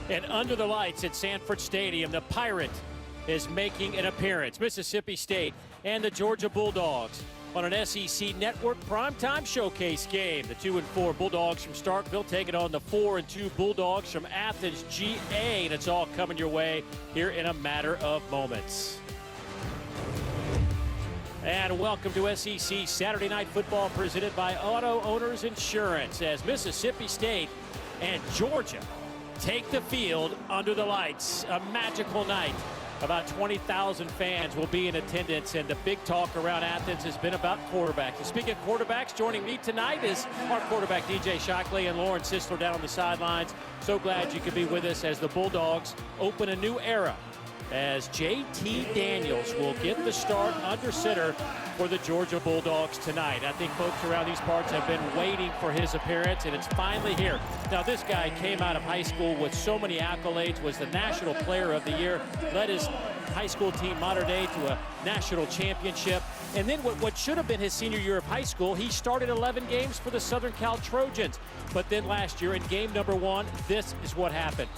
And under the lights at Sanford Stadium, the Pirate is making an appearance. Mississippi State and the Georgia Bulldogs on an SEC Network primetime showcase game. The 2-4 Bulldogs from Starkville taking on the 4-2 Bulldogs from Athens, GA. And it's all coming your way here in a matter of moments. And welcome to SEC Saturday Night Football presented by Auto Owners Insurance as Mississippi State and Georgia take the field under the lights. A magical night. About 20,000 fans will be in attendance, and the big talk around Athens has been about quarterbacks. And speaking of quarterbacks, joining me tonight is our quarterback DJ Shockley and Lauren Sisler down on the sidelines. So glad you could be with us as the Bulldogs open a new era, as JT Daniels will get the start under center for the Georgia Bulldogs tonight. I think folks around these parts have been waiting for his appearance, and it's finally here. Now, this guy came out of high school with so many accolades, was the National Player of the Year, led his high school team, Modern Day, to a national championship. And then what should have been his senior year of high school, he started 11 games for the Southern Cal Trojans. But then last year in game number 1, this is what happened.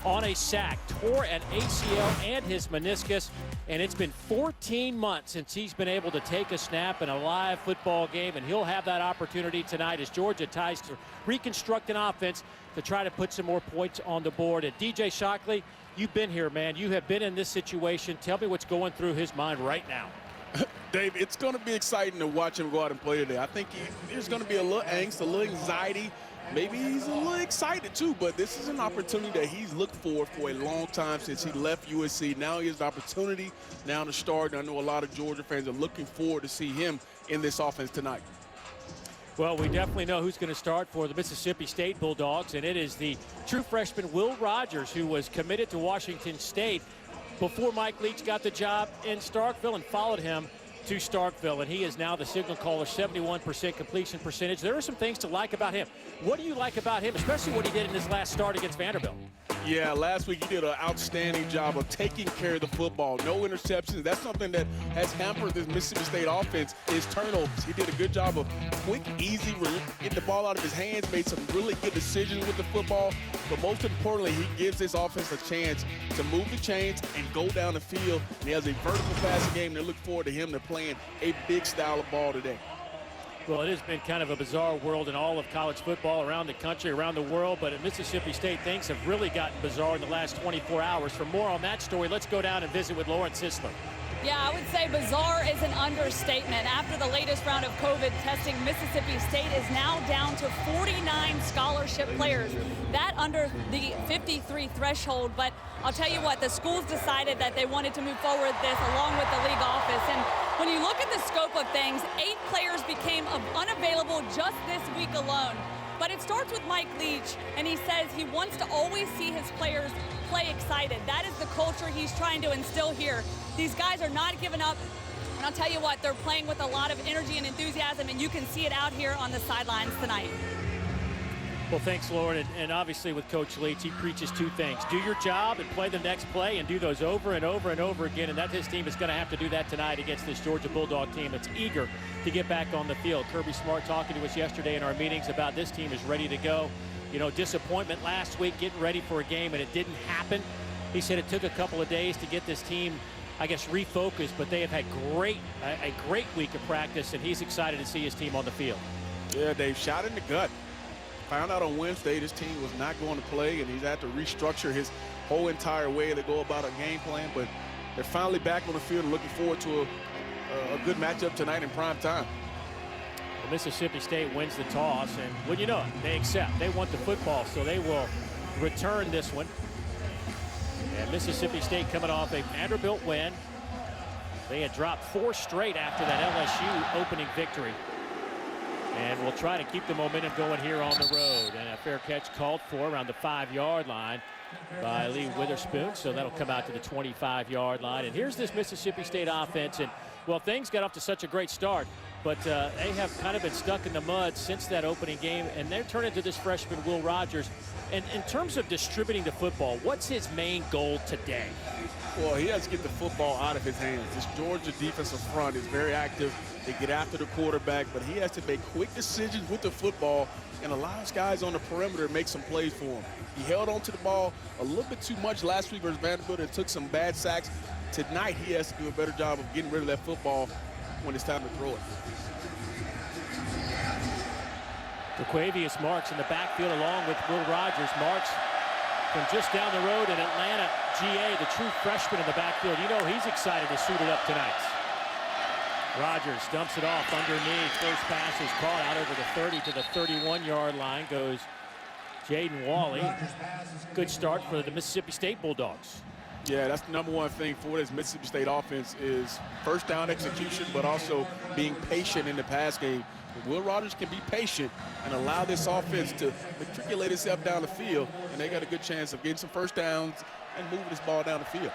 On a sack, tore an ACL and his meniscus, and it's been 14 months since he's been able to take a snap in a live football game, and he'll have that opportunity tonight as Georgia tries to reconstruct an offense to try to put some more points on the board. And DJ Shockley, you've been here, man. You have been in this situation. Tell me what's going through his mind right now. Dave, it's going to be exciting to watch him go out and play today. I think there's going to be a little angst, a little anxiety. Maybe he's a little excited too, but this is an opportunity that he's looked for a long time since he left USC. Now he has the opportunity now to start. And I know a lot of Georgia fans are looking forward to see him in this offense tonight. Well, we definitely know who's going to start for the Mississippi State Bulldogs, and it is the true freshman Will Rogers, who was committed to Washington State before Mike Leach got the job in Starkville and followed him to Starkville, and he is now the signal caller, 71% completion percentage. There are some things to like about him. What do you like about him, especially what he did in his last start against Vanderbilt? Yeah, last week he did an outstanding job of taking care of the football. No interceptions. That's something that has hampered this Mississippi State offense is turnovers. He did a good job of quick, easy, getting the ball out of his hands, made some really good decisions with the football. But most importantly, he gives this offense a chance to move the chains and go down the field. And he has a vertical passing game. They look forward to him to playing a big style of ball today. Well, it has been kind of a bizarre world in all of college football around the country, around the world. But at Mississippi State, things have really gotten bizarre in the last 24 hours. For more on that story, let's go down and visit with Lauren Sisler. Yeah, I would say bizarre is an understatement. After the latest round of COVID testing, Mississippi State is now down to 49 scholarship players. That under the 53 threshold. But I'll tell you what, the schools decided that they wanted to move forward with this along with the league office. And when you look at the scope of things, 8 players became unavailable just this week alone. But it starts with Mike Leach, and he says he wants to always see his players play excited. That is the culture he's trying to instill here. These guys are not giving up, and I'll tell you what, they're playing with a lot of energy and enthusiasm, and you can see it out here on the sidelines tonight. Well, thanks, Lauren. And obviously with Coach Leach, he preaches 2 things. Do your job and play the next play and do those over and over and over again. And that his team is going to have to do that tonight against this Georgia Bulldog team that's eager to get back on the field. Kirby Smart talking to us yesterday in our meetings about this team is ready to go. You know, disappointment last week getting ready for a game, and it didn't happen. He said it took a couple of days to get this team, I guess, refocused, but they have had a great week of practice, and he's excited to see his team on the field. Yeah, Dave, shot in the gut. Found out on Wednesday this team was not going to play, and he's had to restructure his whole entire way to go about a game plan. But they're finally back on the field and looking forward to a good matchup tonight in prime time. Well, Mississippi State wins the toss, and when you know it, they accept. They want the football, so they will return this one. And Mississippi State coming off a Vanderbilt win. They had dropped 4 straight after that LSU opening victory. And we'll try to keep the momentum going here on the road. And a fair catch called for around the 5-yard line by Lee Witherspoon. So that'll come out to the 25-yard line. And here's this Mississippi State offense. And, well, things got off to such a great start. But they have kind of been stuck in the mud since that opening game. And they're turning to this freshman, Will Rogers. And in terms of distributing the football, what's his main goal today? Well, he has to get the football out of his hands. This Georgia defensive front is very active. They get after the quarterback, but he has to make quick decisions with the football and allows guys on the perimeter to make some plays for him. He held on to the ball a little bit too much last week versus Vanderbilt and took some bad sacks. Tonight, he has to do a better job of getting rid of that football when it's time to throw it. Daquavius Marks in the backfield along with Will Rogers. Marks from just down the road in Atlanta, GA, the true freshman in the backfield. You know he's excited to suit it up tonight. Rogers dumps it off underneath. First pass is caught out over the 30 to the 31-yard line. Goes Jaden Walley. Good start for the Mississippi State Bulldogs. Yeah, that's the number one thing for this Mississippi State offense is first down execution, but also being patient in the pass game. Will Rogers can be patient and allow this offense to matriculate itself down the field, and they got a good chance of getting some first downs and moving this ball down the field.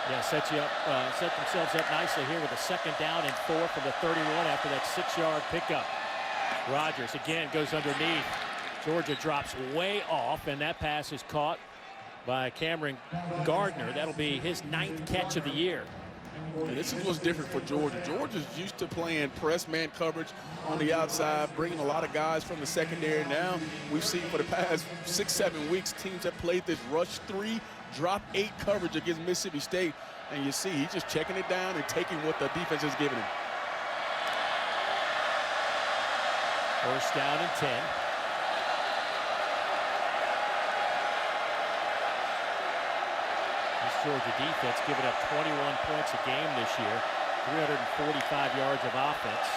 Yeah, set themselves up nicely here with a 2nd down and 4 from the 31 after that 6-yard pickup. Rogers again goes underneath. Georgia drops way off, and that pass is caught by Cameron Gardner. That'll be his 9th catch of the year. And this is what's different for Georgia. Georgia's used to playing press man coverage on the outside, bringing a lot of guys from the secondary. Now we've seen for the past 6-7 weeks teams that played this rush 3, drop 8 coverage against Mississippi State. And you see he's just checking it down and taking what the defense is giving him. First down and 10. Georgia defense giving up 21 points a game this year, 345 yards of offense.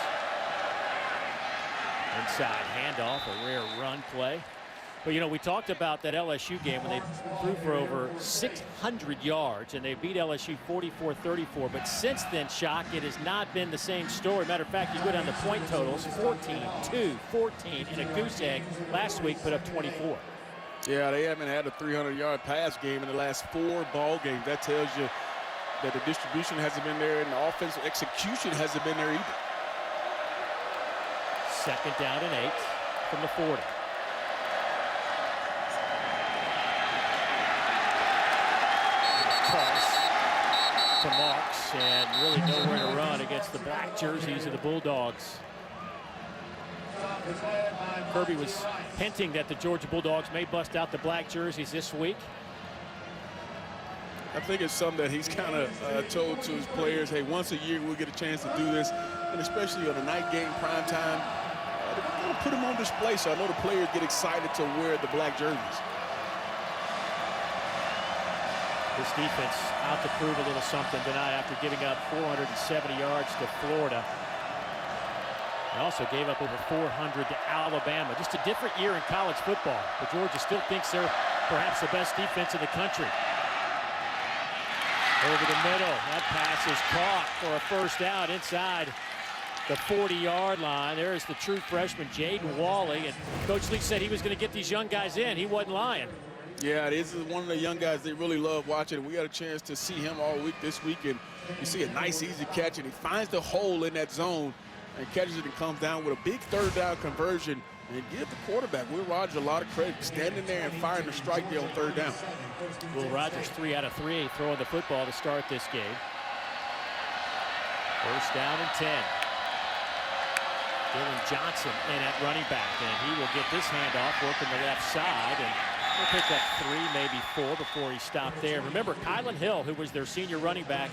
Inside handoff, a rare run play. But you know, we talked about that LSU game when they threw for over 600 yards and they beat LSU 44-34. But since then, Shock, it has not been the same story. Matter of fact, you go down to point totals, 14-2, 14, and a goose egg last week put up 24. Yeah, they haven't had a 300-yard pass game in the last 4 ball games. That tells you that the distribution hasn't been there and the offensive execution hasn't been there either. 2nd down and 8 from the 40. Toss to Marks and really nowhere to run against the black jerseys of the Bulldogs. Kirby was hinting that the Georgia Bulldogs may bust out the black jerseys this week. I think it's something that he's kind of told to his players, hey, once a year we'll get a chance to do this, and especially on a night game, prime time, they're going to put them on display, so I know the players get excited to wear the black jerseys. This defense out to prove a little something tonight after giving up 470 yards to Florida. They also gave up over 400 to Alabama. Just a different year in college football. But Georgia still thinks they're perhaps the best defense in the country. Over the middle. That pass is caught for a first down inside the 40-yard line. There's the true freshman, Jaden Walley. And Coach Lee said he was going to get these young guys in. He wasn't lying. Yeah, this is one of the young guys they really love watching. We got a chance to see him all week this week. And you see a nice, easy catch. And he finds the hole in that zone and catches it and comes down with a big 3rd down conversion and give the quarterback, Will Rogers, a lot of credit, standing there and firing the strike there on 3rd down. Will Rogers 3 out of 3 throwing the football to start this game. First down and 10. Dylan Johnson in at running back, and he will get this handoff working the left side, and he'll pick up 3, maybe 4 before he stopped there. Remember, Kylan Hill, who was their senior running back,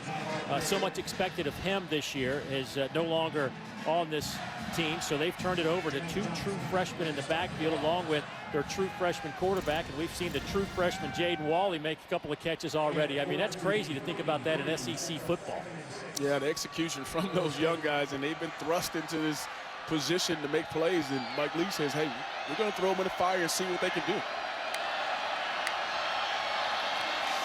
so much expected of him this year, is no longer on this team, so they've turned it over to 2 true freshmen in the backfield along with their true freshman quarterback, and we've seen the true freshman Jaden Walley make a couple of catches already. I mean, that's crazy to think about that in SEC football. Yeah, the execution from those young guys, and they've been thrust into this position to make plays, and Mike Lee says, hey, we're going to throw them in the fire and see what they can do.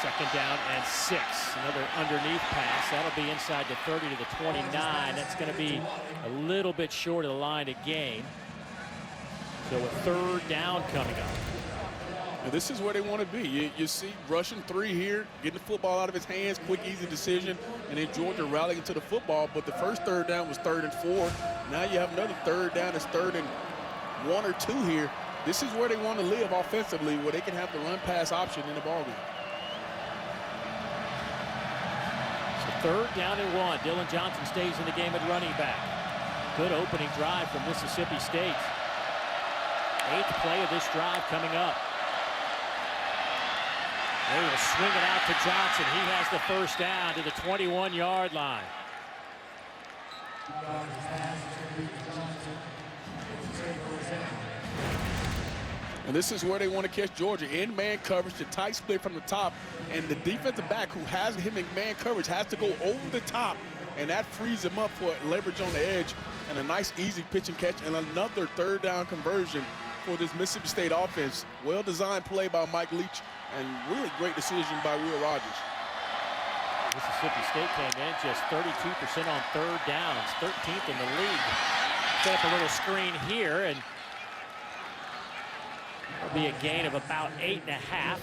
2nd down and 6. Another underneath pass. That'll be inside the 30 to the 29. That's going to be a little bit short of the line of gain. So a 3rd down coming up. And this is where they want to be. You see rushing 3 here, getting the football out of his hands, quick, easy decision, and then Georgia rallying to the football. But the first 3rd down was 3rd and 4. Now you have another 3rd down. It's 3rd and 1 or 2 here. This is where they want to live offensively, where they can have the run-pass option in the ballgame. 3rd down and 1. Dylan Johnson stays in the game at running back. Good opening drive from Mississippi State. 8th play of this drive coming up. They will swing it out to Johnson. He has the 1st down to the 21-yard line. And this is where they want to catch Georgia. In man coverage, the tight split from the top. And the defensive back who has him in man coverage has to go over the top. And that frees him up for leverage on the edge. And a nice, easy pitch and catch. And another 3rd down conversion for this Mississippi State offense. Well-designed play by Mike Leach. And really great decision by Will Rogers. Mississippi State came in just 32% on 3rd downs. 13th in the league. Set up a little screen here. And it'll be a gain of about 8.5.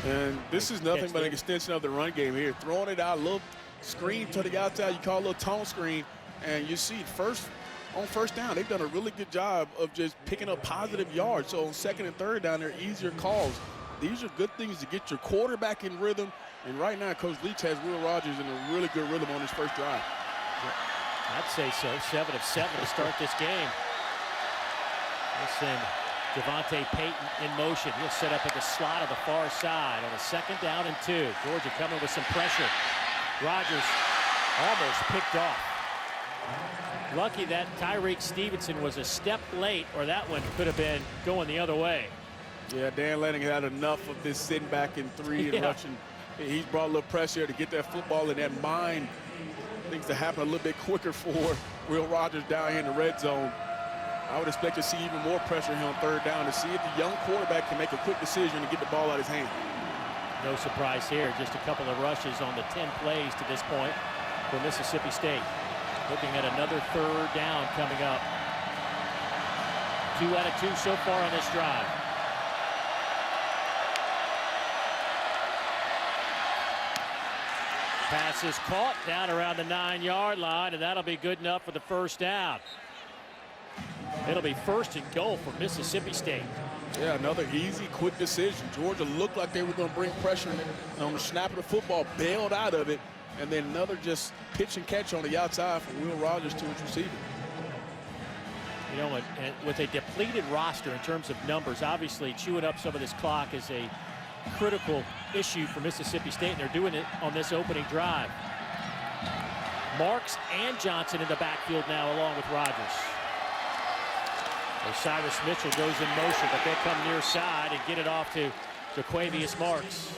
And this is nothing but an extension of the run game here. Throwing it out, a little screen to the outside, you call a little tone screen, and you see on 1st down, they've done a really good job of just picking up positive yards. So on 2nd and 3rd down, they're easier calls. These are good things to get your quarterback in rhythm. And right now, Coach Leach has Will Rogers in a really good rhythm on his 1st drive. I'd say so. 7 of 7 to start this game. We'll send Javonte Payton in motion. He'll set up at the slot of the far side on a 2nd down and 2. Georgia coming with some pressure. Rogers almost picked off. Lucky that Tyreek Stevenson was a step late, or that one could have been going the other way. Yeah, Dan Lanning had enough of this sitting back in 3 and rushing. He's brought a little pressure to get that football in that mind. Things to happen a little bit quicker for Will Rogers down here in the red zone. I would expect to see even more pressure here on 3rd down to see if the young quarterback can make a quick decision and get the ball out of his hand. No surprise here. Just a couple of rushes on the 10 plays to this point for Mississippi State. Looking at another 3rd down coming up. 2 out of 2 so far on this drive. Pass is caught down around the 9-yard line, and that'll be good enough for the 1st down. It'll be 1st and goal for Mississippi State. Yeah, another easy, quick decision. Georgia looked like they were going to bring pressure in, and on the snap of the football, bailed out of it, and then another just pitch and catch on the outside for Will Rogers to his receiver. You know, with a depleted roster in terms of numbers, obviously chewing up some of this clock is a critical issue for Mississippi State, and they're doing it on this opening drive. Marks and Johnson in the backfield now along with Rogers. Cyrus Mitchell goes in motion, but they'll come near side and get it off to Jaquavius Marks.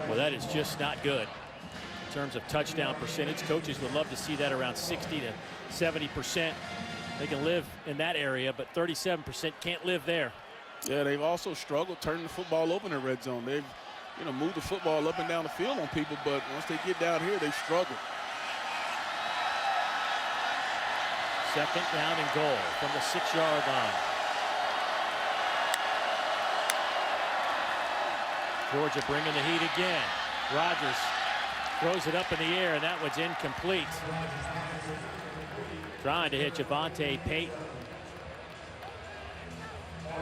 Well, that is just not good in terms of touchdown percentage. Coaches would love to see that around 60 to 70%. They can live in that area, but 37% can't live there. Yeah, they've also struggled turning the football over in the red zone. They've, moved the football up and down the field on people, but once they get down here, they struggle. 2nd down and goal from the 6-yard line. Georgia bringing the heat again. Rogers throws it up in the air, and that one's incomplete. Trying to hit Javonte Payton.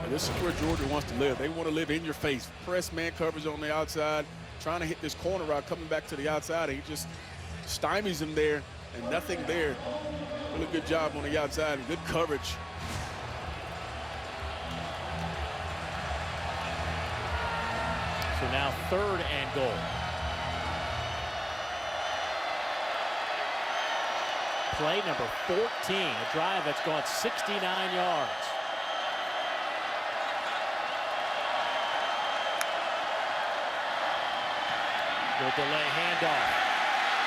And this is where Georgia wants to live. They want to live in your face. Press man coverage on the outside, trying to hit this corner route coming back to the outside. And he just stymies him there, and nothing there. Really good job on the outside and good coverage. So now 3rd and goal. Play number 14, a drive that's gone 69 yards. Good delay handoff.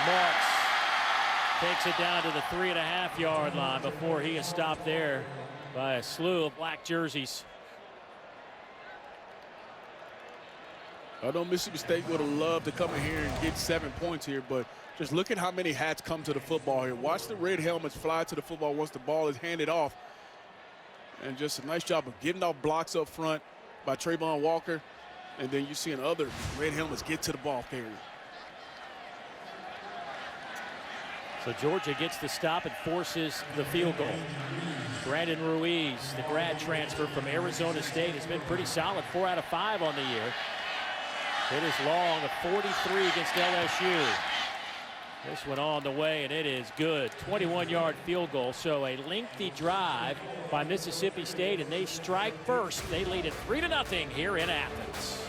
Marks takes it down to the 3.5-yard line before he is stopped there by a slew of black jerseys. I know Mississippi State would have loved to come in here and get 7 points here, but just look at how many hats come to the football here. Watch the red helmets fly to the football once the ball is handed off. And just a nice job of getting off blocks up front by Trayvon Walker. And then you see other red helmets get to the ball carrier. So Georgia gets the stop and forces the field goal. Brandon Ruiz, the grad transfer from Arizona State, has been pretty solid, 4 out of 5 on the year. It is long, a 43 against LSU. This one on the way, and it is good. 21-yard field goal, so a lengthy drive by Mississippi State, and they strike first. They lead it 3-0 here in Athens.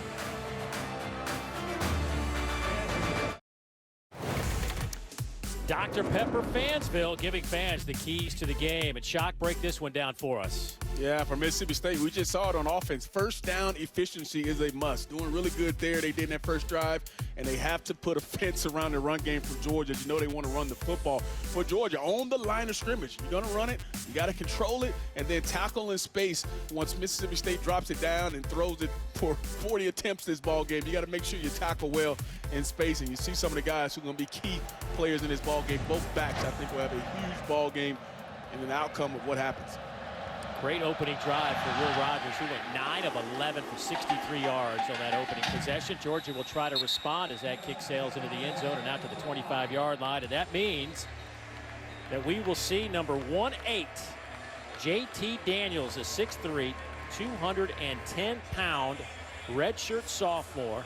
Dr. Pepper Fansville giving fans the keys to the game. And Shock, break this one down for us. Yeah, for Mississippi State, we just saw it on offense. First down efficiency is a must. Doing really good there. They did in that first drive, and they have to put a fence around the run game for Georgia. You know they want to run the football. For Georgia, on the line of scrimmage, you're going to run it, you got to control it, and then tackle in space. Once Mississippi State drops it down and throws it for 40 attempts this ball game, you got to make sure you tackle well in space. And you see some of the guys who are going to be key players in this ball game. Both backs, I think, will have a huge ball game and an outcome of what happens. Great opening drive for Will Rogers, who went 9 of 11 for 63 yards on that opening possession. Georgia will try to respond as that kick sails into the end zone and out to the 25-yard line. And that means that we will see number 18, JT Daniels, a 6'3", 210-pound redshirt sophomore.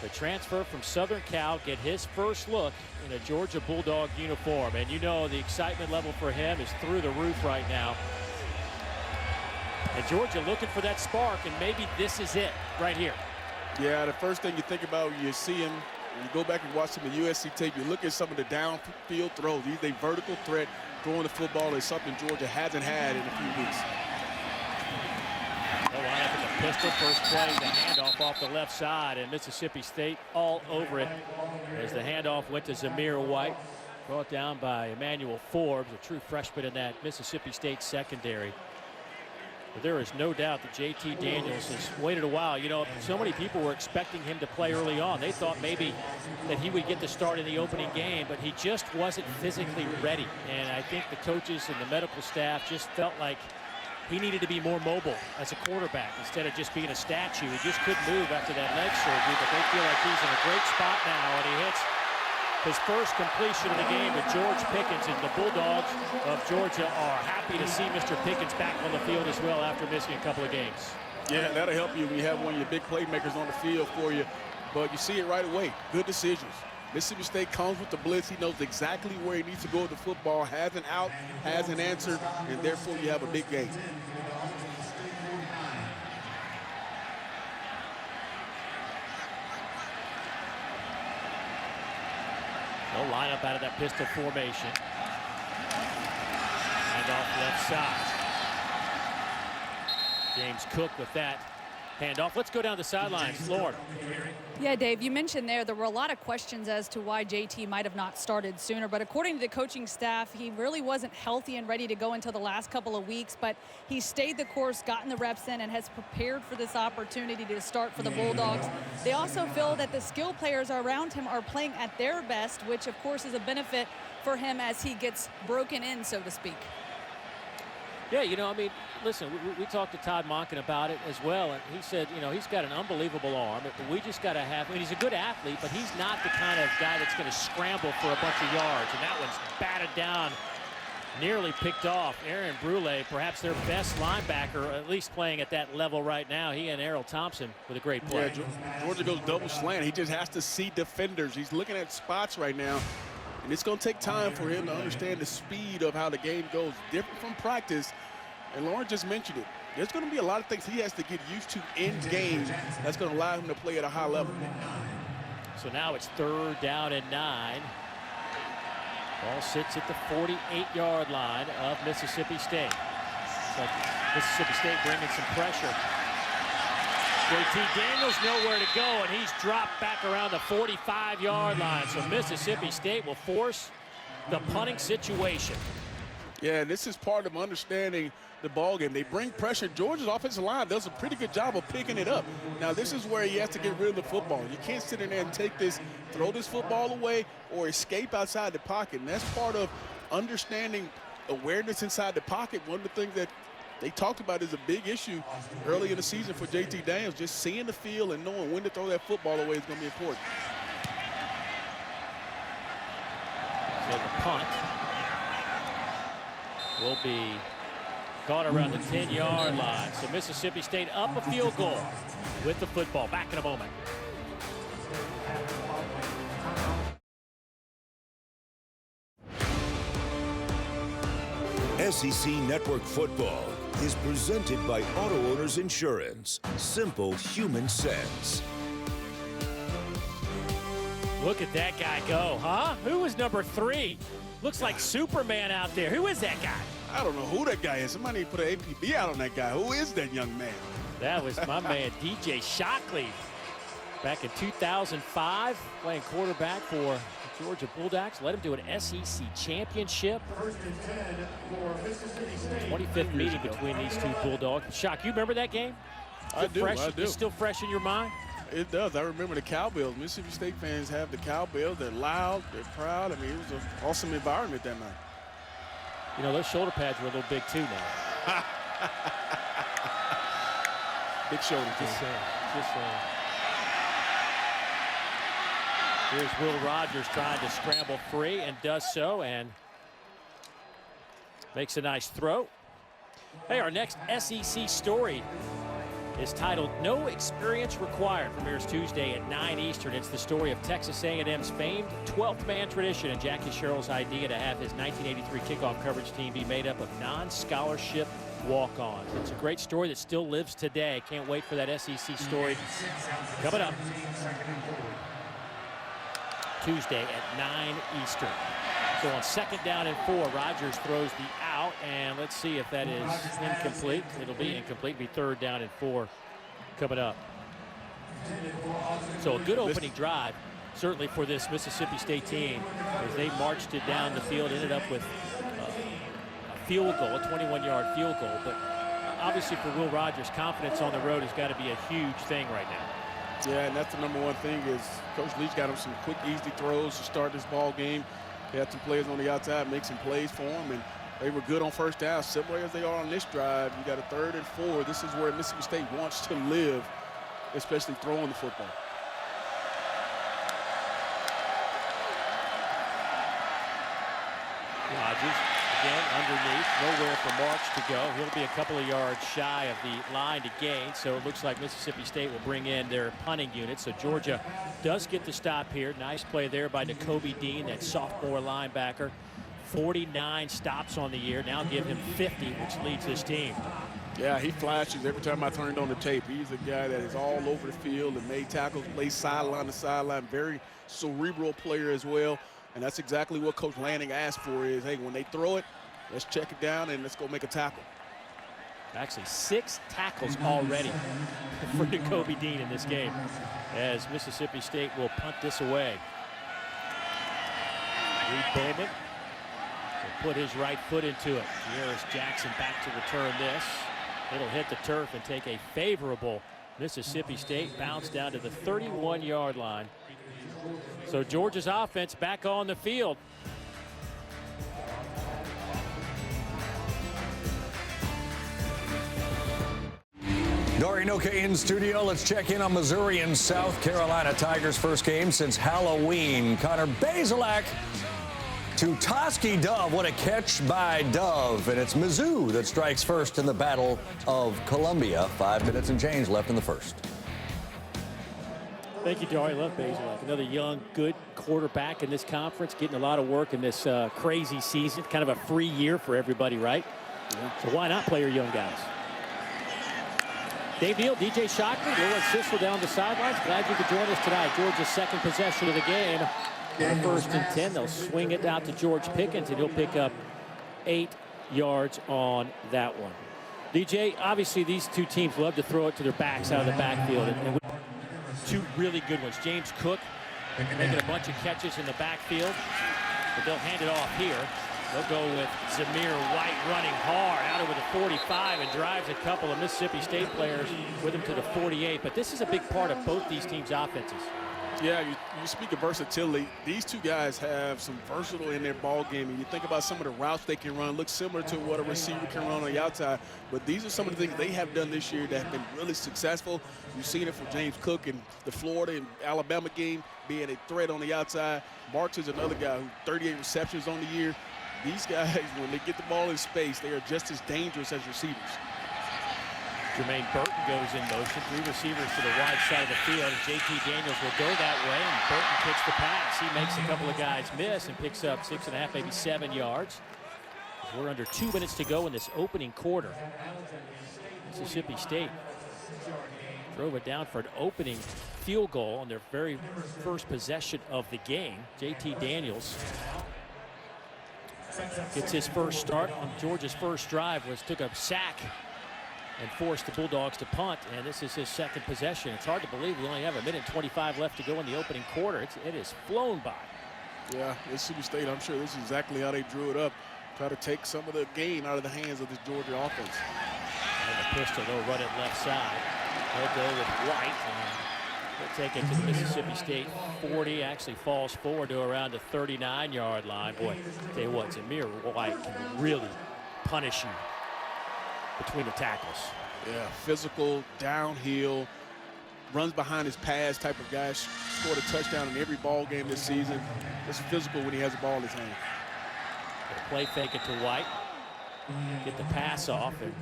The transfer from Southern Cal get his first look in a Georgia Bulldog uniform. And you know the excitement level for him is through the roof right now. And Georgia looking for that spark, and maybe this is it right here. Yeah, the first thing you think about when you see him, when you go back and watch some of the USC tape, you look at some of the downfield throws. He's a vertical threat. Throwing the football is something Georgia hasn't had in a few weeks. They'll line up in the pistol. First play, the handoff off the left side, and Mississippi State all over it as the handoff went to Zamir White. Brought down by Emmanuel Forbes, a true freshman in that Mississippi State secondary. But there is no doubt that JT Daniels has waited a while. You know, so many people were expecting him to play early on. They thought maybe that he would get the start in the opening game, but he just wasn't physically ready. And I think the coaches and the medical staff just felt like he needed to be more mobile as a quarterback instead of just being a statue. He just couldn't move after that leg surgery, but they feel like he's in a great spot now, and he hits his first completion of the game with George Pickens, and the Bulldogs of Georgia are happy to see Mr. Pickens back on the field as well after missing a couple of games. Yeah, that'll help you when you have one of your big playmakers on the field for you. But you see it right away. Good decisions. Mississippi State comes with the blitz. He knows exactly where he needs to go with the football, has an out, has an answer, and therefore you have a big game. They'll line up out of that pistol formation. And off left side. James Cook with that handoff. Let's go down the sidelines. Lauren. Yeah, Dave, you mentioned there were a lot of questions as to why JT might have not started sooner, but according to the coaching staff, he really wasn't healthy and ready to go until the last couple of weeks, but he stayed the course, gotten the reps in, and has prepared for this opportunity to start for the Bulldogs. They also feel that the skill players around him are playing at their best, which of course is a benefit for him as he gets broken in, so to speak. Yeah, you know, I mean, listen, we talked to Todd Monken about it as well, and he said, you know, he's got an unbelievable arm, but we just got to have, I mean, he's a good athlete, but he's not the kind of guy that's going to scramble for a bunch of yards, and that one's batted down, nearly picked off. Aaron Brule, perhaps their best linebacker, at least playing at that level right now. He and Errol Thompson with a great play. Yeah, Georgia goes double slant. He just has to see defenders. He's looking at spots right now. And it's going to take time for him to understand the speed of how the game goes. Different from practice. And Lauren just mentioned it. There's going to be a lot of things he has to get used to in game that's going to allow him to play at a high level. So now it's 3rd down and 9. Ball sits at the 48-yard line of Mississippi State. So Mississippi State bringing some pressure. JT Daniels nowhere to go, and he's dropped back around the 45-yard line. So Mississippi State will force the punting situation. Yeah, this is part of understanding the ball game. They bring pressure. Georgia's offensive line does a pretty good job of picking it up. Now, this is where he has to get rid of the football. You can't sit in there and take this, throw this football away, or escape outside the pocket. And that's part of understanding awareness inside the pocket. One of the things that they talked about is a big issue early in the season for JT Daniels. Just seeing the field and knowing when to throw that football away is going to be important. So the punt will be caught around the 10-yard line. So Mississippi State up a field goal with the football. Back in a moment. SEC Network Football is presented by Auto Owners Insurance. Simple human sense. Look at that guy go, huh? Who was number 3? Looks like Superman out there. Who is that guy? I don't know who that guy is. Somebody need to put an APB out on that guy. Who is that young man? That was my man, DJ Shockley. Back in 2005, playing quarterback for Georgia Bulldogs. Led him to an SEC championship. 25th meeting between these two Bulldogs. Shock, you remember that game? I do. It's still fresh in your mind? It does. I remember the Cowbells. Mississippi State fans have the Cowbells. They're loud. They're proud. I mean, it was an awesome environment that night. You know, those shoulder pads were a little big too now. Big shoulder. Just saying. Here's Will Rogers trying to scramble free and does so and makes a nice throw. Hey, our next SEC story is titled No Experience Required. Premieres Tuesday at 9 Eastern. It's the story of Texas A&M's famed 12th man tradition and Jackie Sherrill's idea to have his 1983 kickoff coverage team be made up of non-scholarship walk-ons. It's a great story that still lives today. Can't wait for that SEC story coming up Tuesday at 9 Eastern. So on 2nd down and 4, Rogers throws the out, and let's see if that is incomplete. It'll be incomplete. It'll be 3rd down and 4 coming up. So a good opening drive, certainly for this Mississippi State team, as they marched it down the field, ended up with a field goal, a 21-yard field goal. But obviously for Will Rogers, confidence on the road has got to be a huge thing right now. Yeah, and that's the number one thing is Coach Leach got him some quick, easy throws to start this ball game. He had some players on the outside make some plays for him, and they were good on 1st down, similar as they are on this drive. You got a 3rd and 4. This is where Mississippi State wants to live, especially throwing the football. Rogers again underneath, nowhere for March to go. He'll be a couple of yards shy of the line to gain, so it looks like Mississippi State will bring in their punting unit. So Georgia does get the stop here. Nice play there by Nakobe Dean, that sophomore linebacker. 49 stops on the year, now give him 50, which leads this team. Yeah, he flashes every time I turned on the tape. He's a guy that is all over the field and made tackles, plays sideline to sideline, very cerebral player as well. And that's exactly what Coach Lanning asked for is, hey, when they throw it, let's check it down and let's go make a tackle. Actually, 6 tackles already for Nakobe Dean in this game, as Mississippi State will punt this away. Reed Bowman will put his right foot into it. Jarius Jackson back to return this. It'll hit the turf and take a favorable Mississippi State bounce down to the 31-yard line. So Georgia's offense back on the field. Dory Noka in studio. Let's check in on Missouri and South Carolina Tigers' first game since Halloween. Connor Bazelak to Toski Dove. What a catch by Dove. And it's Mizzou that strikes first in the Battle of Columbia. 5 minutes and change left in the first. Thank you, Dory. Love Bazelak. Another young, good quarterback in this conference, getting a lot of work in this crazy season. Kind of a free year for everybody, right? Yeah. So why not play your young guys? Dave Neal, DJ Shockley, Lawrence Sissel down the sidelines. Glad you could join us tonight. Georgia's 2nd possession of the game. On 1st and 10, they'll swing it out to George Pickens, and he'll pick up 8 yards on that one. DJ, obviously these two teams love to throw it to their backs out of the backfield. And 2 really good ones. James Cook making a bunch of catches in the backfield, but they'll hand it off here. They'll go with Zamir White running hard out over the 45 and drives a couple of Mississippi State players with him to the 48. But this is a big part of both these teams' offenses. Yeah, you speak of versatility. These two guys have some versatile in their ball game. And you think about some of the routes they can run, look similar to what a receiver can run on the outside. But these are some of the things they have done this year that have been really successful. You've seen it from James Cook in the Florida and Alabama game, being a threat on the outside. Marks is another guy who 38 receptions on the year. These guys, when they get the ball in space, they are just as dangerous as receivers. Jermaine Burton goes in motion. 3 receivers to the wide side of the field, and J.T. Daniels will go that way, and Burton kicks the pass. He makes a couple of guys miss and picks up 6.5, maybe 7 yards. We're under 2 minutes to go in this opening quarter. Mississippi State drove it down for an opening field goal on their very first possession of the game. J.T. Daniels gets his first start on Georgia's first drive, took a sack and forced the Bulldogs to punt, and this is his second possession. It's hard to believe we only have 1:25 left to go in the opening quarter. It has flown by. Yeah, Mississippi State, I'm sure this is exactly how they drew it up. Try to take some of the gain out of the hands of this Georgia offense. And the pistol, they'll run it left side. They'll go with White, and they'll take it to the Mississippi State 40. Actually falls forward to around the 39-yard line. Boy, tell you what, Zamir White can really punish you between the tackles. Yeah, physical, downhill, runs behind his pads type of guy. Scored a touchdown in every ball game this season. Just physical when he has the ball in his hand. Play fake it to White. Get the pass off, and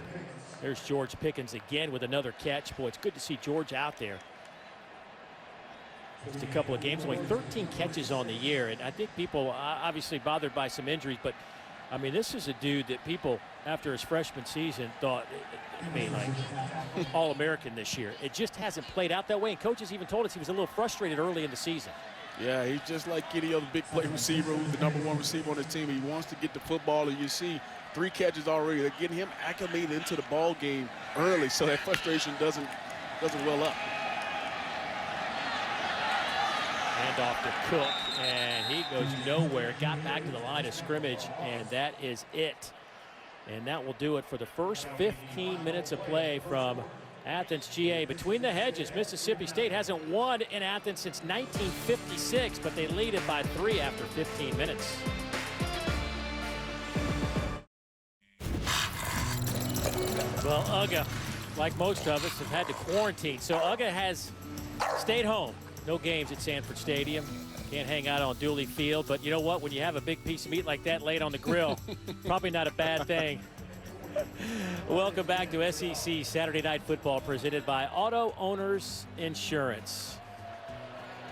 there's George Pickens again with another catch. Boy, it's good to see George out there. Just a couple of games, only 13 catches on the year, and I think people obviously bothered by some injuries, but I mean, this is a dude that people, after his freshman season, thought, I mean, like, All-American this year. It just hasn't played out that way, and coaches even told us he was a little frustrated early in the season. Yeah, he's just like any other big play receiver who's the #1 receiver on his team. He wants to get the football, and you see 3 catches already. They're getting him acclimated into the ball game early, so that frustration doesn't well up. Hand off to Cook, and he goes nowhere. Got back to the line of scrimmage, and that is it. And that will do it for the first 15 minutes of play from Athens, GA. Between the hedges, Mississippi State hasn't won in Athens since 1956, but they lead it by 3 after 15 minutes. Well, Uga, like most of us, have had to quarantine, so Uga has stayed home. No games at Sanford Stadium. Can't hang out on Dooley Field, but you know what? When you have a big piece of meat like that laid on the grill, probably not a bad thing. Welcome back to SEC Saturday Night Football, presented by Auto Owners Insurance.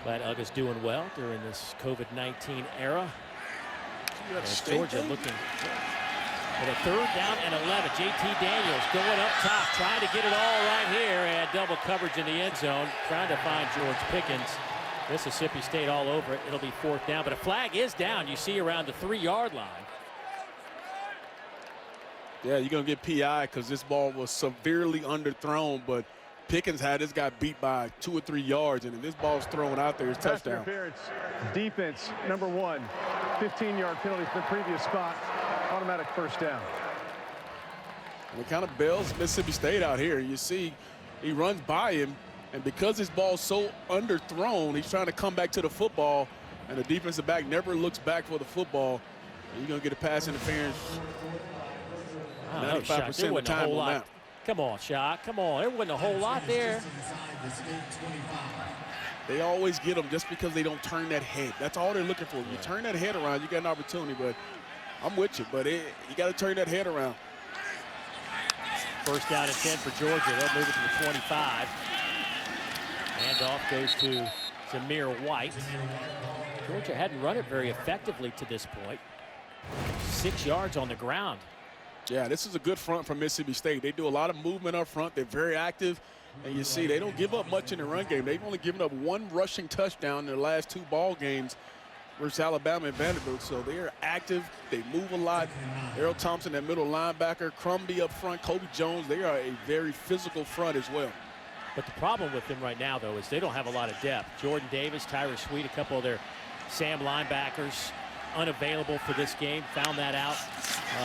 Glad Uga's doing well during this COVID-19 era. Georgia looking at a 3rd down and 11. J.T. Daniels going up top, trying to get it all right here, and double coverage in the end zone, trying to find George Pickens. Mississippi State all over it. It'll be 4th down, but a flag is down. You see around the 3-yard line. Yeah, you're going to get PI because this ball was severely underthrown, but Pickens had this guy beat by 2 or 3 yards, and if this ball's thrown out there, it's touchdown. Interference. Defense, #1. 15-yard penalty from the previous spot. Automatic 1st down. And it kind of bails Mississippi State out here. You see he runs by him, and because this ball's so underthrown, he's trying to come back to the football, and the defensive back never looks back for the football. And you're going to get a pass interference 95% of the time on that. Come on, Shock. Come on. There wasn't a whole lot there. They always get them just because they don't turn that head. That's all they're looking for. You turn that head around, you got an opportunity, but I'm with you, but you got to turn that head around. 1st down and 10 for Georgia. They'll move it to the 25. Handoff goes to Zamir White. Georgia hadn't run it very effectively to this point. 6 yards on the ground. Yeah, this is a good front from Mississippi State. They do a lot of movement up front. They're very active. And you see, they don't give up much in the run game. They've only given up 1 rushing touchdown in their last 2 ball games versus Alabama and Vanderbilt. So they're active. They move a lot. Errol Thompson, that middle linebacker. Crumby up front. Kobe Jones. They are a very physical front as well. But the problem with them right now, though, is they don't have a lot of depth. Jordan Davis, Tyler Sweet, a couple of their Sam linebackers unavailable for this game. Found that out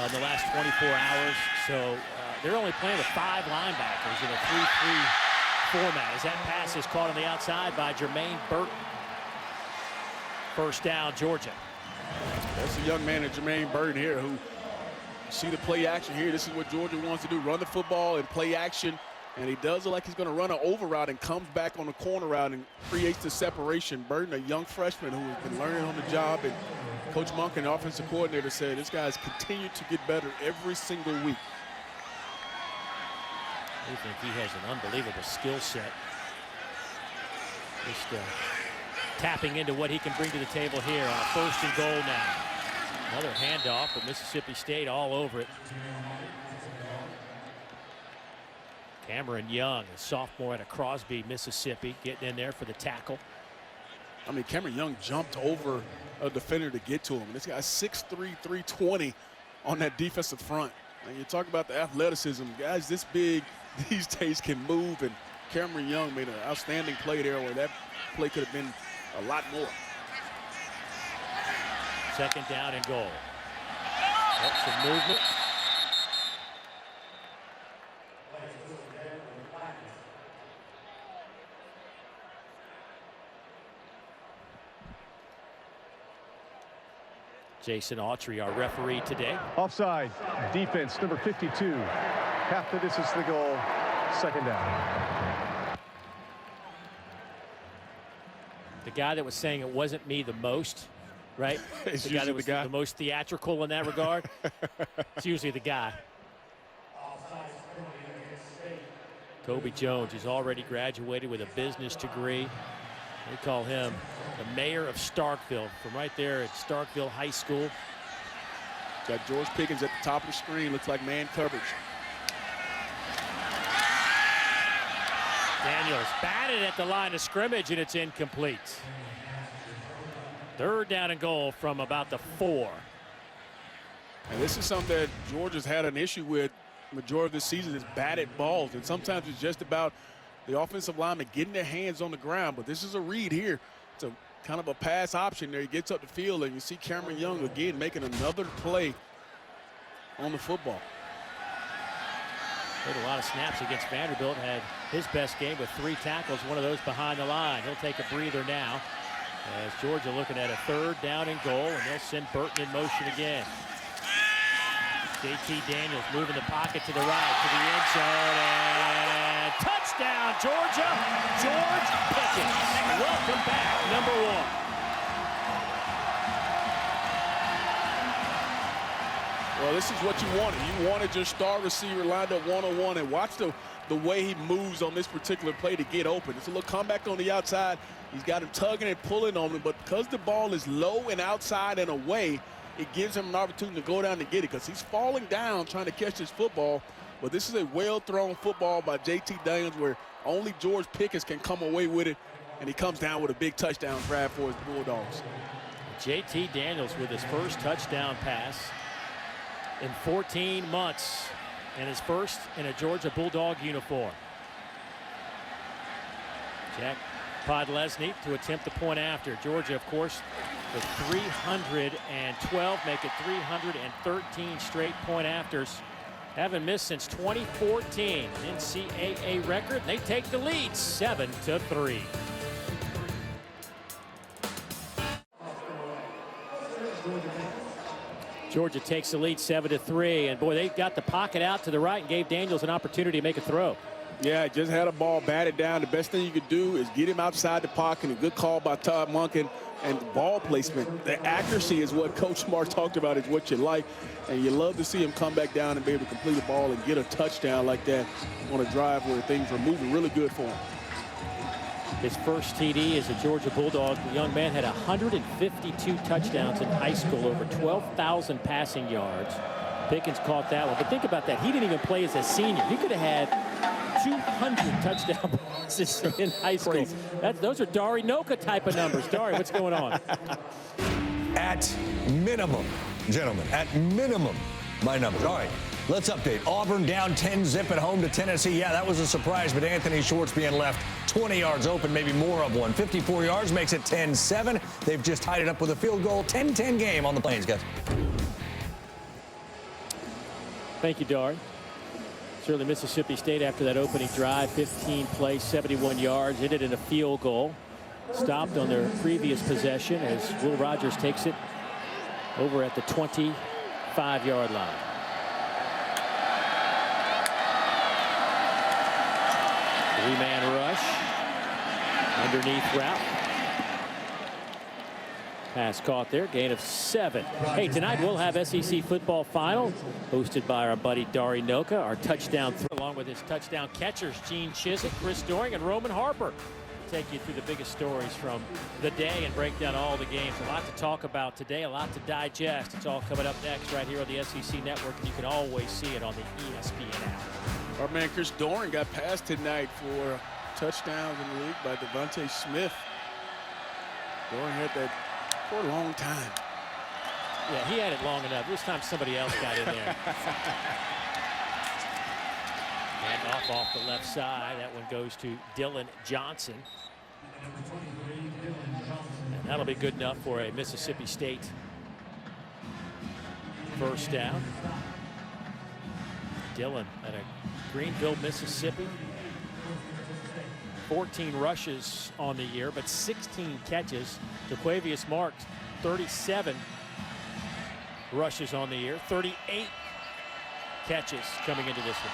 in the last 24 hours. So they're only playing with 5 linebackers in a 3-3 format. As that pass is caught on the outside by Jermaine Burton. first down, Georgia. That's a young man, Jermaine Burton here, who see the play action here. This is what Georgia wants to do, run the football and play action. And he does it like he's going to run an over route and comes back on the corner route and creates the separation. Burton, a young freshman who has been learning on the job, and Coach Monken, the offensive coordinator, said this guy's continued to get better every single week. I think he has an unbelievable skill set. Just tapping into what he can bring to the table here on first and goal now. Another handoff, but Mississippi State all over it. Cameron Young, a sophomore out of Crosby, Mississippi, getting in there for the tackle. I mean, Cameron Young jumped over a defender to get to him. This guy's 6'3", 320 on that defensive front. And you talk about the athleticism. Guys this big these days can move, and Cameron Young made an outstanding play there where that play could have been a lot more. Second down and goal. Some movement. Jason Autry, our referee today. Offside. Defense, number 52. Half the distance to the goal. Second down. The guy that was saying it wasn't me the most, right? It's the guy that usually was the guy. the most theatrical in that regard. It's usually the guy. Kobe Jones is already graduated with a business degree. We call him the mayor of Starkville, from right there at Starkville High School. Got George Pickens at the top of the screen. Looks like man coverage. Daniels batted at the line of scrimmage, and it's incomplete. Third down and goal from about the 4. And this is something that Georgia's had an issue with majority of this season, is batted balls. And sometimes it's just about the offensive lineman getting their hands on the ground. But this is a read here. It's a kind of a pass option there. He gets up the field, and you see Cameron Young again making another play on the football. Played a lot of snaps against Vanderbilt. Had his best game with 3 tackles, one of those behind the line. He'll take a breather now as Georgia looking at a third down and goal, and they'll send Burton in motion again. JT Daniels moving the pocket to the right, to the end zone, and touchdown, Georgia! George Pickens. Welcome back, number 1. Well, this is what you wanted. You wanted your star receiver lined up one-on-one, and watch the way he moves on this particular play to get open. It's a little comeback on the outside. He's got him tugging and pulling on him, but because the ball is low and outside and away, it gives him an opportunity to go down and get it, because he's falling down trying to catch this football. But this is a well-thrown football by JT Daniels where only George Pickens can come away with it, and he comes down with a big touchdown grab for his Bulldogs. JT Daniels with his first touchdown pass in 14 months, and his first in a Georgia Bulldog uniform. Jack Podlesny to attempt the point after. Georgia, of course, with 312, make it 313 straight point afters. Haven't missed since 2014, an NCAA record. They take the lead 7-3. Georgia takes the lead 7-3, and boy, they got the pocket out to the right and gave Daniels an opportunity to make a throw. Yeah, just had a ball batted down. The best thing you could do is get him outside the pocket. A good call by Todd Monken. And ball placement, the accuracy is what Coach Smart talked about, is what you like. And you love to see him come back down and be able to complete the ball and get a touchdown like that on a drive where things were moving really good for him. His first TD as a Georgia Bulldog. The young man had 152 touchdowns in high school, over 12,000 passing yards. Pickens caught that one. But think about that. He didn't even play as a senior. He could have had 200 touchdown passes in high school. Those are Dari Noka type of numbers. Dari, what's going on? At minimum, gentlemen, at minimum, my numbers. All right, let's update. Auburn down 10-zip at home to Tennessee. Yeah, that was a surprise, but Anthony Schwartz being left 20 yards open, maybe more of one. 54 yards makes it 10-7. They've just tied it up with a field goal. 10-10 game on the Plains, guys. Thank you, Dari. Certainly Mississippi State, after that opening drive, 15 plays, 71 yards, ended in a field goal. stopped on their previous possession as Will Rogers takes it over at the 25-yard line. Three-man rush. Underneath route. Pass caught there. Gain of 7. Hey, tonight we'll have SEC football final hosted by our buddy Dari Noka. Our touchdown along with his touchdown catchers Gene Chizik, Chris Doering, and Roman Harper. Take you through the biggest stories from the day and break down all the games. A lot to talk about today, a lot to digest. It's all coming up next right here on the SEC Network, and you can always see it on the ESPN app. Our man Chris Doering got passed tonight for touchdowns in the league by Devontae Smith. Doering had that for a long time. Yeah, he had it long enough. This time somebody else got in there. And off the left side. That one goes to Dylan Johnson. And that'll be good enough for a Mississippi State first down. Dylan at a Greenville, Mississippi. 14 rushes on the year, but 16 catches. DeQuavius Marks, 37 rushes on the year, 38 catches coming into this one.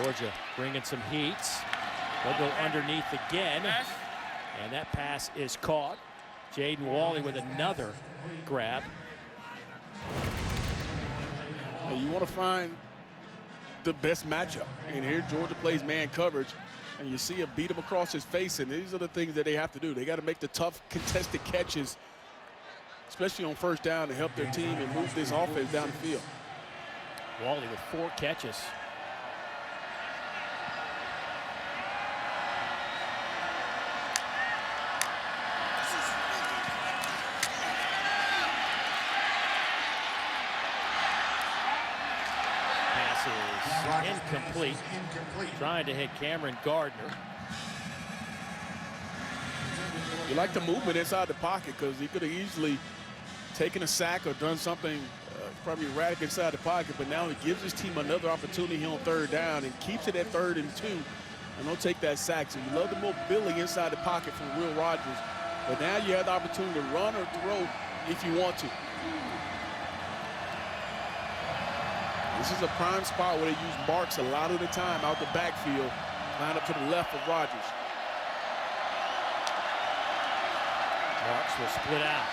Georgia bringing some heat. They'll go underneath again, and that pass is caught. Jaden Walley with another grab. You want to find the best matchup. And here Georgia plays man coverage, and you see him beat him across his face, and these are the things that they have to do. They got to make the tough contested catches, especially on first down, to help their team and move this offense down the field. Walley with 4 catches. Incomplete. Trying to hit Cameron Gardner. You like the movement inside the pocket because he could have easily taken a sack or done something probably erratic inside the pocket, but now he gives his team another opportunity on third down and keeps it at 3rd and 2, and don't take that sack. So you love the mobility inside the pocket from Will Rogers, but now you have the opportunity to run or throw if you want to. This is a prime spot where they use Marks a lot of the time out the backfield, line up to the left of Rogers. Marks will split out.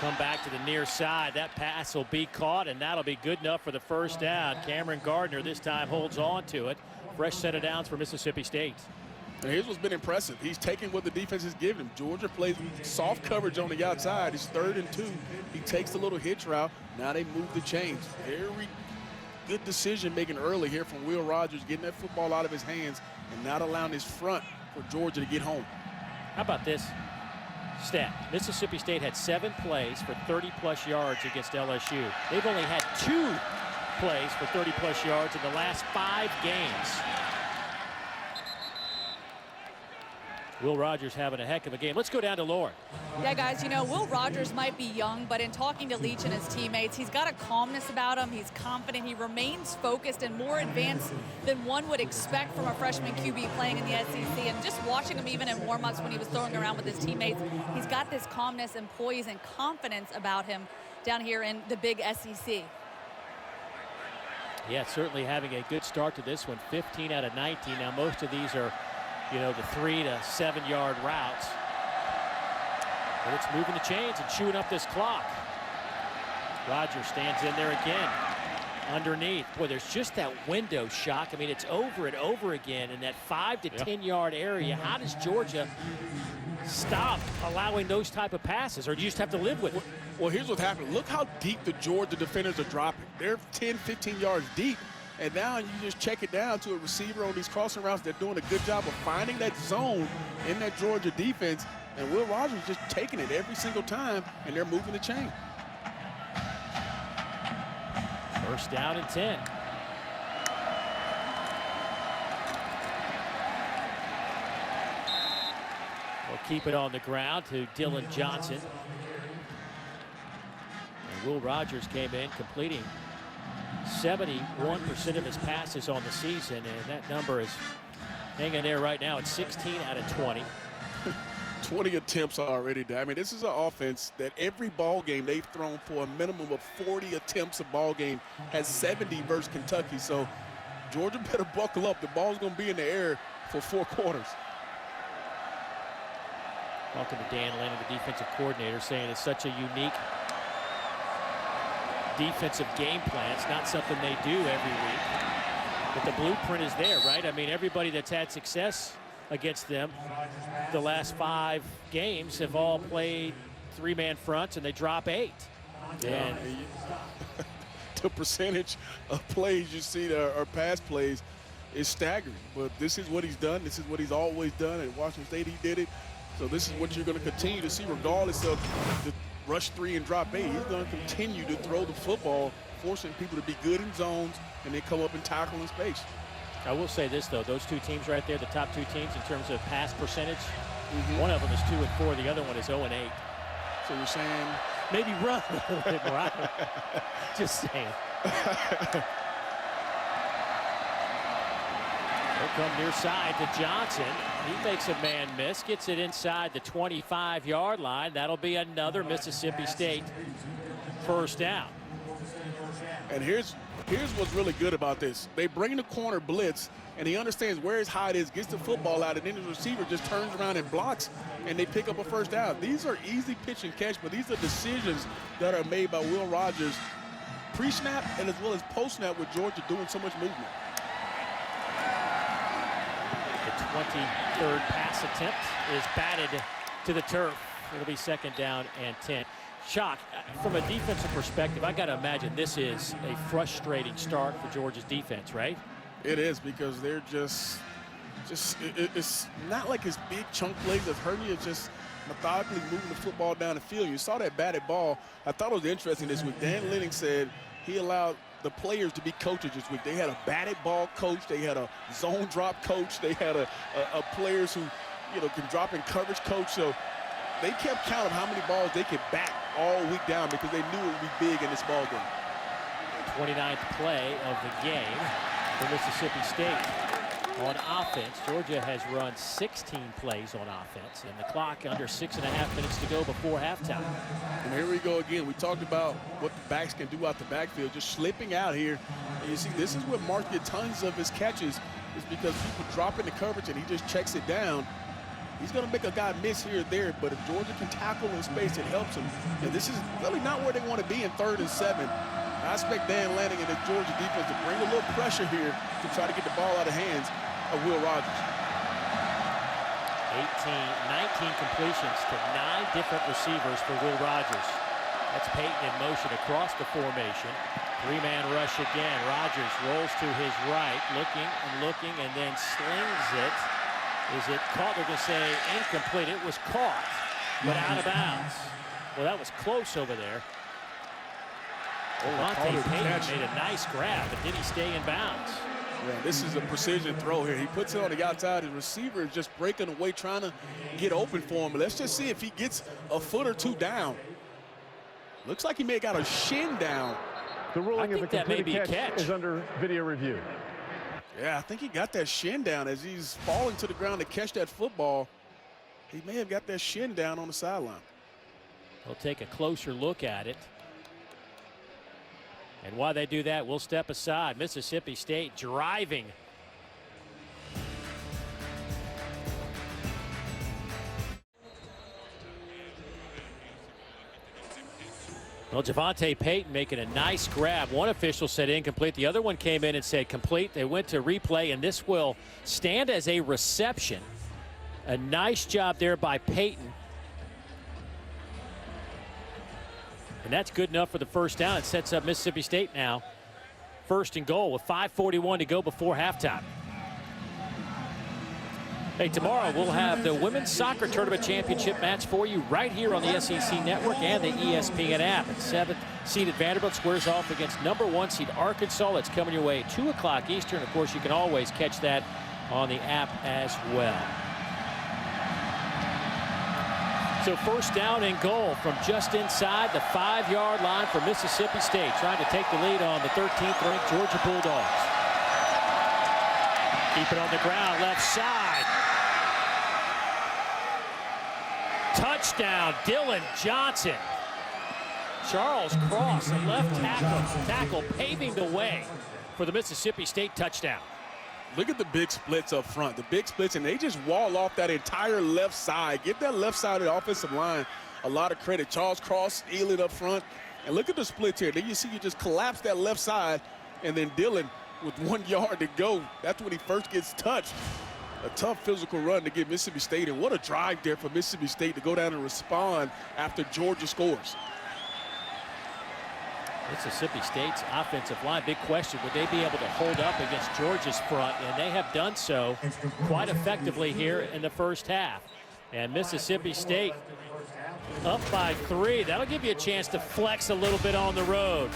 Come back to the near side. That pass will be caught, and that'll be good enough for the first down. Cameron Gardner this time holds on to it. Fresh set of downs for Mississippi State. And here's what's been impressive. He's taking what the defense has given him. Georgia plays soft coverage on the outside. It's 3rd and 2. He takes the little hitch route. Now they move the chains. Very good decision making early here from Will Rogers, getting that football out of his hands and not allowing his front for Georgia to get home. How about this stat? Mississippi State had 7 plays for 30-plus yards against LSU. They've only had 2 plays for 30-plus yards in the last 5 games. Will Rogers having a heck of a game. Let's go down to Lauren. Yeah, guys, you know, Will Rogers might be young, but in talking to Leach and his teammates, he's got a calmness about him. He's confident. He remains focused and more advanced than one would expect from a freshman QB playing in the SEC. And just watching him even in warm-ups when he was throwing around with his teammates, he's got this calmness and poise and confidence about him down here in the big SEC. Yeah, certainly having a good start to this one. 15 out of 19. Now, most of these are, you know, the 3 to 7 yard routes. But it's moving the chains and chewing up this clock. Rogers stands in there again. Underneath. Boy, there's just that window shock. I mean, it's over and over again in that 5 to 10 yard area. How does Georgia stop allowing those type of passes, or do you just have to live with it? Well, here's what happened. Look how deep the Georgia defenders are dropping. They're 10, 15 yards deep. And now you just check it down to a receiver on these crossing routes. They're doing a good job of finding that zone in that Georgia defense. And Will Rogers just taking it every single time, and they're moving the chain. First down and 10. We'll keep it on the ground to Dylan Johnson. And Will Rogers came in completing 71% of his passes on the season, and that number is hanging there right now at 16 out of 20. 20 attempts already. I mean, this is an offense that every ball game they've thrown for a minimum of 40 attempts a ball game, has 70 versus Kentucky. So Georgia better buckle up. The ball's going to be in the air for 4 quarters. Talking to Dan Lanning, the defensive coordinator, saying it's such a unique defensive game plan. It's not something they do every week. But the blueprint is there, right? I mean, everybody that's had success against them the last 5 games have all played 3-man fronts, and they drop 8. And the percentage of plays you see that are pass plays is staggering. But this is what he's done. This is what he's always done. At Washington State, he did it. So this is what you're going to continue to see regardless of the rush 3 and drop 8. He's going to continue to throw the football, forcing people to be good in zones and then come up and tackle in space. I will say this, though. Those 2 teams right there, the top 2 teams in terms of pass percentage, one of them is 2 and 4. The other one is 0 and 8. So you're saying maybe run a little bit more. Just saying. He'll come near side to Johnson. He makes a man miss, gets it inside the 25-yard line. That'll be another Mississippi State first down. And here's what's really good about this. They bring the corner blitz, and he understands where his height is, gets the football out, and then the receiver just turns around and blocks, and they pick up a first down. These are easy pitch and catch, but these are decisions that are made by Will Rogers pre-snap and as well as post-snap with Georgia doing so much movement. The 23rd pass attempt is batted to the turf. It'll be 2nd down and 10. Shock, from a defensive perspective, I got to imagine this is a frustrating start for Georgia's defense, right? It is, because they're just it's not like it's big chunk plays that's hurting you. It's just methodically moving the football down the field. You saw that batted ball. I thought it was interesting this week. Dan Lanning said he allowed the players to be coaches this week. They had a batted ball coach. They had a zone drop coach. They had a players who, can drop in coverage coach. So they kept count of how many balls they could bat all week down because they knew it would be big in this ball game. 29th play of the game for Mississippi State. On offense, Georgia has run 16 plays on offense, and the clock under 6.5 minutes to go before halftime. And here we go again. We talked about what the backs can do out the backfield, just slipping out here. And you see, this is where Mark gets tons of his catches, is because people drop into coverage and he just checks it down. He's going to make a guy miss here or there, but if Georgia can tackle in space, it helps him. And this is really not where they want to be in 3rd and 7. I expect Dan Lanning and the Georgia defense to bring a little pressure here to try to get the ball out of hands of Will Rogers. 19 completions to 9 different receivers for Will Rogers. That's Peyton in motion across the formation. 3-man rush again. Rogers rolls to his right, looking, and then slings it. Is it caught? They're going to say incomplete. It was caught, but out of bounds. Well, that was close over there. Devontae Payton made a nice grab, but did he stay in bounds? Yeah, this is a precision throw here. He puts it on the outside. His receiver is just breaking away, trying to get open for him. But let's just see if he gets a foot or 2 down. Looks like he may have got a shin down. The ruling of the completed catch is under video review. Yeah, I think he got that shin down as he's falling to the ground to catch that football. He may have got that shin down on the sideline. We'll take a closer look at it. And while they do that, we'll step aside. Mississippi State driving. Well, Devontae Payton making a nice grab. One official said incomplete. The other one came in and said complete. They went to replay, and this will stand as a reception. A nice job there by Payton. And that's good enough for the first down. It sets up Mississippi State now 1st and goal with 5:41 to go before halftime. Hey, tomorrow we'll have the Women's Soccer Tournament Championship match for you right here on the SEC Network and the ESPN app. And 7th-seeded Vanderbilt squares off against number 1 seed Arkansas. That's coming your way at 2 o'clock Eastern. Of course, you can always catch that on the app as well. So first down and goal from just inside the 5-yard line for Mississippi State, trying to take the lead on the 13th ranked Georgia Bulldogs. Keep it on the ground, left side. Touchdown, Dillon Johnson. Charles Cross, the left tackle, paving the way for the Mississippi State touchdown. Look at the big splits up front. The big splits, and they just wall off that entire left side. Give that left side of the offensive line a lot of credit. Charles Cross stealing up front. And look at the splits here. Then you see you just collapse that left side, and then Dillon with 1 yard to go. That's when he first gets touched. A tough physical run to get Mississippi State, and what a drive there for Mississippi State to go down and respond after Georgia scores. Mississippi State's offensive line, big question, would they be able to hold up against Georgia's front? And they have done so quite effectively here in the first half. And Mississippi State up by 3. That'll give you a chance to flex a little bit on the road.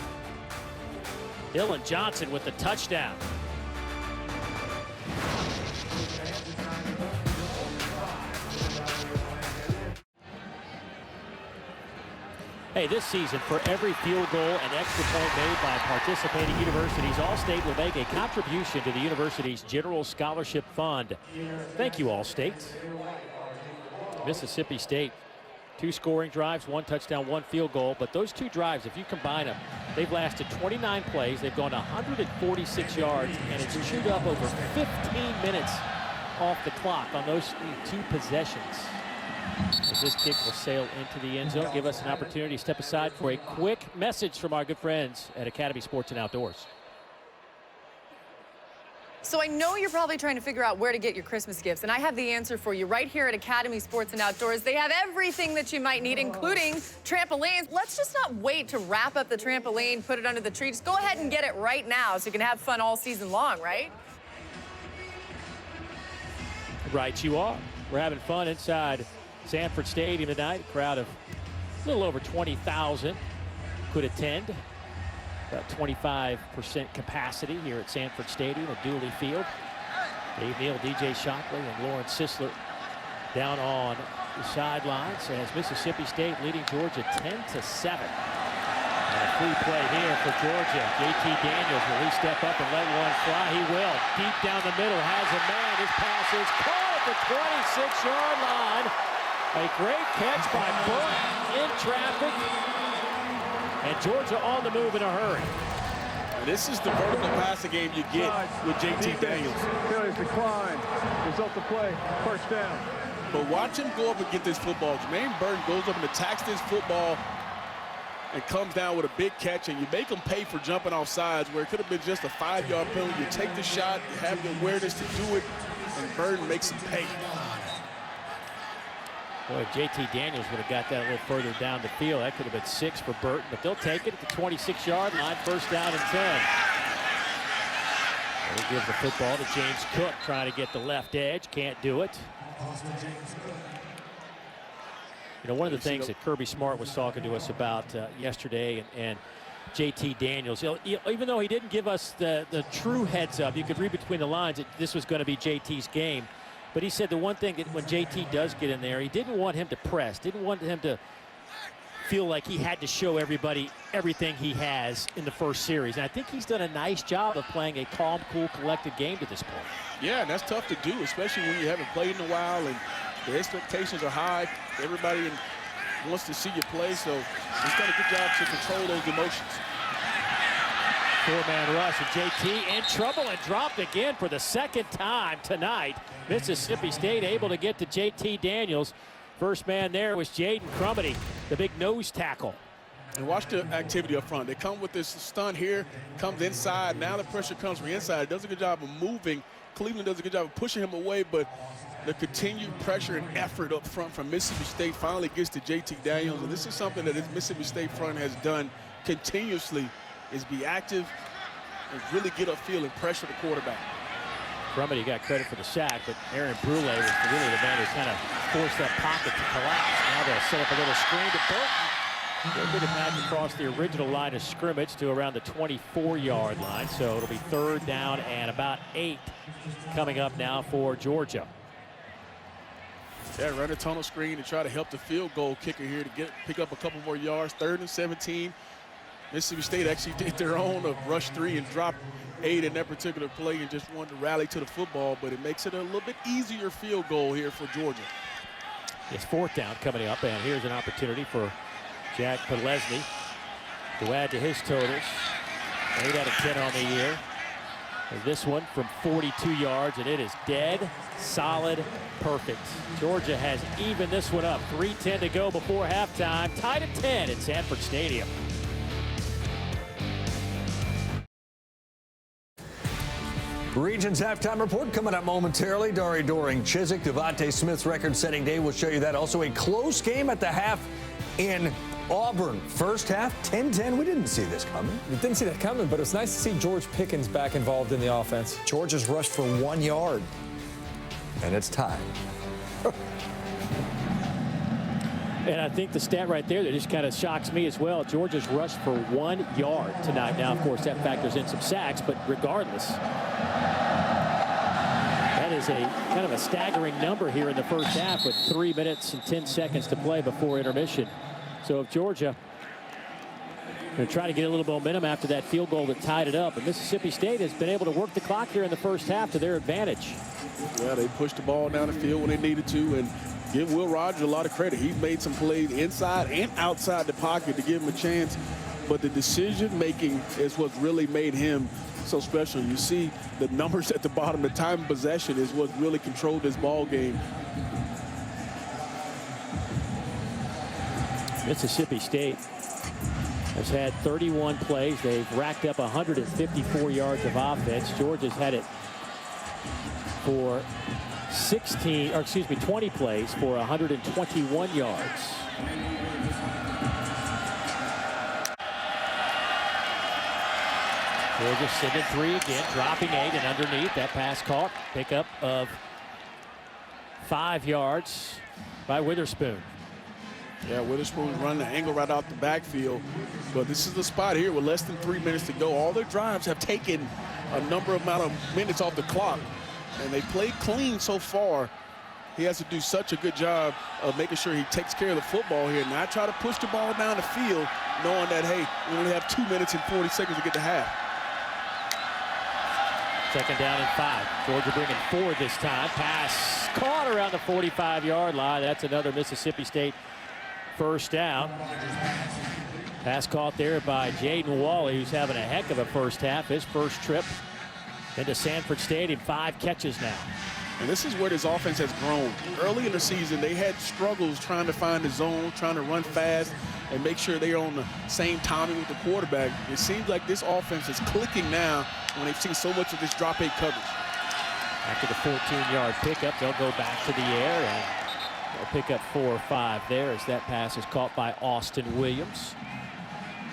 Dillon Johnson with the touchdown. Hey, this season, for every field goal and extra point made by participating universities, Allstate will make a contribution to the university's General Scholarship Fund. Thank you, Allstate. Mississippi State, 2 scoring drives, 1 touchdown, 1 field goal. But those 2 drives, if you combine them, they've lasted 29 plays. They've gone 146 yards, and it's chewed up over 15 minutes off the clock on those 2 possessions. As this kick will sail into the end zone, give us an opportunity to step aside for a quick message from our good friends at Academy Sports and Outdoors. So I know you're probably trying to figure out where to get your Christmas gifts, and I have the answer for you right here at Academy Sports and Outdoors. They have everything that you might need, including trampolines. Let's just not wait to wrap up the trampoline, put it under the tree. Just go ahead and get it right now so you can have fun all season long, right? Right you are. We're having fun inside Sanford Stadium tonight. A crowd of a little over 20,000 could attend. About 25% capacity here at Sanford Stadium at Dooley Field. Dave Neal, DJ Shockley, and Lauren Sisler down on the sidelines as Mississippi State leading Georgia 10-7. And a free play here for Georgia. JT Daniels, will he step up and let one fly? He will. Deep down the middle, has a man. His pass is caught at the 26-yard line. A great catch by Burke in traffic. And Georgia on the move in a hurry. This is the vertical passing game you get with JT Daniels. Failures decline. Result of play, first down. But watch him go up and get this football. Jermaine Burton goes up and attacks this football and comes down with a big catch, and you make him pay for jumping off sides where it could have been just a 5-yard penalty. You take the shot, you have the awareness to do it, and Burton makes him pay. Boy, if JT Daniels would have got that a little further down the field, that could have been 6 for Burton, but they'll take it at the 26-yard line, first down and 10. They'll give the football to James Cook, trying to get the left edge, can't do it. You know, one of the things that Kirby Smart was talking to us about yesterday, and JT Daniels, even though he didn't give us the true heads up, you could read between the lines that this was going to be JT's game. But he said the one thing that when JT does get in there, he didn't want him to press, didn't want him to feel like he had to show everybody everything he has in the first series. And I think he's done a nice job of playing a calm, cool, collected game to this point. Yeah, and that's tough to do, especially when you haven't played in a while and the expectations are high. Everybody wants to see you play, so he's done a good job to control those emotions. 4-man rush, and JT in trouble and dropped again for the second time tonight. Mississippi State able to get to JT Daniels. First man there was Jaden Crumedy, the big nose tackle. And watch the activity up front. They come with this stunt here, comes inside. Now the pressure comes from inside. It does a good job of moving. Cleveland does a good job of pushing him away, but the continued pressure and effort up front from Mississippi State finally gets to JT Daniels. And this is something that this Mississippi State front has done continuously, is be active and really get upfield and pressure the quarterback. Crumedy got credit for the sack, but Aaron Brule was really the man who kind of forced that pocket to collapse. Now they'll set up a little screen to Burton. They're going to match across the original line of scrimmage to around the 24-yard line. So it'll be third down and about 8 coming up now for Georgia. Yeah, run a tunnel screen to try to help the field goal kicker here to pick up a couple more yards. 3rd and 17. Mississippi State actually did their own of rush 3 and drop 8 in that particular play and just wanted to rally to the football, but it makes it a little bit easier field goal here for Georgia. It's 4th down coming up, and here's an opportunity for Jack Podlesny to add to his totals. 8 out of 10 on the year. And this one from 42 yards, and it is dead, solid, perfect. Georgia has evened this one up. 3:10 to go before halftime. Tied at 10 at Sanford Stadium. Regions halftime report coming up momentarily. Dari Doring-Chizik, Devontae Smith's record-setting day. We'll show you that. Also a close game at the half in Auburn. First half, 10-10. We didn't see this coming. We didn't see that coming, but it's nice to see George Pickens back involved in the offense. George has rushed for 1 yard. And it's tied. And I think the stat right there that just kind of shocks me as well. Georgia's rushed for 1 yard tonight. Now, of course, that factors in some sacks, but regardless, that is a kind of a staggering number here in the first half with 3 minutes and 10 seconds to play before intermission. So if Georgia going to try to get a little momentum after that field goal that tied it up, and Mississippi State has been able to work the clock here in the first half to their advantage. Yeah, they pushed the ball down the field when they needed to, and give Will Rogers a lot of credit. He's made some plays inside and outside the pocket to give him a chance, but the decision-making is what really made him so special. You see the numbers at the bottom. The time of possession is what really controlled this ball game. Mississippi State has had 31 plays. They've racked up 154 yards of offense. Georgia's had it for 20 plays for 121 yards. Georgia sending 3 again, dropping 8 and underneath. That pass caught. Pickup of 5 yards by Witherspoon. Yeah, Witherspoon running the angle right out the backfield. But this is the spot here with less than 3 minutes to go. All their drives have taken a amount of minutes off the clock, and they played clean so far. He has to do such a good job of making sure he takes care of the football here, not try to push the ball down the field, knowing that, hey, we only have 2 minutes and 40 seconds to get to half. 2nd down and 5. Georgia bringing 4 this time. Pass caught around the 45-yard line. That's another Mississippi State first down. Pass caught there by Jaden Walley, who's having a heck of a first half. His first trip into Sanford Stadium. 5 catches now. And this is where this offense has grown. Early in the season, they had struggles trying to find the zone, trying to run fast and make sure they're on the same timing with the quarterback. It seems like this offense is clicking now when they've seen so much of this drop 8 coverage. After the 14-yard pickup, they'll go back to the air and they'll pick up 4 or 5 there as that pass is caught by Austin Williams.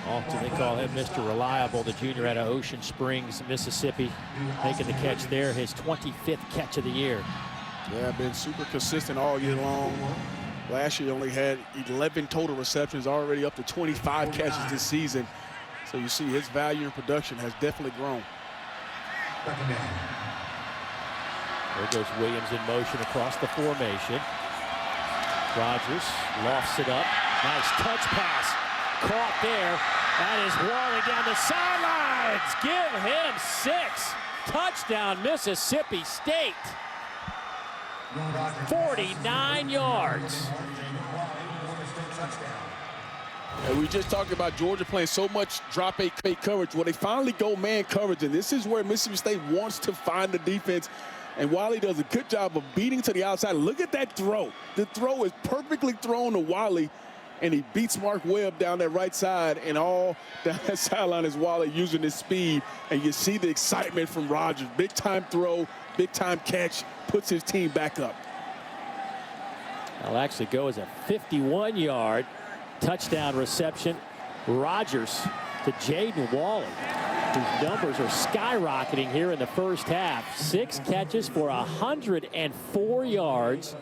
Often they call him Mr. Reliable, the junior out of Ocean Springs, Mississippi, making the catch there, his 25th catch of the year. Yeah, been super consistent all year long. Last year only had 11 total receptions, already up to 25 catches this season. So you see his value and production has definitely grown. There goes Williams in motion across the formation. Rogers lofts it up. Nice touch pass. Caught there. That is Walley down the sidelines. Give him 6. Touchdown, Mississippi State. 49 yards. And we just talked about Georgia playing so much drop 8 coverage. Well, they finally go man coverage, and this is where Mississippi State wants to find the defense. And Walley does a good job of beating to the outside. Look at that throw. The throw is perfectly thrown to Walley, and he beats Mark Webb down that right side, and all down that sideline is Walley using his speed. And you see the excitement from Rogers. Big-time throw, big-time catch, puts his team back up. That'll actually go as a 51-yard touchdown reception. Rogers to Jaden Walley, whose numbers are skyrocketing here in the first half. 6 catches for 104 yards.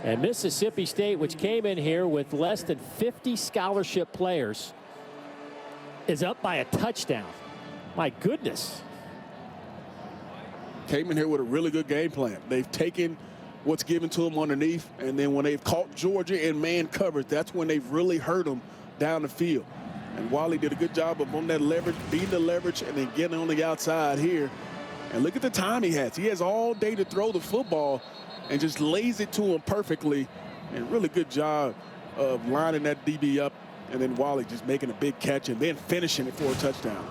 And Mississippi State, which came in here with less than 50 scholarship players, is up by a touchdown. My goodness. Came in here with a really good game plan. They've taken what's given to them underneath. And then when they've caught Georgia in man coverage, that's when they've really hurt them down the field. And Wally did a good job of on that leverage, beating the leverage, and then getting on the outside here. And look at the time he has. He has all day to throw the football and just lays it to him perfectly. And really good job of lining that DB up. And then Wally just making a big catch and then finishing it for a touchdown.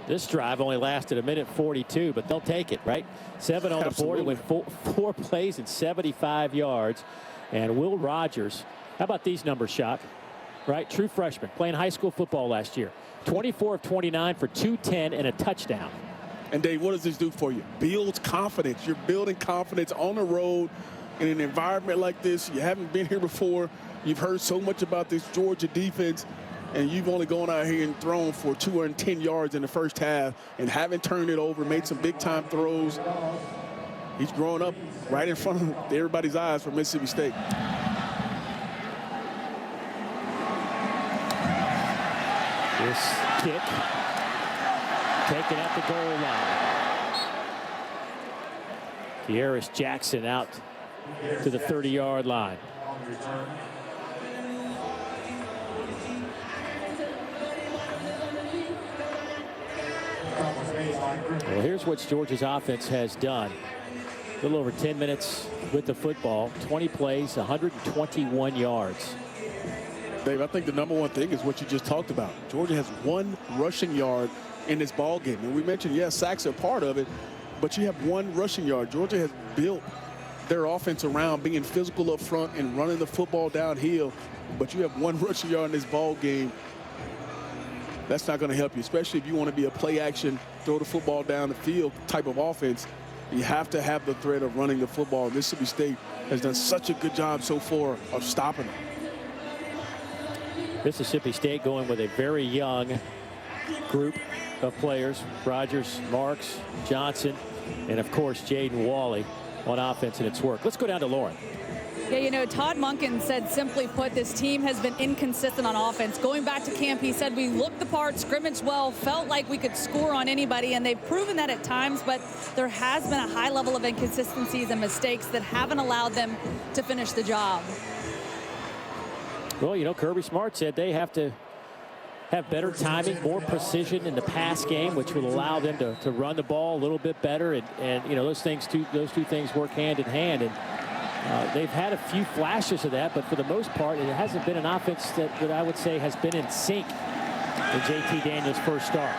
This drive only lasted a minute 42, but they'll take it, right? 7 on the board with four plays and 75 yards. And Will Rogers, how about these numbers, Shock? Right, true freshman, playing high school football last year. 24 of 29 for 210 and a touchdown. And Dave, what does this do for you? Builds confidence. You're building confidence on the road in an environment like this. You haven't been here before. You've heard so much about this Georgia defense, and you've only gone out here and thrown for 210 yards in the first half and haven't turned it over, made some big-time throws. He's growing up right in front of everybody's eyes for Mississippi State. This kick taken at the goal line. Kearis Jackson out to the 30-yard line. Well, here's what Georgia's offense has done. A little over 10 minutes with the football, 20 plays, 121 yards. Dave, I think the number one thing is what you just talked about. Georgia has 1 rushing yard in this ball game. And we mentioned, yes, sacks are part of it, but you have 1 rushing yard. Georgia has built their offense around being physical up front and running the football downhill, but you have 1 rushing yard in this ball game. That's not going to help you, especially if you want to be a play action, throw the football down the field type of offense. You have to have the threat of running the football. Mississippi State has done such a good job so far of stopping it. Mississippi State going with a very young group of players. Rogers, Marks, Johnson, and of course Jaden Walley on offense, and its work. Let's go down to Lauren. Yeah, you know, Todd Monken said, simply put, this team has been inconsistent on offense. Going back to camp, he said we looked the part, scrimmaged well, felt like we could score on anybody, and they've proven that at times, but there has been a high level of inconsistencies and mistakes that haven't allowed them to finish the job. Well, you know, Kirby Smart said they have to have better timing, more precision in the pass game, which will allow them to run the ball a little bit better. And you know, those two things work hand in hand. And they've had a few flashes of that, but for the most part, it hasn't been an offense that I would say has been in sync in JT Daniels' first start.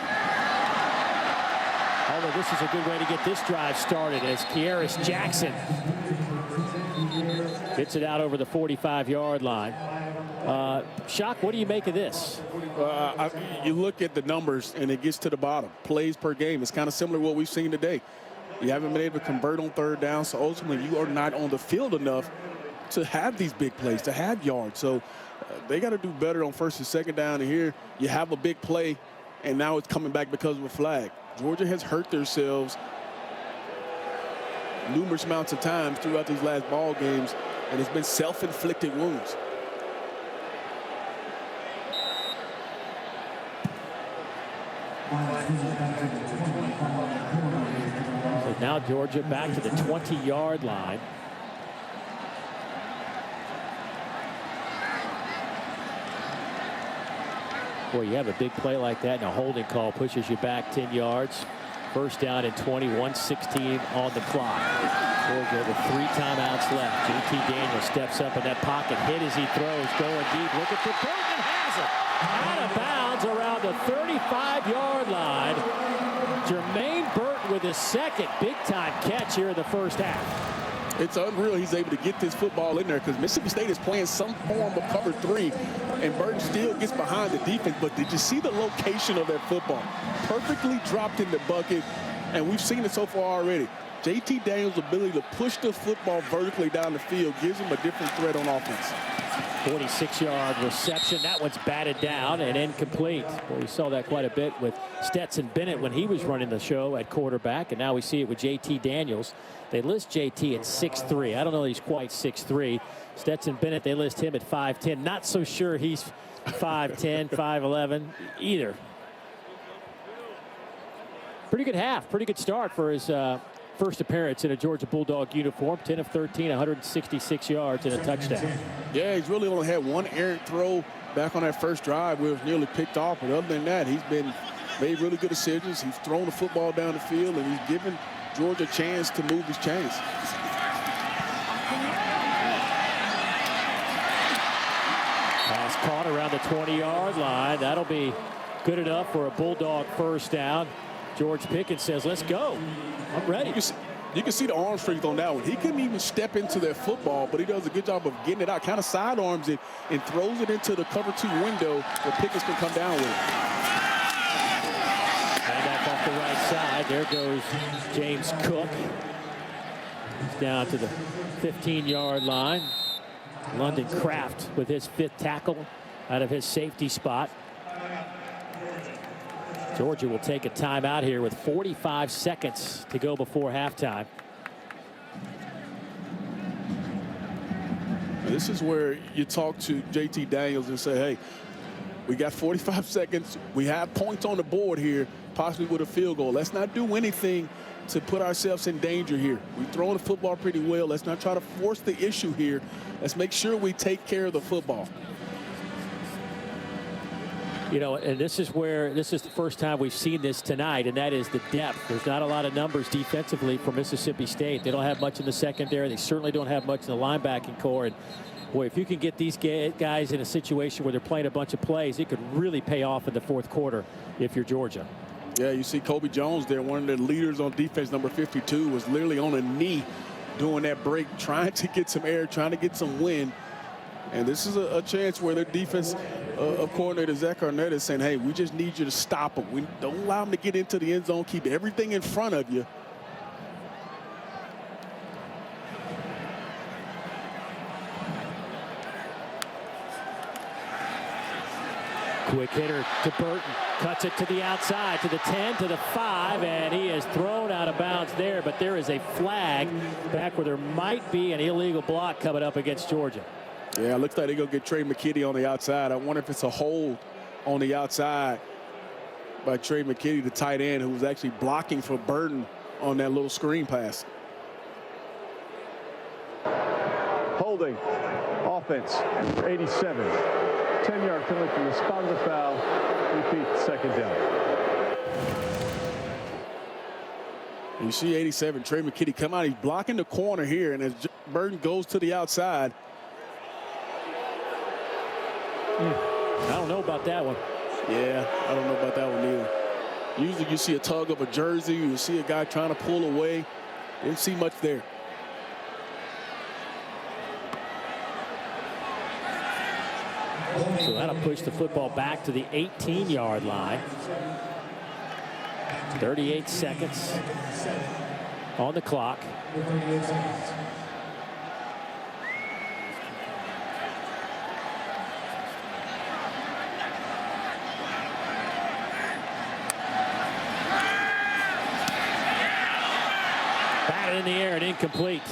Although this is a good way to get this drive started as Kearis Jackson gets it out over the 45-yard line. Shock, what do you make of this? You look at the numbers and it gets to the bottom. Plays per game. It's kind of similar to what we've seen today. You haven't been able to convert on third down, so ultimately you are not on the field enough to have these big plays, to have yards. So they got to do better on first and second down. And here you have a big play, and now it's coming back because of a flag. Georgia has hurt themselves numerous amounts of times throughout these last ball games, and it's been self-inflicted wounds. So now Georgia back to the 20-yard line. Boy, you have a big play like that, and a holding call pushes you back 10 yards. First down and 20, 1:16 on the clock. Georgia with 3 timeouts left. JT Daniels steps up in that pocket, hit as he throws, going deep. Look at the Burton has it. Out of bounds around the 35-yard line. Jermaine Burton with his second big-time catch here in the first half. It's unreal he's able to get this football in there because Mississippi State is playing some form of cover 3, and Burton still gets behind the defense. But did you see the location of that football? Perfectly dropped in the bucket, and we've seen it so far already. JT Daniels' ability to push the football vertically down the field gives him a different threat on offense. 46-yard reception. That one's batted down and incomplete. Well, we saw that quite a bit with Stetson Bennett when he was running the show at quarterback, and now we see it with JT Daniels. They list JT at 6'3". I don't know that he's quite 6'3". Stetson Bennett, they list him at 5'10". Not so sure he's 5'10", 5'11" either. Pretty good half. Pretty good start for his first appearance in a Georgia Bulldog uniform. 10 of 13, 166 yards and a touchdown. Yeah, he's really only had one errant throw back on that first drive where it was nearly picked off. But other than that, he's made really good decisions. He's thrown the football down the field, and he's given Georgia a chance to move his chains. Pass caught around the 20-yard line. That'll be good enough for a Bulldog first down. George Pickens says, let's go. I'm ready. You can see the arm strength on that one. He couldn't even step into that football, but he does a good job of getting it out, kind of sidearms it, and throws it into the cover 2 window where Pickens can come down with it. And back off the right side. There goes James Cook. He's down to the 15-yard line. London Kraft with his 5th tackle out of his safety spot. Georgia will take a timeout here with 45 seconds to go before halftime. This is where you talk to JT Daniels and say, hey, we got 45 seconds. We have points on the board here, possibly with a field goal. Let's not do anything to put ourselves in danger here. We're throwing the football pretty well. Let's not try to force the issue here. Let's make sure we take care of the football. You know, and this is the first time we've seen this tonight, and that is the depth. There's not a lot of numbers defensively for Mississippi State. They don't have much in the secondary. They certainly don't have much in the linebacking core. And boy, if you can get these guys in a situation where they're playing a bunch of plays, it could really pay off in the 4th quarter if you're Georgia. Yeah, you see Kobe Jones there, one of the leaders on defense, number 52, was literally on a knee doing that break, trying to get some air, trying to get some wind. And this is a chance where their defense coordinator Zach Arnett is saying, hey, we just need you to stop them. We don't allow them to get into the end zone. Keep everything in front of you. Quick hitter to Burton. Cuts it to the outside, to the 10, to the 5, and he is thrown out of bounds there. But there is a flag back where there might be an illegal block coming up against Georgia. Yeah, it looks like they're going to get Trey McKitty on the outside. I wonder if it's a hold on the outside by Trey McKitty, the tight end, who was actually blocking for Burton on that little screen pass. Holding. Offense, 87. 10-yard penalty from the spot of the foul. Repeat, 2nd down. You see 87, Trey McKitty come out. He's blocking the corner here, and as Burton goes to the outside. I don't know about that one. Yeah, I don't know about that one either. Usually you see a tug of a jersey. You see a guy trying to pull away. Didn't see much there. So that'll push the football back to the 18-yard line. 38 seconds on the clock. Batted in the air and incomplete.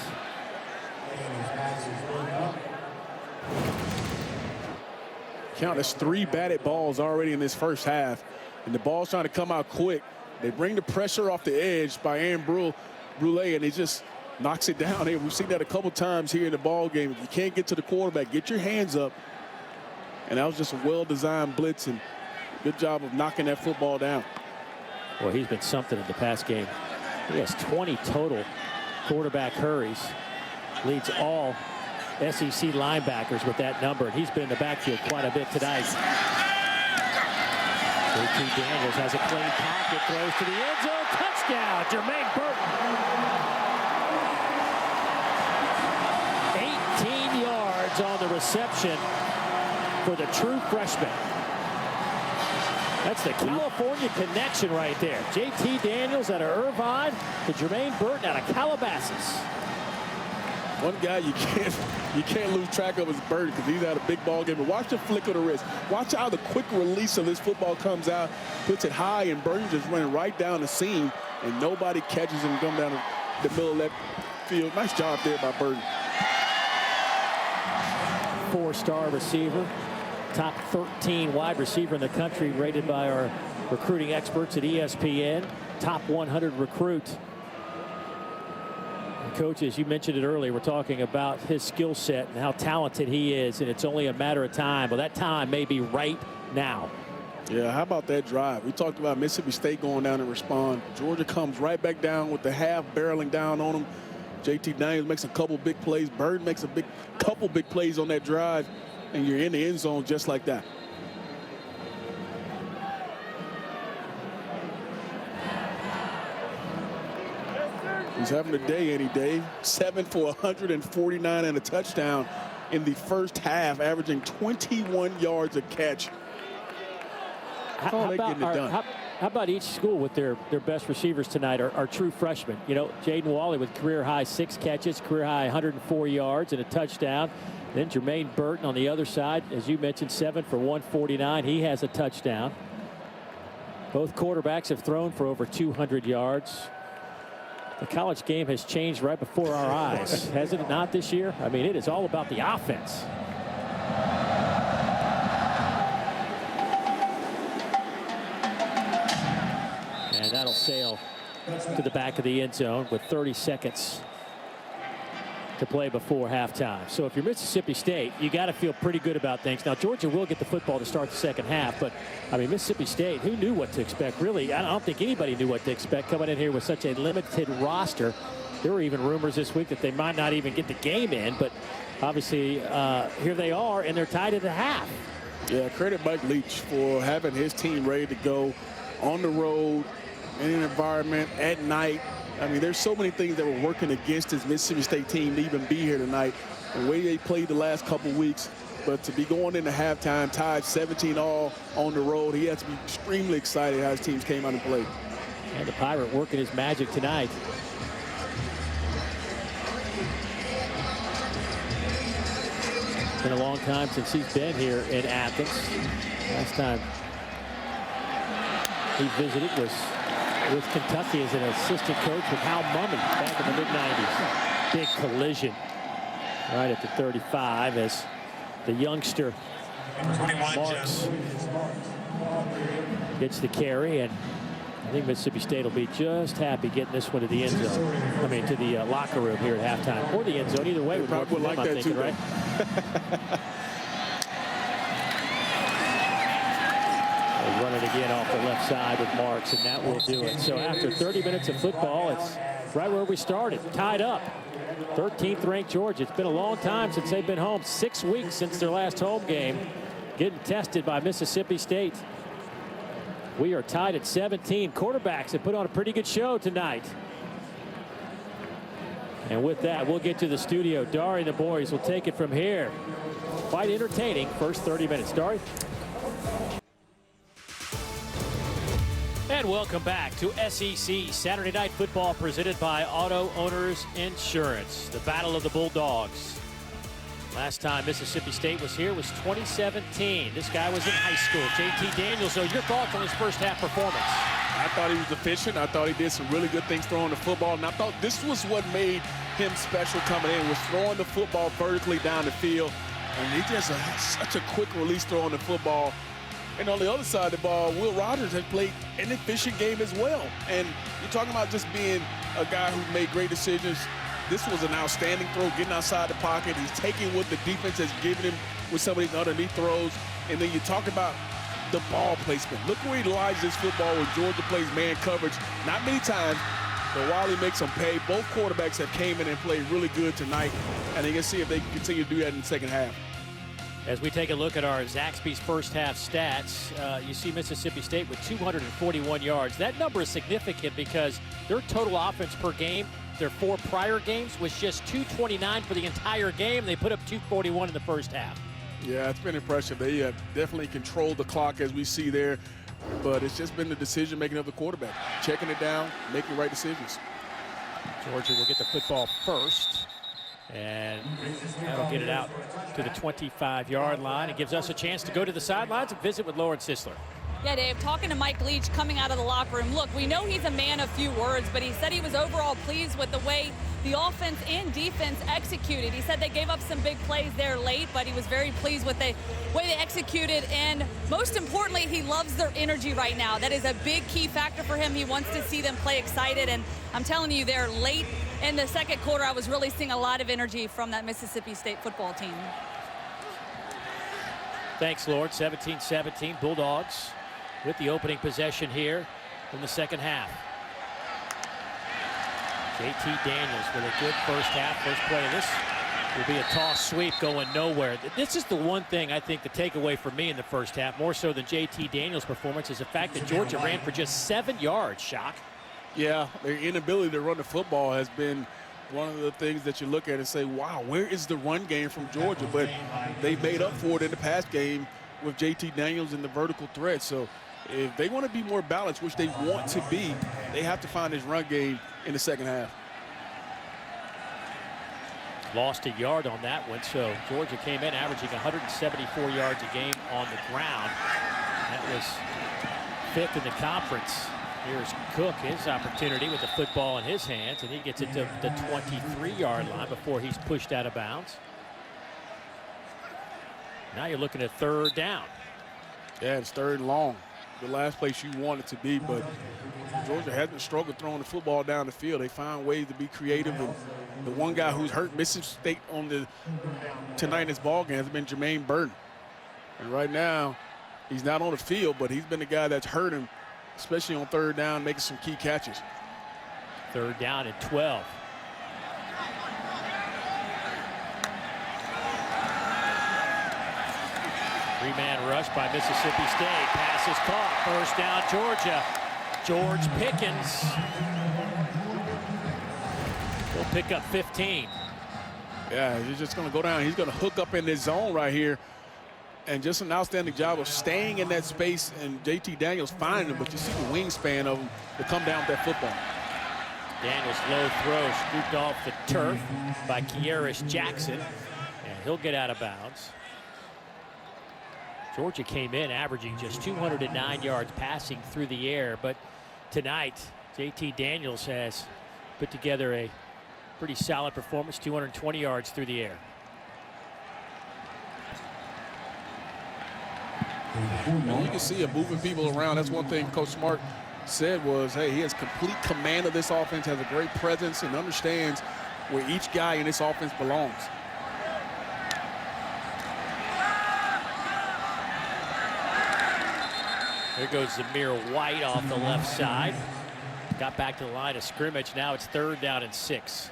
Count, that's 3 batted balls already in this first half, and the ball's trying to come out quick. They bring the pressure off the edge by Aaron Brule, and he just knocks it down here. We've seen that a couple times here in the ball game. If you can't get to the quarterback, get your hands up. And that was just a well-designed blitz, and good job of knocking that football down. Well, he's been something in the past game. He has 20 total quarterback hurries. Leads all SEC linebackers with that number, and he's been in the backfield quite a bit tonight. JT Daniels has a clean pocket, throws to the end zone, touchdown, Jermaine Burton. 18 yards on the reception for the true freshman. That's the California connection right there. JT Daniels out of Irvine to Jermaine Burton out of Calabasas. One guy you can't lose track of is Burton, because he's had a big ball game. But watch the flick of the wrist. Watch how the quick release of this football comes out, puts it high, and Burton just running right down the seam, and nobody catches him coming down the middle of that field. Nice job there by Burton. 4-star receiver, top 13 wide receiver in the country, rated by our recruiting experts at ESPN. Top 100 recruit Coach, as you mentioned it earlier, we're talking about his skill set and how talented he is, and it's only a matter of time. Well, that time may be right now. Yeah, how about that drive? We talked about Mississippi State going down and respond. Georgia comes right back down with the half barreling down on them. JT Daniels makes a couple big plays. Bird makes a couple big plays on that drive, and you're in the end zone just like that. He's having a day any day. 7 for 149 and a touchdown in the first half, averaging 21 yards a catch. How about each school with their best receivers tonight are true freshmen? You know, Jaden Walley with career high 6 catches, career high 104 yards and a touchdown. Then Jermaine Burton on the other side, as you mentioned, 7 for 149. He has a touchdown. Both quarterbacks have thrown for over 200 yards. The college game has changed right before our eyes, hasn't it not this year? I mean, it is all about the offense. And that'll sail to the back of the end zone with 30 seconds to play before halftime. So if you're Mississippi State, you got to feel pretty good about things. Now, Georgia will get the football to start the second half, but I mean, Mississippi State, who knew what to expect? Really, I don't think anybody knew what to expect coming in here with such a limited roster. There were even rumors this week that they might not even get the game in, but obviously here they are, and they're tied at the half. Yeah, credit Mike Leach for having his team ready to go on the road in an environment at night. I mean, there's so many things that were working against this Mississippi State team to even be here tonight. The way they played the last couple weeks, but to be going into halftime, tied 17-all on the road, he has to be extremely excited how his teams came out and played. And the Pirate working his magic tonight. It's been a long time since he's been here in Athens. Last time he visited was with Kentucky as an assistant coach with Hal Mumme back in the mid-90s. Big collision right at the 35 as the youngster Marks gets the carry, and I think Mississippi State will be just happy getting this one to the end zone. I mean, to the locker room here at halftime, or the end zone. Either way would work for them, I'm thinking, right? They run it again off the left side with Marks, and that will do it. So after 30 minutes of football, it's right where we started, tied up. 13th ranked Georgia. It's been a long time since they've been home. 6 weeks since their last home game. Getting tested by Mississippi State. We are tied at 17. Quarterbacks have put on a pretty good show tonight. And with that, we'll get to the studio. Dari and the boys will take it from here. Quite entertaining first 30 minutes. Dari? And welcome back to SEC Saturday Night Football presented by Auto Owners Insurance. The Battle of the Bulldogs. Last time Mississippi State was here was 2017. This guy was in high school. JT Daniels, so your thoughts on his first half performance? I thought he was efficient. I thought he did some really good things throwing the football. And I thought this was what made him special coming in, was throwing the football vertically down the field. And he just such a quick release throwing the football. And on the other side of the ball, Will Rogers has played an efficient game as well. And you're talking about just being a guy who made great decisions. This was an outstanding throw, getting outside the pocket. He's taking what the defense has given him with some of these underneath throws. And then you talk about the ball placement. Look where he lies this football when Georgia plays man coverage. Not many times, but Wally makes them pay. Both quarterbacks have came in and played really good tonight. And you can see if they can continue to do that in the second half. As we take a look at our Zaxby's first half stats, you see Mississippi State with 241 yards. That number is significant because their total offense per game, their 4 prior games, was just 229 for the entire game. They put up 241 in the first half. Yeah, it's been impressive. They have definitely controlled the clock as we see there, but it's just been the decision-making of the quarterback, checking it down, making the right decisions. Georgia will get the football first, and that'll get it out to the 25-yard line. It gives us a chance to go to the sidelines and visit with Lauren Sisler. Yeah, Dave, talking to Mike Leach coming out of the locker room. Look, we know he's a man of few words, but he said he was overall pleased with the way the offense and defense executed. He said they gave up some big plays there late, but he was very pleased with the way they executed. And most importantly, he loves their energy right now. That is a big key factor for him. He wants to see them play excited. And I'm telling you, their late In the second quarter, I was really seeing a lot of energy from that Mississippi State football team. Thanks, Lord. 17-17, Bulldogs with the opening possession here in the second half. JT Daniels with a good first half. First play of this will be a toss sweep going nowhere. This is the one thing I think the takeaway for me in the first half, more so than JT Daniels' performance, is the fact that Georgia ran for just 7 yards. Shock. Yeah, their inability to run the football has been one of the things that you look at and say, wow, where is the run game from Georgia? But they made up for it in the pass game with JT Daniels and the vertical threat. So if they want to be more balanced, which they want to be, they have to find this run game in the second half. Lost a yard on that one, so Georgia came in averaging 174 yards a game on the ground. That was 5th in the conference. Here's Cook, his opportunity with the football in his hands, and he gets it to the 23-yard line before he's pushed out of bounds. Now you're looking at third down. Yeah, it's third and long. The last place you want it to be, but Georgia hasn't struggled throwing the football down the field. They find ways to be creative, and the one guy who's hurt Mississippi State tonight in this ball game has been Jermaine Burton. And right now, he's not on the field, but he's been the guy that's hurt him, especially on third down, making some key catches. Third down and 12. Three-man rush by Mississippi State. Pass is caught. First down, Georgia. George Pickens will pick up 15. Yeah, he's just going to go down. He's going to hook up in this zone right here. And just an outstanding job of staying in that space, and JT Daniels finding him, but you see the wingspan of him to come down with that football. Daniels low throw, scooped off the turf by Kearis Jackson, and he'll get out of bounds. Georgia came in averaging just 209 yards passing through the air, but tonight JT Daniels has put together a pretty solid performance, 220 yards through the air. And you can see him moving people around. That's one thing Coach Smart said was, hey, he has complete command of this offense, has a great presence, and understands where each guy in this offense belongs. There goes Zamir White off the left side. Got back to the line of scrimmage. Now it's third down and 6.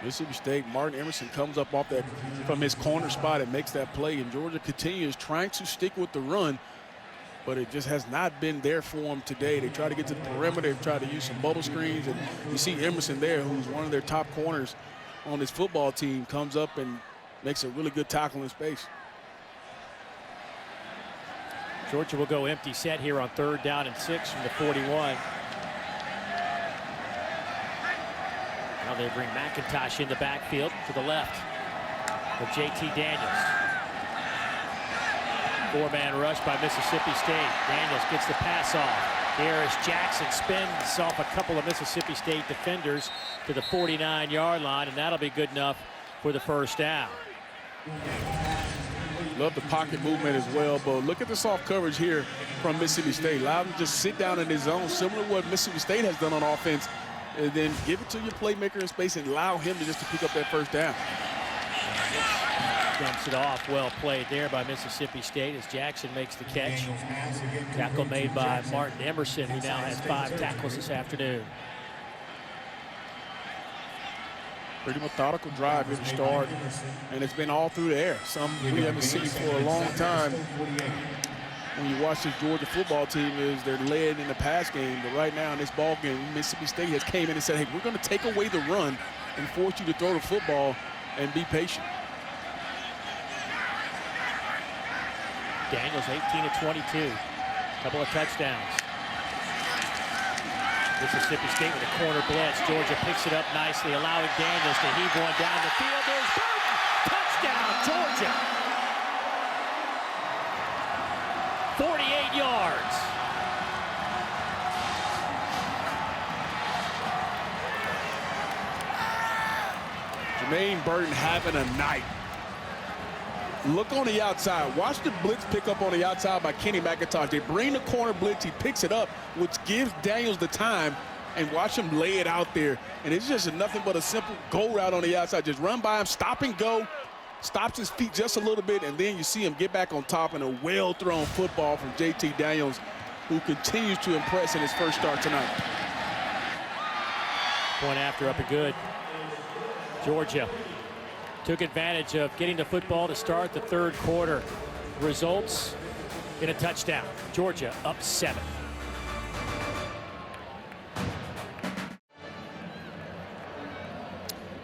Mississippi State, Martin Emerson comes up off that from his corner spot and makes that play, and Georgia continues trying to stick with the run, but it just has not been there for them today. They try to get to the perimeter, they try to use some bubble screens, and you see Emerson there, who's one of their top corners on this football team, comes up and makes a really good tackle in space. Georgia will go empty set here on third down and 6 from the 41. Now they bring McIntosh in the backfield to the left with JT Daniels. 4-man rush by Mississippi State. Daniels gets the pass off. Kearis Jackson spins off a couple of Mississippi State defenders to the 49-yard line, and that'll be good enough for the first down. Love the pocket movement as well, but look at the soft coverage here from Mississippi State. Allow them to just sit down in his zone, similar to what Mississippi State has done on offense, and then give it to your playmaker in space and allow him to pick up that first down. Dumps it off. Well played there by Mississippi State as Jackson makes the catch. Tackle made by Martin Emerson, who now has 5 tackles this afternoon. Pretty methodical drive here to start, and it's been all through the air. Some we haven't seen for a long time. When you watch this Georgia football team, is they're led in the pass game, but right now in this ball game, Mississippi State has came in and said, hey, we're going to take away the run and force you to throw the football and be patient. Daniels 18 of 22, couple of touchdowns. Mississippi State with a corner blitz. Georgia picks it up nicely, allowing Daniels to heave one down the field. There's Burton. Touchdown, Georgia. 48 yards. Jermaine Burton having a night. Look on the outside. Watch the blitz pick up on the outside by Kenny McIntosh. They bring the corner blitz. He picks it up, which gives Daniels the time and watch him lay it out there. And it's just nothing but a simple go route on the outside. Just run by him, stop and go, stops his feet just a little bit, and then you see him get back on top, and a well-thrown football from JT Daniels, who continues to impress in his first start tonight. Point after, up and good. Georgia took advantage of getting the football to start the third quarter. Results in a touchdown. Georgia up 7.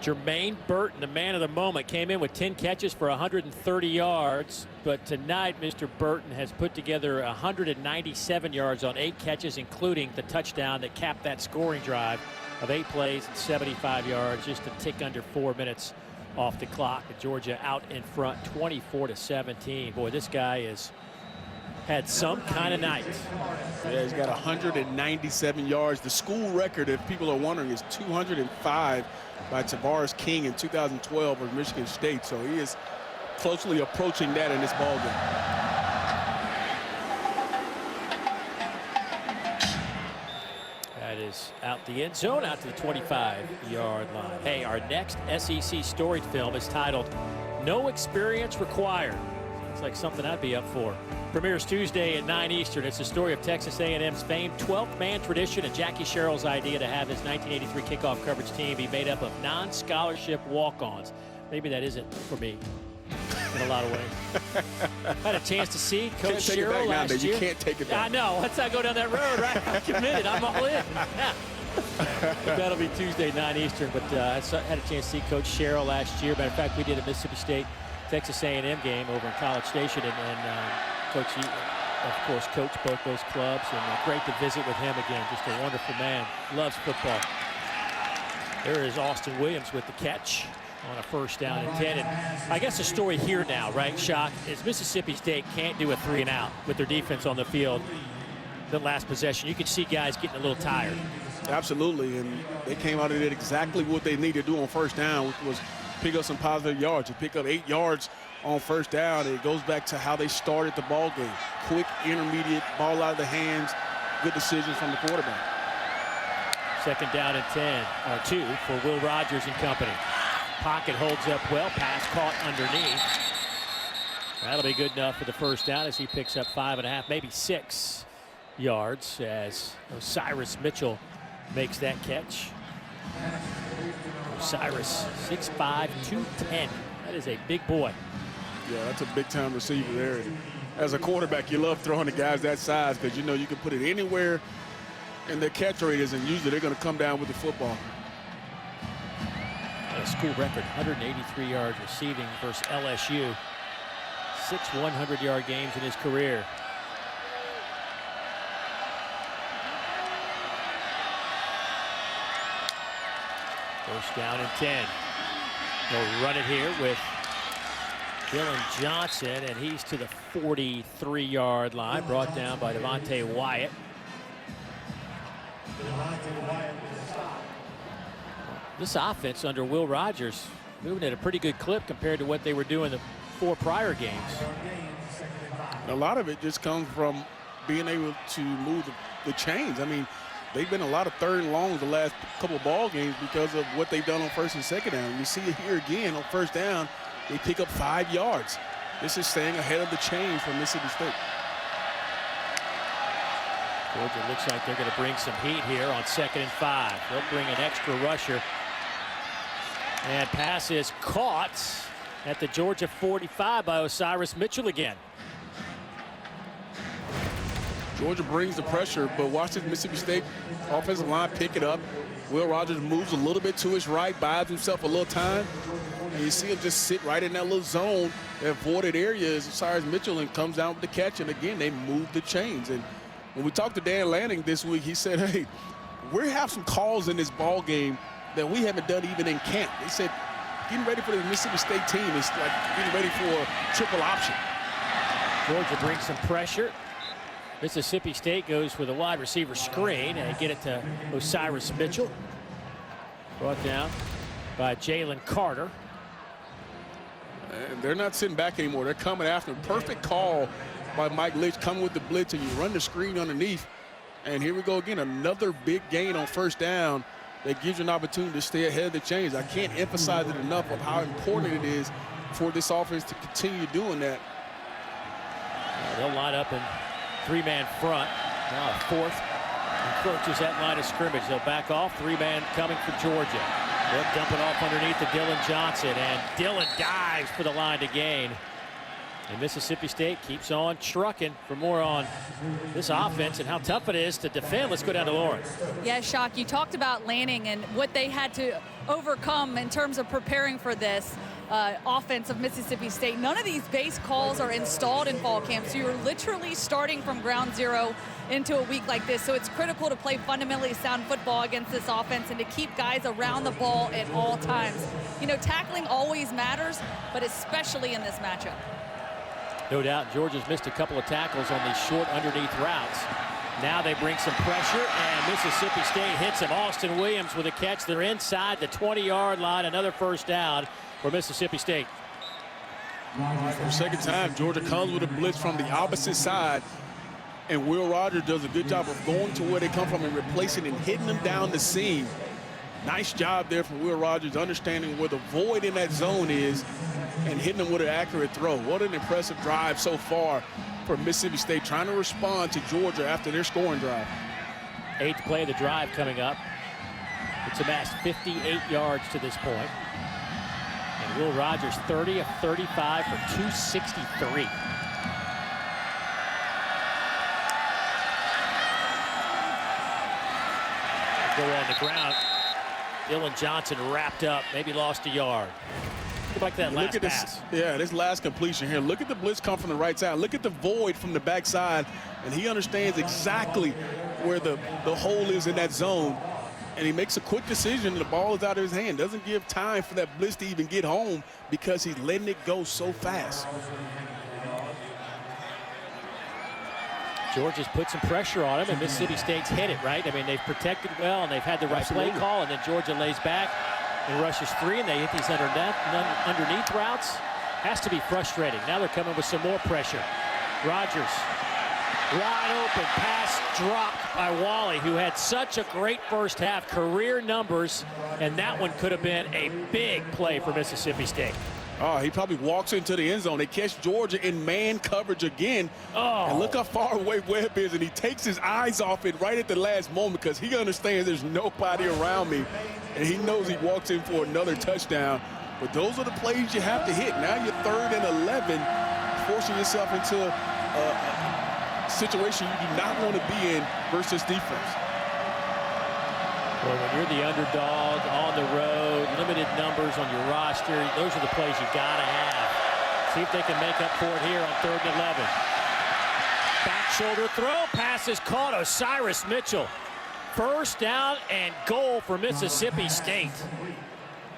Jermaine Burton, the man of the moment, came in with 10 catches for 130 yards. But tonight, Mr. Burton has put together 197 yards on 8 catches, including the touchdown that capped that scoring drive of 8 plays and 75 yards, just a tick under 4 minutes off the clock. Georgia out in front, 24-17. Boy, this guy has had some kind of night. Yeah, he's got 197 yards. The school record, if people are wondering, is 205 by Tavares King in 2012 of Michigan State. So he is closely approaching that in this ball game. That is out the end zone, out to the 25-yard line. Hey, our next SEC storied film is titled No Experience Required. Sounds like something I'd be up for. Premieres Tuesday at 9 Eastern. It's the story of Texas A&M's famed 12th-man tradition and Jackie Sherrill's idea to have his 1983 kickoff coverage team be made up of non-scholarship walk-ons. Maybe that isn't for me in a lot of ways. I had a chance to see Coach Sherrill last year. You can't take it back. I know. Let's not go down that road, right? I'm committed. I'm all in. Yeah. But that'll be Tuesday, 9 Eastern. But I had a chance to see Coach Sherrill last year. Matter of fact, we did a Mississippi State Texas A&M game over in College Station, and Coach, of course, coached both those clubs, and great to visit with him again. Just a wonderful man. Loves football. There is Austin Williams with the catch on a first down and 10. And I guess the story here now, right, Shock, is Mississippi State can't do a 3-and-out with their defense on the field. The last possession, you could see guys getting a little tired. Absolutely, and they came out and did exactly what they needed to do on first down, which was pick up some positive yards. You pick up 8 yards on first down. It goes back to how they started the ball game. Quick, intermediate, ball out of the hands, good decisions from the quarterback. Second down and 10, or 2 for Will Rogers and company. Pocket holds up well, pass caught underneath. That'll be good enough for the first down as he picks up 5.5, maybe 6 yards as Osiris Mitchell makes that catch. Osiris, 6'5", 210. That is a big boy. Yeah, that's a big-time receiver there. And as a quarterback, you love throwing the guys that size because you know you can put it anywhere and their catch rate is, and usually they're going to come down with the football. A school record, 183 yards receiving versus LSU. 6 100-yard games in his career. First down and 10. They'll run it here with Dylan Johnson, and he's to the 43-yard line, brought down by Devontae Wyatt. This offense under Will Rogers moving at a pretty good clip compared to what they were doing the 4 prior games. A lot of it just comes from being able to move the chains. I mean, they've been a lot of third and longs the last couple of ball games because of what they've done on first and second down. You see it here again on first down. They pick up 5 yards. This is staying ahead of the chain from Mississippi State. Georgia looks like they're going to bring some heat here on 2nd and 5. They'll bring an extra rusher. And pass is caught at the Georgia 45 by Osiris Mitchell again. Georgia brings the pressure, but watch this Mississippi State offensive line pick it up. Will Rogers moves a little bit to his right, buys himself a little time, and you see him just sit right in that little zone. That voided area is Osiris Mitchell, and comes down with the catch, and again, they move the chains. And when we talked to Dan Lanning this week, he said, hey, we have some calls in this ball game that we haven't done even in camp. They said, getting ready for the Mississippi State team is like getting ready for a triple option. Georgia brings some pressure. Mississippi State goes with a wide receiver screen, and they get it to Osiris Mitchell. Brought down by Jalen Carter. And they're not sitting back anymore. They're coming after him. Perfect call by Mike Leach, coming with the blitz, and you run the screen underneath. And here we go again, another big gain on first down that gives you an opportunity to stay ahead of the chains. I can't emphasize it enough of how important it is for this offense to continue doing that. They'll line up in three-man front. Now a fourth encroaches that line of scrimmage. They'll back off. Three-man coming for Georgia. They'll dump it off underneath to Dillon Johnson, and Dillon dives for the line to gain. And Mississippi State keeps on trucking. For more on this offense and how tough it is to defend, let's go down to Lauren. Yeah, Shock, you talked about Lanning and what they had to overcome in terms of preparing for this offense of Mississippi State. None of these base calls are installed in fall camp, so you're literally starting from ground zero into a week like this. So it's critical to play fundamentally sound football against this offense and to keep guys around the ball at all times. You know, tackling always matters, but especially in this matchup. No doubt Georgia's missed a couple of tackles on these short underneath routes. Now they bring some pressure, and Mississippi State hits him. Austin Williams with a catch. They're inside the 20-yard line. Another first down for Mississippi State. For the second time, Georgia comes with a blitz from the opposite side, and Will Rogers does a good job of going to where they come from and replacing and hitting them down the seam. Nice job there from Will Rogers, understanding where the void in that zone is and hitting them with an accurate throw. What an impressive drive so far for Mississippi State, trying to respond to Georgia after their scoring drive. Eighth play of the drive coming up. It's amassed 58 yards to this point. And Will Rogers 30 of 35 for 263. Go on the ground. Dillon Johnson wrapped up, maybe lost a yard. Look like that last pass. This last completion here. Look at the blitz come from the right side. Look at the void from the backside, and he understands exactly where the hole is in that zone, and he makes a quick decision, and the ball is out of his hand. Doesn't give time for that blitz to even get home because he's letting it go so fast. Georgia's put some pressure on him, and Mississippi State's hit it, right? I mean, they've protected well, and they've had the right play call, and then Georgia lays back and rushes three, and they hit these underneath routes. Has to be frustrating. Now they're coming with some more pressure. Rogers, wide open, pass dropped by Wally, who had such a great first half, career numbers, and that one could have been a big play for Mississippi State. Oh, he probably walks into the end zone. They catch Georgia in man coverage again. Oh. And look how far away Webb is, and he takes his eyes off it right at the last moment because he understands there's nobody around me, and he knows he walks in for another touchdown. But those are the plays you have to hit. Now you're 3rd and 11, forcing yourself into a situation you do not want to be in versus defense. Well, when you're the underdog on the road, limited numbers on your roster, those are the plays you gotta have. See if they can make up for it here on 3rd and 11. Back shoulder throw, pass is caught. Osiris Mitchell. First down and goal for Mississippi State.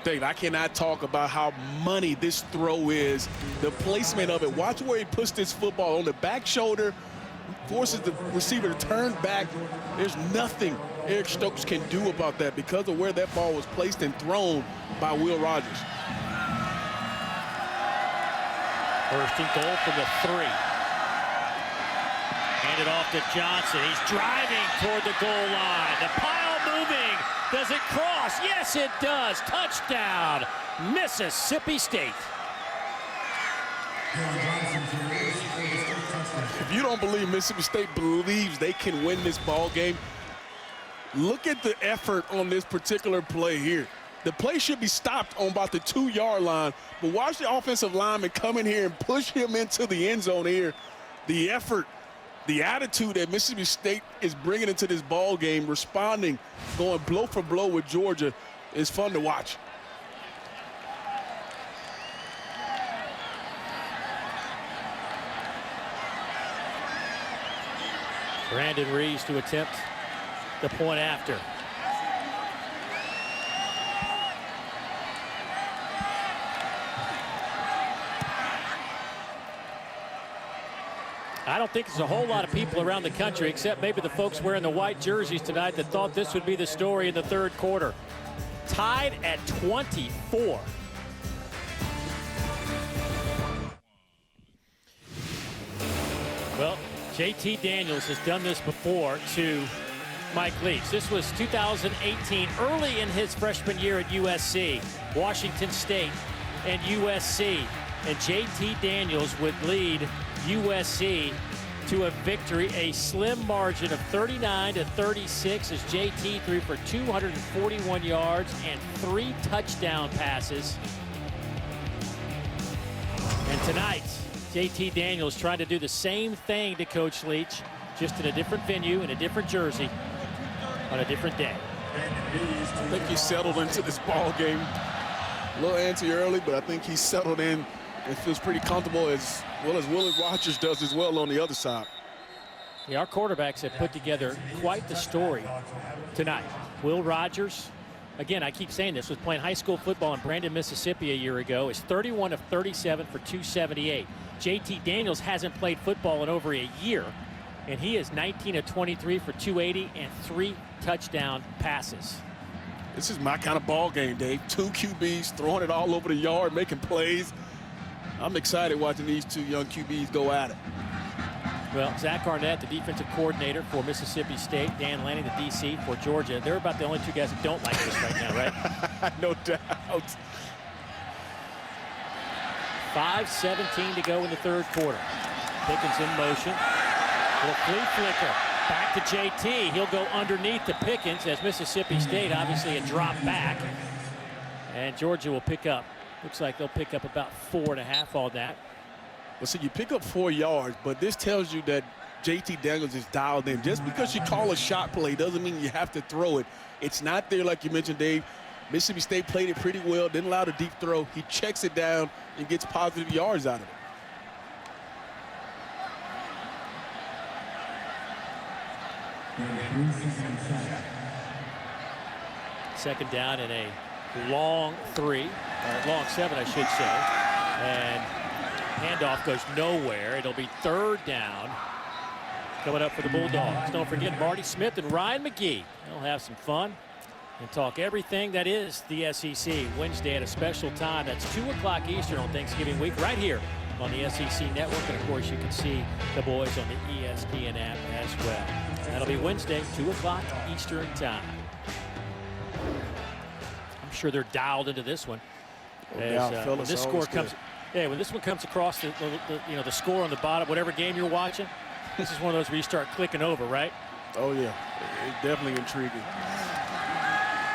Dave, I cannot talk about how money this throw is. The placement of it. Watch where he puts this football on the back shoulder, forces the receiver to turn back. There's nothing Eric Stokes can do about that because of where that ball was placed and thrown by Will Rogers. First and goal from the 3. Hand it off to Johnson. He's driving toward the goal line. The pile moving. Does it cross? Yes, it does. Touchdown, Mississippi State. If you don't believe Mississippi State believes they can win this ball game, look at the effort on this particular play here. The play should be stopped on about the 2-yard line, but watch the offensive lineman come in here and push him into the end zone here. The effort, the attitude that Mississippi State is bringing into this ball game, responding, going blow for blow with Georgia, is fun to watch. Brandon Reeves to attempt the point after. I don't think there's a whole lot of people around the country, except maybe the folks wearing the white jerseys tonight, that thought this would be the story in the 3rd quarter. Tied at 24. Well, JT Daniels has done this before to Mike Leach. This was 2018, early in his freshman year at USC, Washington State and USC. And JT Daniels would lead USC to a victory, a slim margin of 39-36 as JT threw for 241 yards and 3 touchdown passes. And tonight, JT Daniels trying to do the same thing to Coach Leach, just in a different venue, in a different jersey, on a different day. I think he settled into this ball game. A little antsy early, but I think he's settled in and feels pretty comfortable, as well as Willie Rogers does as well on the other side. Yeah, our quarterbacks have put together quite the story tonight. Will Rogers, again, I keep saying this, was playing high school football in Brandon, Mississippi a year ago, is 31 of 37 for 278. JT Daniels hasn't played football in over a year, and he is 19 of 23 for 280 and 3 touchdown passes. This is my kind of ball game, Dave. 2 QBs throwing it all over the yard, making plays. I'm excited watching these 2 young QBs go at it. Well, Zach Arnett, the defensive coordinator for Mississippi State, Dan Lanning, the DC for Georgia. They're about the only 2 guys that don't like this right now, right? No doubt. 5:17 to go in the third quarter. Pickens in motion. Little flea flicker. Back to JT. He'll go underneath to Pickens as Mississippi State, obviously a drop back. And Georgia will pick up. Looks like they'll pick up about 4.5 on that. Well, see, you pick up 4 yards, but this tells you that JT Daniels is dialed in. Just because you call a shot play doesn't mean you have to throw it. It's not there like you mentioned, Dave. Mississippi State played it pretty well, didn't allow the deep throw. He checks it down and gets positive yards out of it. Second down and a long 3, or long 7, I should say. And handoff goes nowhere. It'll be 3rd down coming up for the Bulldogs. Don't forget Marty Smith and Ryan McGee. They'll have some fun and talk everything that is the SEC Wednesday at a special time. That's 2 o'clock Eastern on Thanksgiving week right here on the SEC Network. And, of course, you can see the boys on the ESPN app as well. That'll be Wednesday, 2 o'clock Eastern time. I'm sure they're dialed into this one. As, when this score comes, when this one comes across the score on the bottom, whatever game you're watching, this is one of those where you start clicking over, right? Oh yeah, it's definitely intriguing.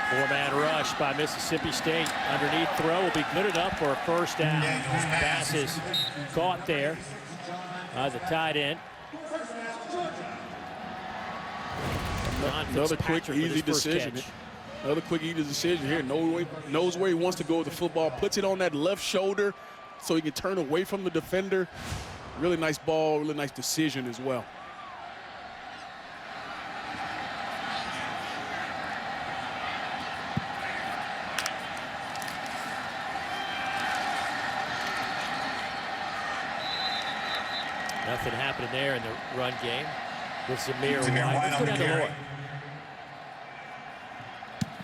4-man rush by Mississippi State. Underneath throw will be good enough for a first down. Pass is caught there by the tight end. Another quick, easy decision. Another quick, easy decision here. Knows where he wants to go with the football. Puts it on that left shoulder so he can turn away from the defender. Really nice ball, really nice decision as well. Nothing happening there in the run game with Zamir White. Let's go down to Lloyd.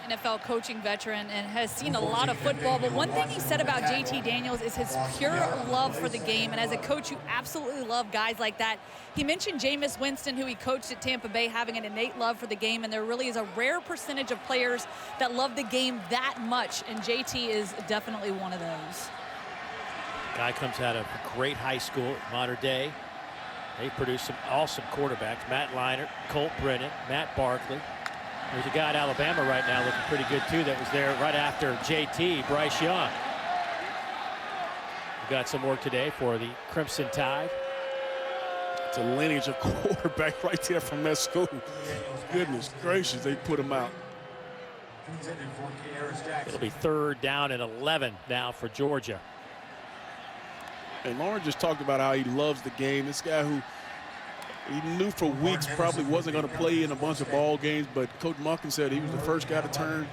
NFL coaching veteran and has seen a lot of football, but one thing he said about JT Daniels is his pure love for the game, and as a coach you absolutely love guys like that. He mentioned Jameis Winston, who he coached at Tampa Bay, having an innate love for the game, and there really is a rare percentage of players that love the game that much, and JT is definitely one of those. Guy comes out of a great high school, modern day. They produced some awesome quarterbacks. Matt Leinart, Colt Brennan, Matt Barkley. There's a guy at Alabama right now looking pretty good, too, that was there right after JT, Bryce Young. We've got some work today for the Crimson Tide. It's a lineage of quarterback right there from that school. Goodness gracious, they put him out. It'll be 3rd down and 11 now for Georgia. And Lauren just talked about how he loves the game. This guy who he knew for weeks probably wasn't going to play in a bunch of ball games, but Coach Monken said he was the first guy to turn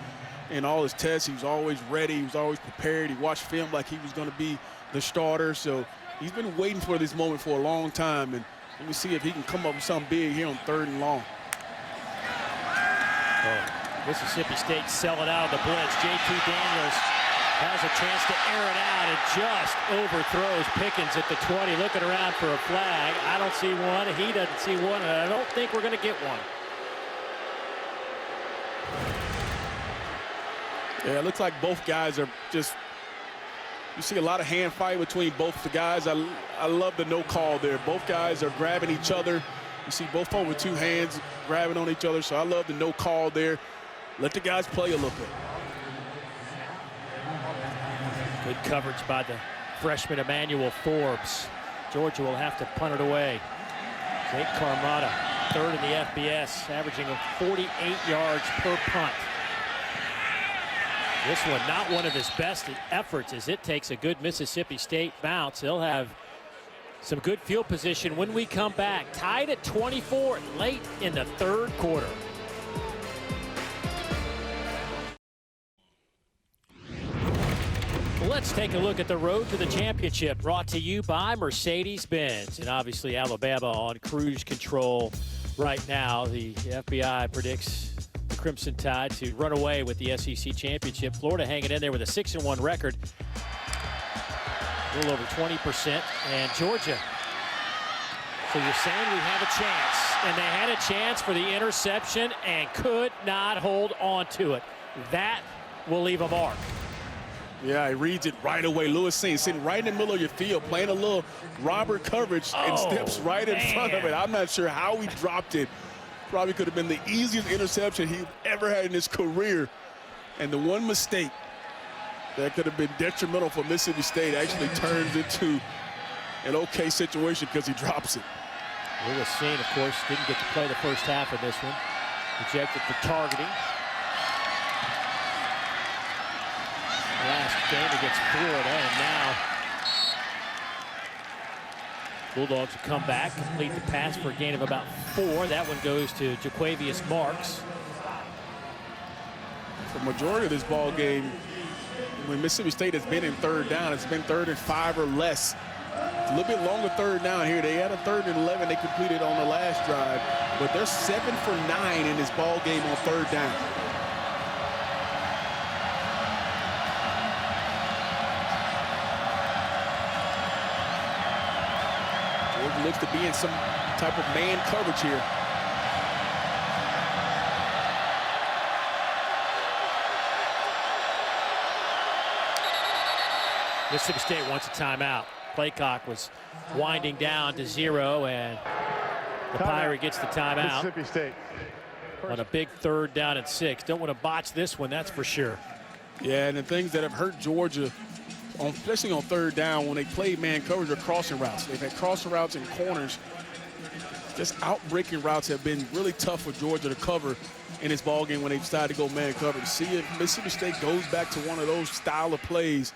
in all his tests. He was always ready. He was always prepared. He watched film like he was going to be the starter. So he's been waiting for this moment for a long time, and let me see if he can come up with something big here on 3rd and long. Mississippi State selling out of the blitz. JT Daniels Has a chance to air it out and just overthrows Pickens at the 20, looking around for a flag. I don't see one. He doesn't see one, and I don't think we're going to get one. Yeah, it looks like both guys are just, you see a lot of hand fight between both the guys. I love the no call there. Both guys are grabbing each other. You see both of them with two hands grabbing on each other, so I love the no call there. Let the guys play a little bit. Good coverage by the freshman Emmanuel Forbes. Georgia will have to punt it away. Jake Carmada, third in the FBS, averaging 48 yards per punt. This one not one of his best efforts as it takes a good Mississippi State bounce. They'll have some good field position when we come back. Tied at 24 late in the third quarter. Let's take a look at the road to the championship, brought to you by Mercedes-Benz. And obviously Alabama on cruise control right now. The FBI predicts the Crimson Tide to run away with the SEC championship. Florida hanging in there with a 6-1 record, a little over 20%. And Georgia, so you're saying we have a chance. And they had a chance for the interception and could not hold on to it. That will leave a mark. Yeah, he reads it right away. Lewis Sings sitting right in the middle of your field, playing a little robber coverage and steps right in front of it. I'm not sure how he dropped it. Probably could have been the easiest interception he ever had in his career. And the one mistake that could have been detrimental for Mississippi State actually turns into an okay situation because he drops it. Lewis Sings, of course, didn't get to play the first half of this one. Rejected for targeting. Last game against Florida, and now Bulldogs will come back, complete the pass for a gain of about 4. That one goes to Jaquavius Marks. For the majority of this ball game, when Mississippi State has been in third down, it's been 3rd and 5 or less. It's a little bit longer third down here. They had a 3rd and 11 they completed on the last drive, but they're 7 for 9 in this ball game on third down. Looks to be in some type of man coverage here. Mississippi State wants a timeout. Playcock was winding down to 0, and the Pirate gets the timeout. Mississippi State. On a big 3rd down and 6. Don't want to botch this one, that's for sure. Yeah, and the things that have hurt Georgia, especially on 3rd down, when they play man coverage or crossing routes. They've had crossing routes and corners. Just out-breaking routes have been really tough for Georgia to cover in this ball game when they decide to go man coverage. See if Mississippi State goes back to one of those style of plays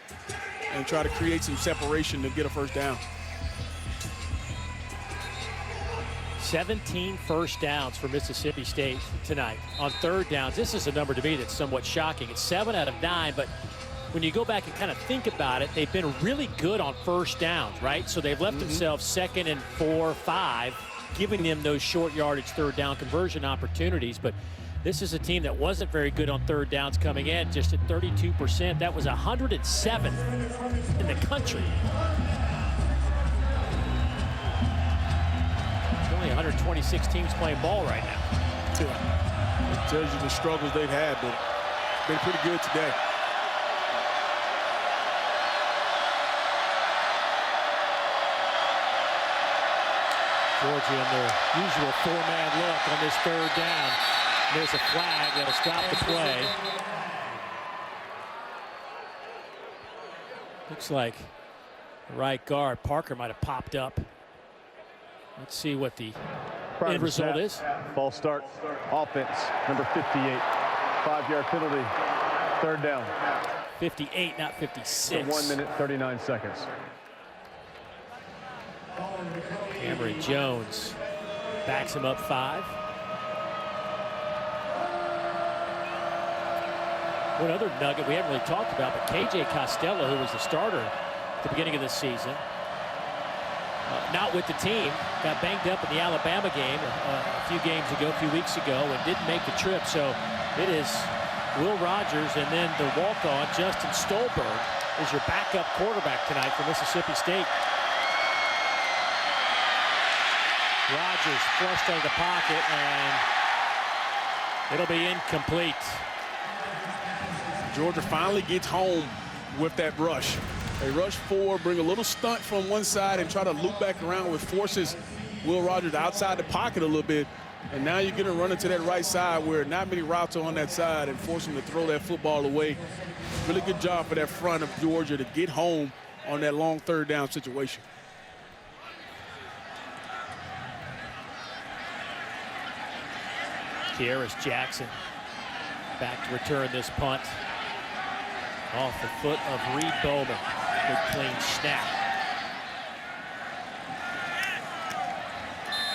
and try to create some separation to get a first down. 17 first downs for Mississippi State tonight on 3rd downs. This is a number to me that's somewhat shocking. It's 7 out of 9, but when you go back and kind of think about it, they've been really good on first downs, right? So they've left themselves 2nd and 4, 5, giving them those short yardage 3rd down conversion opportunities. But this is a team that wasn't very good on 3rd downs coming in, just at 32%. That was 107 in the country. There's only 126 teams playing ball right now. Yeah. It tells you the struggles they've had, but it's been pretty good today. Georgia in their usual 4-man look on this 3rd down. There's a flag that'll stop the play. Looks like the right guard, Parker, might have popped up. Let's see what the end result is. False start, offense, number 58. 5-yard penalty, 3rd down. 58, not 56. 1 minute, 39 seconds. Cameron Jones backs him up 5. One other nugget we haven't really talked about, but KJ Costello, who was the starter at the beginning of the season, not with the team, got banged up in the Alabama game a few weeks ago and didn't make the trip. So it is Will Rogers, and then the walk-on, Justin Stolberg, is your backup quarterback tonight for Mississippi State. Rogers flushed out of the pocket, and it'll be incomplete. Georgia finally gets home with that rush. They rush forward, bring a little stunt from one side, and try to loop back around, which forces Will Rogers outside the pocket a little bit. And now you're going to run into that right side where not many routes are on that side and force him to throw that football away. Really good job for that front of Georgia to get home on that long third down situation. Kearis Jackson back to return this punt. Off the foot of Reed Bowman. Good clean snap.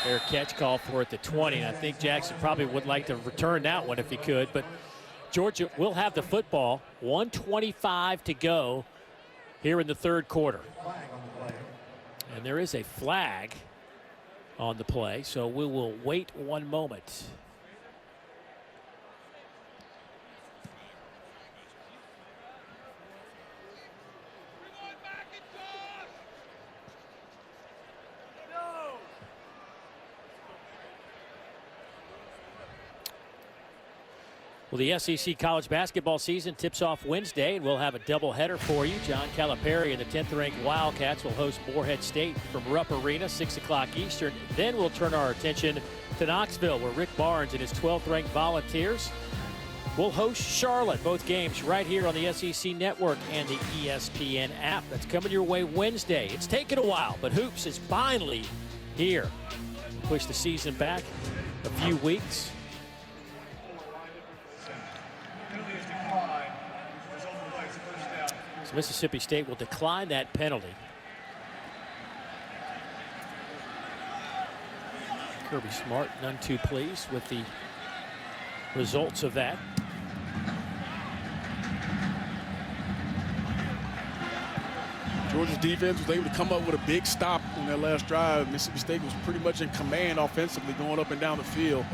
Fair catch call for it at the 20. And I think Jackson probably would like to return that one if he could. But Georgia will have the football. 1:25 to go here in the third quarter. And there is a flag on the play, so we will wait one moment. Well, the SEC college basketball season tips off Wednesday, and we'll have a doubleheader for you. John Calipari and the 10th-ranked Wildcats will host Morehead State from Rupp Arena, 6 o'clock Eastern. Then we'll turn our attention to Knoxville, where Rick Barnes and his 12th-ranked Volunteers will host Charlotte. Both games right here on the SEC Network and the ESPN app. That's coming your way Wednesday. It's taken a while, but hoops is finally here. Push the season back a few weeks. So Mississippi State will decline that penalty. Kirby Smart, none too pleased with the results of that. Georgia's defense was able to come up with a big stop on that last drive. Mississippi State was pretty much in command offensively going up and down the field.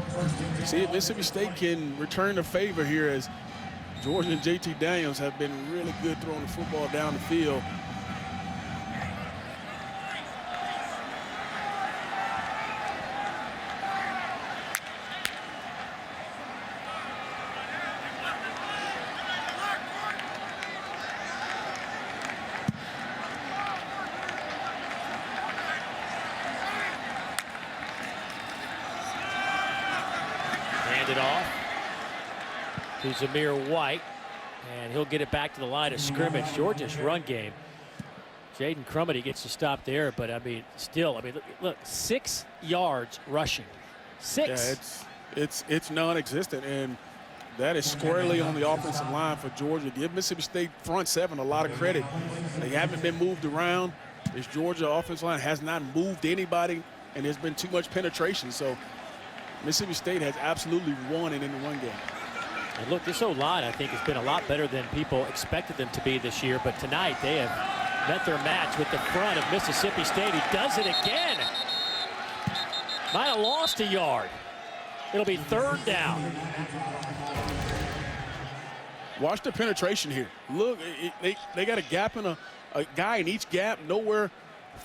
See if Mississippi State can return the favor here, as Georgia and JT Daniels have been really good throwing the football down the field. Hand it off to Zamir White, and he'll get it back to the line of scrimmage. Georgia's run game. Jaden Crumedy gets to stop there, but I mean, still, I mean, look 6 yards rushing. 6. Yeah, it's non-existent, and that is squarely on the offensive line for Georgia. Give Mississippi State front seven a lot of credit. They haven't been moved around. This Georgia offensive line has not moved anybody, and there's been too much penetration. So Mississippi State has absolutely won it in the run game. And look, this O-line, I think, has been a lot better than people expected them to be this year. But tonight, they have met their match with the front of Mississippi State, who does it again. Might have lost a yard. It'll be third down. Watch the penetration here. Look, they got a gap in a guy in each gap, nowhere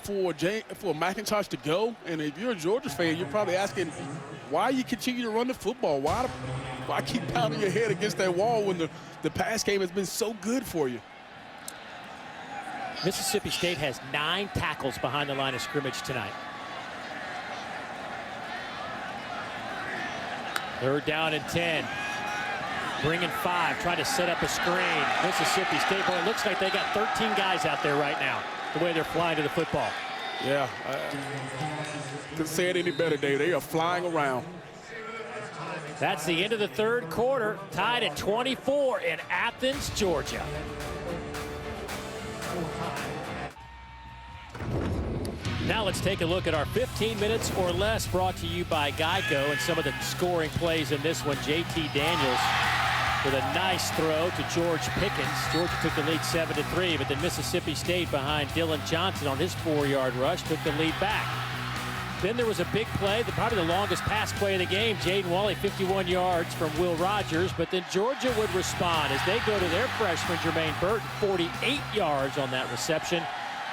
for McIntosh to go. And if you're a Georgia fan, you're probably asking, why you continue to run the football? Why keep pounding your head against that wall when the pass game has been so good for you? Mississippi State has 9 tackles behind the line of scrimmage tonight. Third down and 10. Bringing 5, trying to set up a screen. Mississippi State, boy, it looks like they got 13 guys out there right now, the way they're flying to the football. Yeah, I couldn't say it any better, Dave. They are flying around. That's the end of the third quarter, tied at 24 in Athens, Georgia. Now let's take a look at our 15 minutes or less, brought to you by Geico, and some of the scoring plays in this one. JT Daniels with a nice throw to George Pickens. Georgia took the lead 7-3, but then Mississippi State behind Dylan Johnson on his 4-yard rush took the lead back. Then there was a big play, probably the longest pass play of the game. Jaden Walley, 51 yards from Will Rogers. But then Georgia would respond as they go to their freshman, Jermaine Burton, 48 yards on that reception.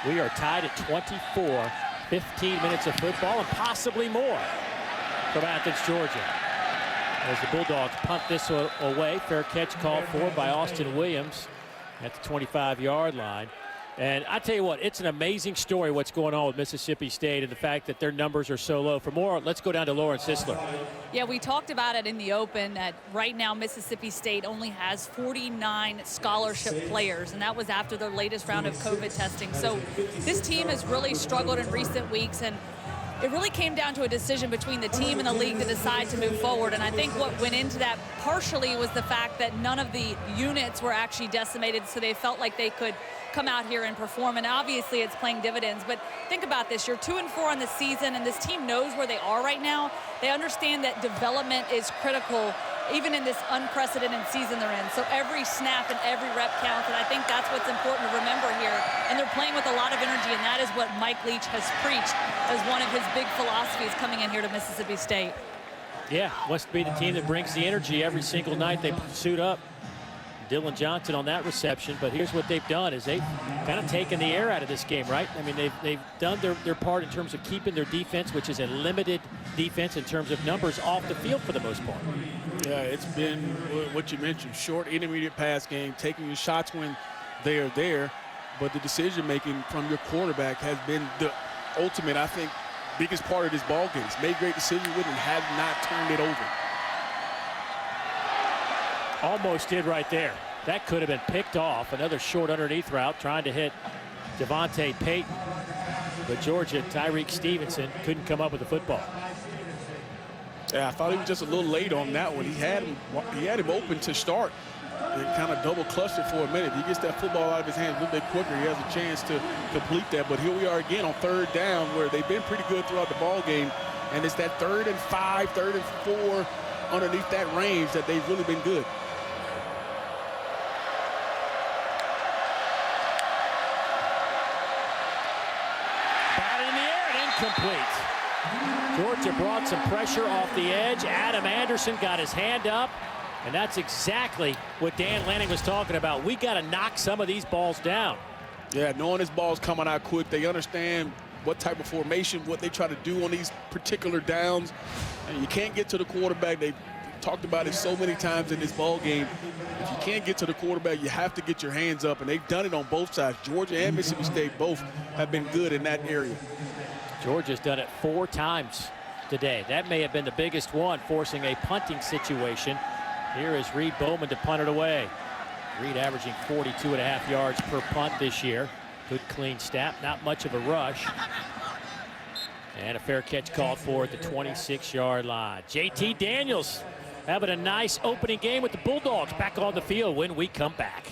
We are tied at 24. 15 minutes of football and possibly more from Athens, Georgia. As the Bulldogs punt this away. Fair catch called for by Austin Williams at the 25-yard line. And I tell you what, it's an amazing story what's going on with Mississippi State and the fact that their numbers are so low. For more, let's go down to Lauren Sisler. Yeah, we talked about it in the open that right now Mississippi State only has 49 scholarship players, and that was after their latest round of COVID testing. So this team has really struggled in recent weeks, and it really came down to a decision between the team and the league to decide to move forward. And I think what went into that partially was the fact that none of the units were actually decimated, so they felt like they could come out here and perform, and obviously it's playing dividends. But think about this, you're 2-4 on the season, and this team knows where they are right now. They understand that development is critical even in this unprecedented season they're in. So every snap and every rep counts, and I think that's what's important to remember here. And they're playing with a lot of energy, and that is what Mike Leach has preached as one of his big philosophies coming in here to Mississippi State. Yeah, must be the team that brings the energy every single night they suit up. Dylan Johnson on that reception, but here's what they've done is they've kind of taken the air out of this game, right? I mean, they've done their part in terms of keeping their defense, which is a limited defense in terms of numbers, off the field for the most part. Yeah, it's been what you mentioned, short, intermediate pass game, taking your shots when they are there, but the decision-making from your quarterback has been the ultimate, I think, biggest part of this ball game. He's made great decisions with it and has not turned it over. Almost did right there. That could have been picked off. Another short underneath route trying to hit Devontae Payton. But Georgia, Tyreek Stevenson couldn't come up with the football. Yeah, I thought he was just a little late on that one. He had him open to start and kind of double clutched it for a minute. He gets that football out of his hands a little bit quicker. He has a chance to complete that. But here we are again on third down, where they've been pretty good throughout the ball game. And it's that 3rd and 5, 3rd and 4 underneath that range that they've really been good. Complete. Georgia brought some pressure off the edge. Adam Anderson got his hand up, and that's exactly what Dan Lanning was talking about. We got to knock some of these balls down. Yeah, knowing this ball's coming out quick, they understand what type of formation, what they try to do on these particular downs. And you can't get to the quarterback. They've talked about it so many times in this ball game. If you can't get to the quarterback, you have to get your hands up, and they've done it on both sides. Georgia and Mississippi State both have been good in that area. Georgia's done it 4 times today. That may have been the biggest one, forcing a punting situation. Here is Reed Bowman to punt it away. Reed averaging 42.5 yards per punt this year. Good clean snap, not much of a rush. And a fair catch called for at the 26-yard line. JT Daniels having a nice opening game with the Bulldogs back on the field when we come back.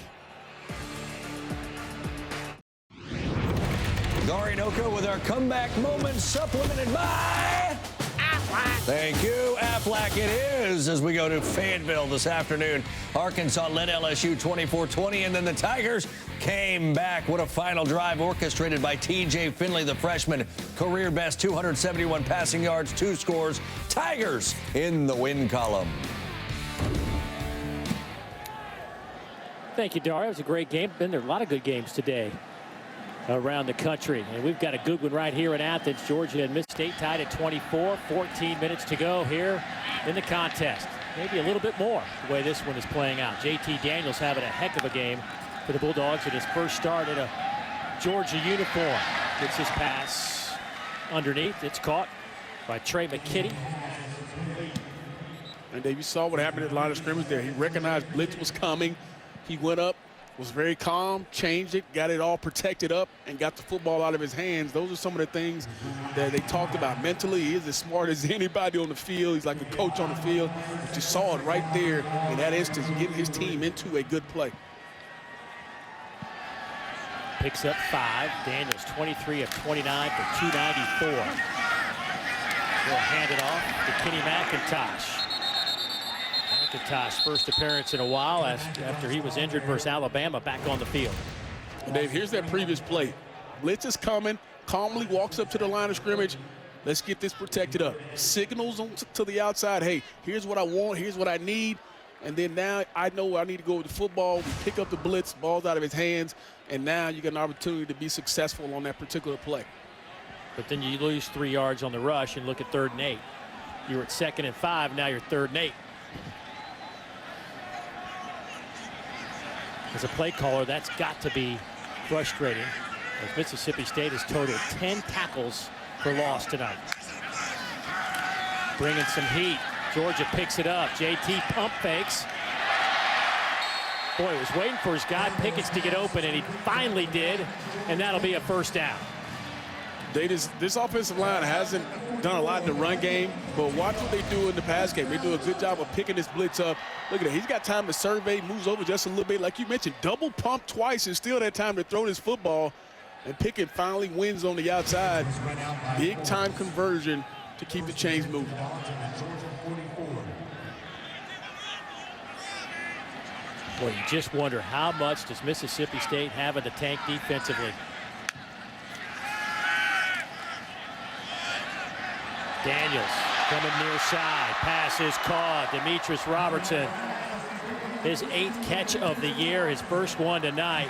Dari Nowkhah with our comeback moment supplemented by Aflac. Thank you, Aflac it is, as we go to Fayetteville this afternoon. Arkansas led LSU 24-20, and then the Tigers came back. What a final drive orchestrated by T.J. Finley, the freshman. Career best 271 passing yards, 2 scores. Tigers in the win column. Thank you, Dari. It was a great game. Been there a lot of good games today around the country, and we've got a good one right here in Athens. Georgia and Mississippi State tied at 24. 14 minutes to go here in the contest. Maybe a little bit more the way this one is playing out. JT Daniels having a heck of a game for the Bulldogs at his first start in a Georgia uniform. Gets his pass underneath. It's caught by Trey McKitty. And Dave, you saw what happened at the line of scrimmage there. He recognized blitz was coming. He went up, was very calm, changed it, got it all protected up, and got the football out of his hands. Those are some of the things that they talked about mentally. He is as smart as anybody on the field. He's like a coach on the field. But you saw it right there in that instance, getting his team into a good play. Picks up 5. Daniels 23 of 29 for 294. They'll hand it off to Kenny McIntosh. McIntosh, first appearance in a while after he was injured versus Alabama, back on the field. Dave, here's that previous play. Blitz is coming, calmly walks up to the line of scrimmage, Let's get this protected up. Signals to the outside, hey, here's what I want, here's what I need. And then now I know I need to go with the football. We pick up the blitz, ball's out of his hands, and now you get an opportunity to be successful on that particular play. But then you lose 3 yards on the rush and look at 3rd and 8. You were at 2nd and 5, now you're 3rd and 8. As a play caller, that's got to be frustrating, as Mississippi State has totaled 10 tackles for loss tonight. Bringing some heat. Georgia picks it up. JT pump fakes. Boy, he was waiting for his guy Pickens to get open, and he finally did, and that'll be a 1st down. This offensive line hasn't done a lot in the run game, but watch what they do in the pass game. They do a good job of picking this blitz up. Look at that. He's got time to survey, moves over just a little bit. Like you mentioned, double pump twice and still that time to throw this football. And Pickens finally wins on the outside. Big time conversion to keep the chains moving. Boy, you just wonder how much does Mississippi State have in the tank defensively. Daniels coming near side. Pass is caught. Demetrius Robertson. His 8th catch of the year, his first one tonight,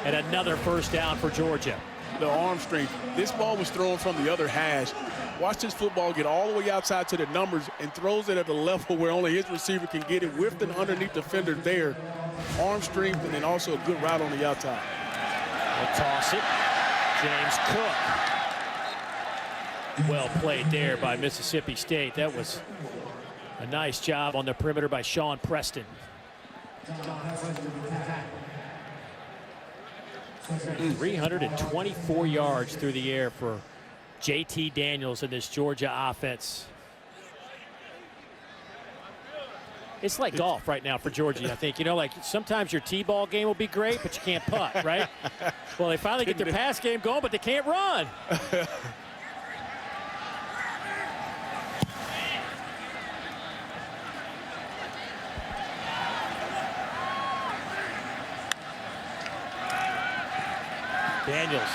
and another 1st down for Georgia. The arm strength. This ball was thrown from the other hash. Watch this football get all the way outside to the numbers and throws it at a level where only his receiver can get it, whipped and underneath the defender there. Arm strength and then also a good route on the outside. They'll toss it. James Cook. Well played there by Mississippi State. That was a nice job on the perimeter by Sean Preston. 324 yards through the air for JT Daniels in this Georgia offense. It's like golf right now for Georgia, I think. You know, like sometimes your T-ball game will be great, but you can't putt, right? Well, they finally get their pass game going, but they can't run. Daniels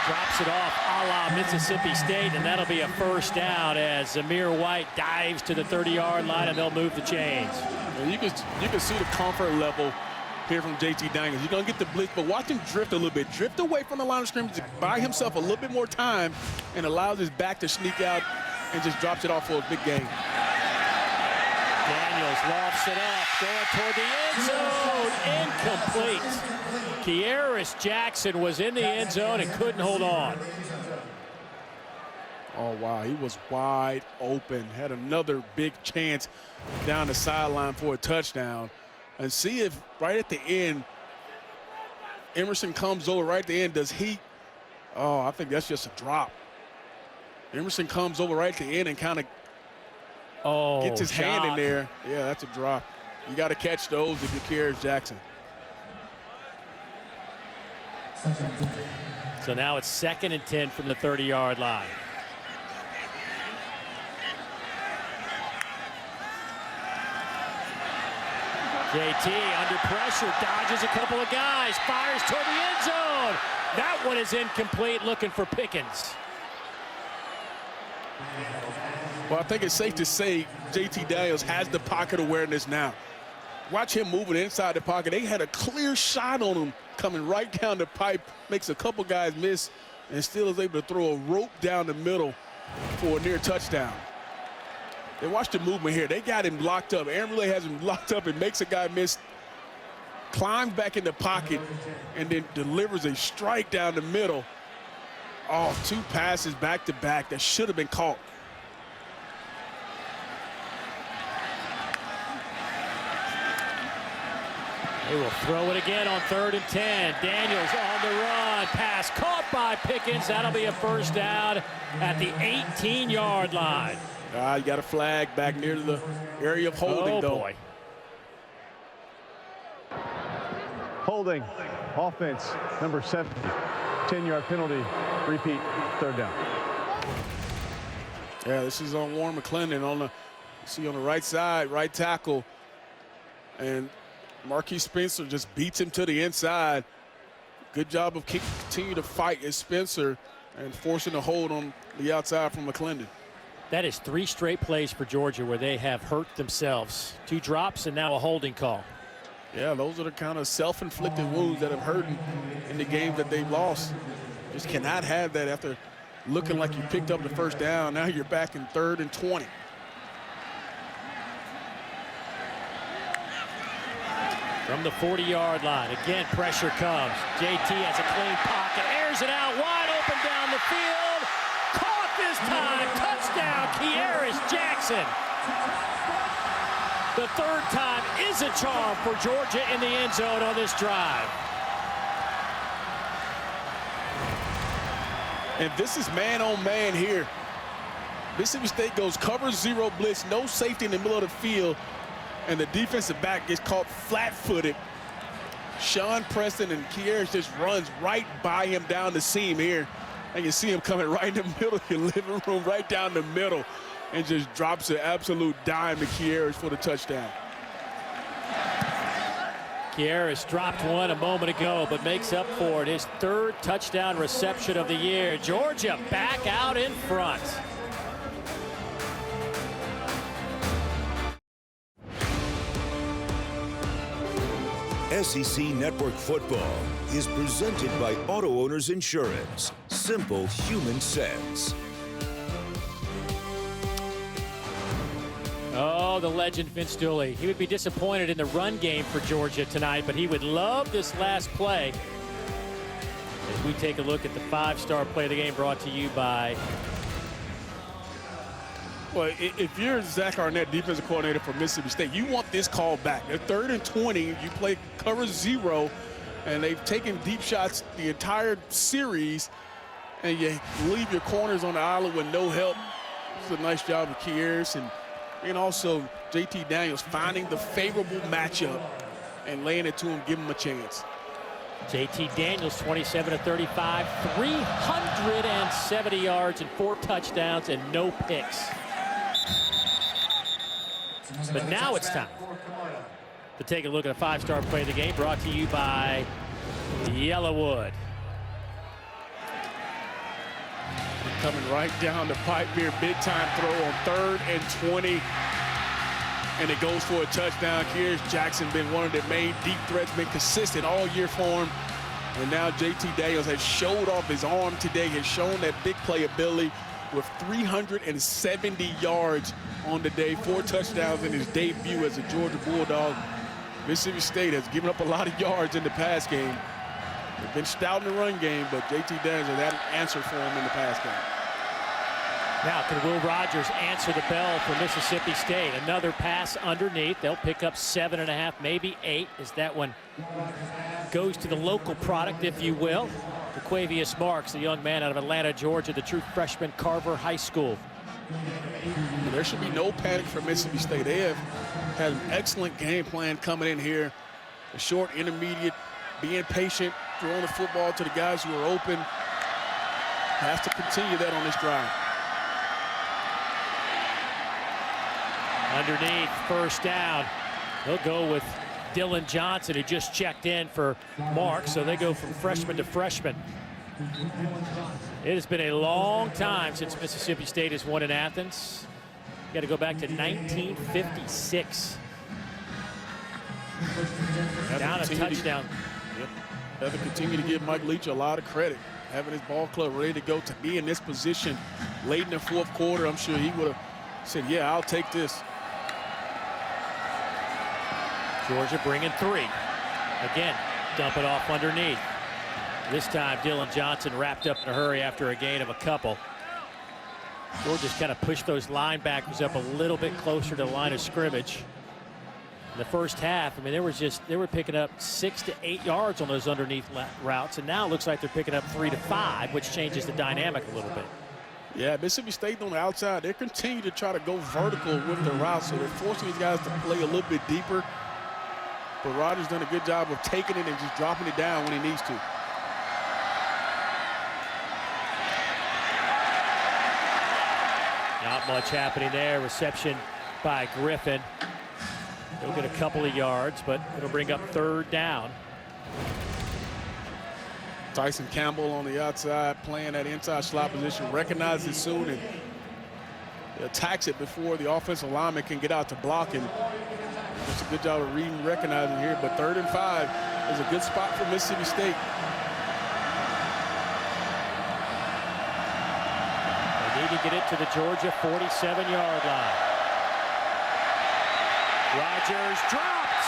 drops it off a la Mississippi State, and that'll be a 1st down as Zamir White dives to the 30-yard line, and they'll move the chains. And you can see the comfort level here from JT Daniels. He's going to get the blitz, but watch him drift a little bit. Drift away from the line of scrimmage to buy himself a little bit more time and allows his back to sneak out and just drops it off for a big gain. Daniels lofts it up, going toward the end zone. Incomplete. Kearis Jackson was in the end zone and couldn't hold on. Oh, wow. He was wide open. Had another big chance down the sideline for a touchdown. And see if right at the end, Emerson comes over right at the end. Does he? Oh, I think that's just a drop. Emerson comes over right at the end and kind of gets his hand in there. Yeah, that's a drop. You got to catch those if you're Kearis Jackson. So now it's 2nd and 10 from the 30-yard line. JT under pressure, dodges a couple of guys, fires toward the end zone. That one is incomplete, looking for Pickens. Well, I think it's safe to say JT Daniels has the pocket awareness now. Watch him moving inside the pocket. They had a clear shot on him coming right down the pipe, makes a couple guys miss, and still is able to throw a rope down the middle for a near touchdown. They watch the movement here. They got him locked up. Aaron Relay has him locked up and makes a guy miss, climbs back in the pocket, and then delivers a strike down the middle. Oh, 2 passes back to back that should have been caught. They will throw it again on 3rd and 10. Daniels on the run. Pass caught by Pickens. That'll be a 1st down at the 18-yard line. You got a flag back near the area of holding, though. Boy. Holding, offense, number 70. 10-yard penalty, repeat, 3rd down. Yeah, this is on Warren McClendon on the right side, right tackle. And Marquis Spencer just beats him to the inside. Good job of continue to fight as Spencer. and forcing a hold on the outside from McClendon. That is 3 straight plays for Georgia where they have hurt themselves. 2 drops and now a holding call. Yeah, those are the kind of self-inflicted wounds that have hurt in the games that they've lost. Just cannot have that after looking like you picked up the first down. Now you're back in 3rd and 20. From the 40-yard line, again, pressure comes. JT has a clean pocket, airs it out, wide open down the field. Caught this time, touchdown, Kearis Jackson. The 3rd time is a charm for Georgia in the end zone on this drive. And this is man-on-man here. Mississippi State goes cover 0 blitz, no safety in the middle of the field, and the defensive back gets caught flat-footed. Sean Preston and Kearis just runs right by him down the seam here. And you see him coming right in the middle of your living room, right down the middle, and just drops an absolute dime to Kearis for the touchdown. Kearis dropped one a moment ago, but makes up for it. His 3rd touchdown reception of the year. Georgia back out in front. SEC Network Football is presented by Auto Owners Insurance. Simple human sense. Oh, the legend Vince Dooley. He would be disappointed in the run game for Georgia tonight, but he would love this last play. As we take a look at the 5-star play of the game brought to you by... Well, if you're Zach Arnett, defensive coordinator for Mississippi State, you want this call back. They're 3rd and 20. You play cover 0, and they've taken deep shots the entire series, and you leave your corners on the island with no help. It's a nice job of Kearis and also JT Daniels finding the favorable matchup and laying it to him, give him a chance. JT Daniels, 27 of 35, 370 yards and 4 touchdowns and no picks. But now it's time to take a look at a 5-star play of the game brought to you by Yellowwood. Coming right down the pipe here, big time throw on 3rd and 20. And it goes for a touchdown. Kearis Jackson been one of the main deep threats, been consistent all year for him. And now JT Daniels has showed off his arm today, has shown that big play ability with 370 yards on the day, 4 touchdowns in his debut as a Georgia Bulldog. Mississippi State has given up a lot of yards in the pass game. They've been stout in the run game, but JT Daniels has had an answer for him in the pass game. Now, can Will Rogers answer the bell for Mississippi State? Another pass underneath. They'll pick up 7.5, maybe 8, as that one goes to the local product, if you will. Quavius Marks, the young man out of Atlanta, Georgia, the true freshman, Carver High School. There should be no panic for Mississippi State. They have had an excellent game plan coming in here. A short, intermediate, being patient, throwing the football to the guys who are open. Has to continue that on this drive. Underneath, 1st down. They'll go with Dylan Johnson, who just checked in for Mark, so they go from freshman to freshman. It has been a long time since Mississippi State has won in Athens. You got to go back to 1956. Down a touchdown. Have to continue to give Mike Leach a lot of credit. Having his ball club ready to go, to be in this position late in the 4th quarter, I'm sure he would have said, yeah, I'll take this. Georgia bringing 3. Again, dump it off underneath. This time, Dylan Johnson wrapped up in a hurry after a gain of a couple. Georgia's kind of pushed those linebackers up a little bit closer to the line of scrimmage. In the first half, I mean, they were picking up 6 to 8 yards on those underneath routes, and now it looks like they're picking up 3 to 5, which changes the dynamic a little bit. Yeah, Mississippi State on the outside, they continue to try to go vertical with the route, so they're forcing these guys to play a little bit deeper. But Rogers done a good job of taking it and just dropping it down when he needs to. Not much happening there. Reception by Griffin. They'll get a couple of yards, but it'll bring up 3rd down. Tyson Campbell on the outside, playing that inside slot position, recognizes it soon and attacks it before the offensive lineman can get out to block. And it's a good job of reading and recognizing here. But 3rd and 5 is a good spot for Mississippi State. They need to get it to the Georgia 47-yard line. Rogers dropped.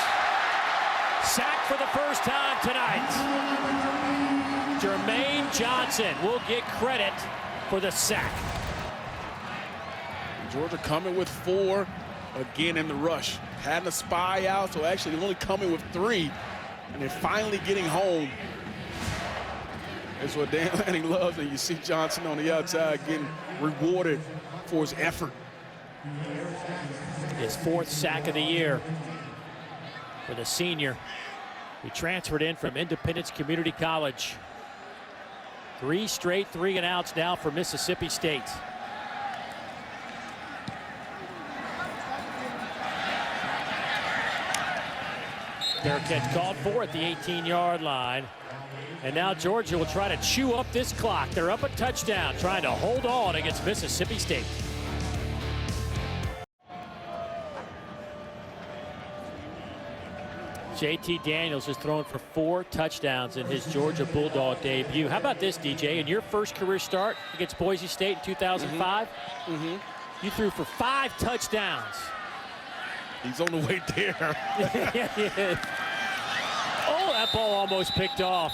Sacked for the first time tonight. Jermaine Johnson will get credit for the sack. Georgia coming with 4 again in the rush. Had a spy out, so actually only coming with 3. And they're finally getting home. That's what Dan Lanning loves, and you see Johnson on the outside getting rewarded for his effort. His 4th sack of the year for the senior. He transferred in from Independence Community College. 3 straight 3-and-outs now for Mississippi State. Fair catch called for at the 18-yard line. And now Georgia will try to chew up this clock. They're up a touchdown, trying to hold on against Mississippi State. JT Daniels has thrown for 4 touchdowns in his Georgia Bulldog debut. How about this, DJ? In your first career start against Boise State in 2005, you threw for 5 touchdowns. He's on the way there. Yeah. Oh, that ball almost picked off.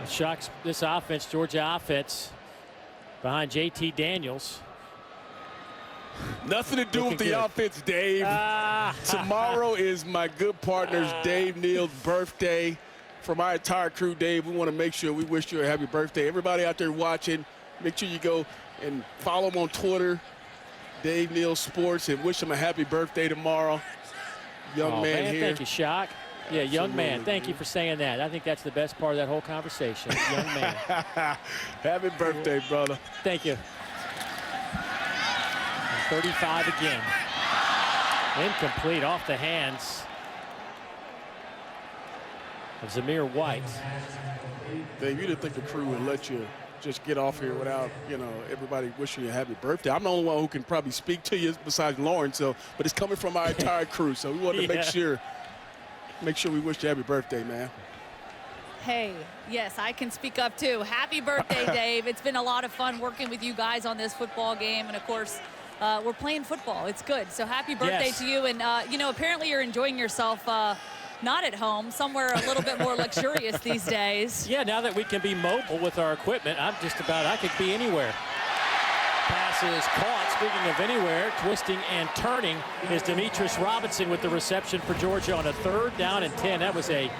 Shocks this offense, Georgia offense, behind JT Daniels. Nothing to do with the offense, Dave. Tomorrow is my good partner's Dave Neal's birthday. For my entire crew, Dave, we want to make sure we wish you a happy birthday. Everybody out there watching, make sure you go and follow him on Twitter, Dave Neal Sports, and wish him a happy birthday tomorrow. Young man here. Thank you, Shock. Yeah, young man. Thank you for saying that. I think that's the best part of that whole conversation. Young man. Happy birthday, brother. Thank you. 35 again. Incomplete off the hands of Zamir White. Dave, you didn't think the crew would let you just get off here without, everybody wishing you a happy birthday. I'm the only one who can probably speak to you besides Lauren, but it's coming from our entire crew. So we wanted to make sure we wish you a happy birthday, man. Hey, yes, I can speak up too. Happy birthday, Dave. It's been a lot of fun working with you guys on this football game. And of course, we're playing football. It's good. So happy birthday to you. And, apparently you're enjoying yourself not at home, somewhere a little bit more luxurious these days. Yeah, now that we can be mobile with our equipment, I could be anywhere. Pass is caught. Speaking of anywhere, twisting and turning is Demetris Robinson with the reception for Georgia on a 3rd down and 10. That was a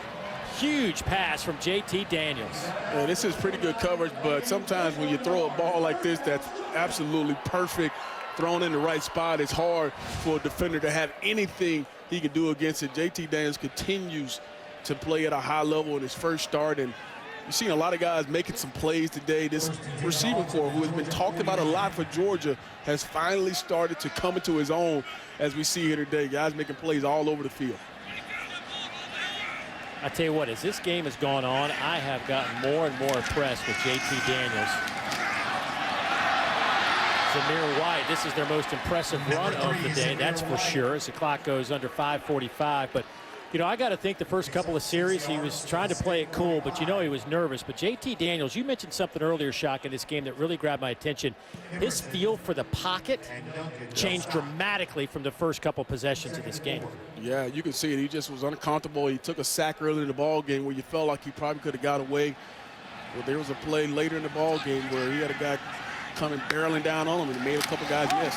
huge pass from JT Daniels. Yeah, this is pretty good coverage, but sometimes when you throw a ball like this that's absolutely perfect, thrown in the right spot, it's hard for a defender to have anything he can do against it. JT Daniels continues to play at a high level in his first start, and you've seen a lot of guys making some plays today. This receiving corps, who has been talked about a lot for Georgia, has finally started to come into his own as we see here today. Guys making plays all over the field. I tell you what, as this game has gone on, I have gotten more and more impressed with JT Daniels. Zamir White, this is their most impressive run of the day, that's for sure, as the clock goes under 5:45. But, I got to think the first couple of series, he was trying to play it cool, but he was nervous. But JT Daniels, you mentioned something earlier, Shock, in this game that really grabbed my attention. His feel for the pocket changed dramatically from the first couple possessions of this game. Yeah, you can see it. He just was uncomfortable. He took a sack early in the ball game where you felt like he probably could have got away. Well, there was a play later in the ball game where he had a guy coming barreling down on him and made a couple guys miss.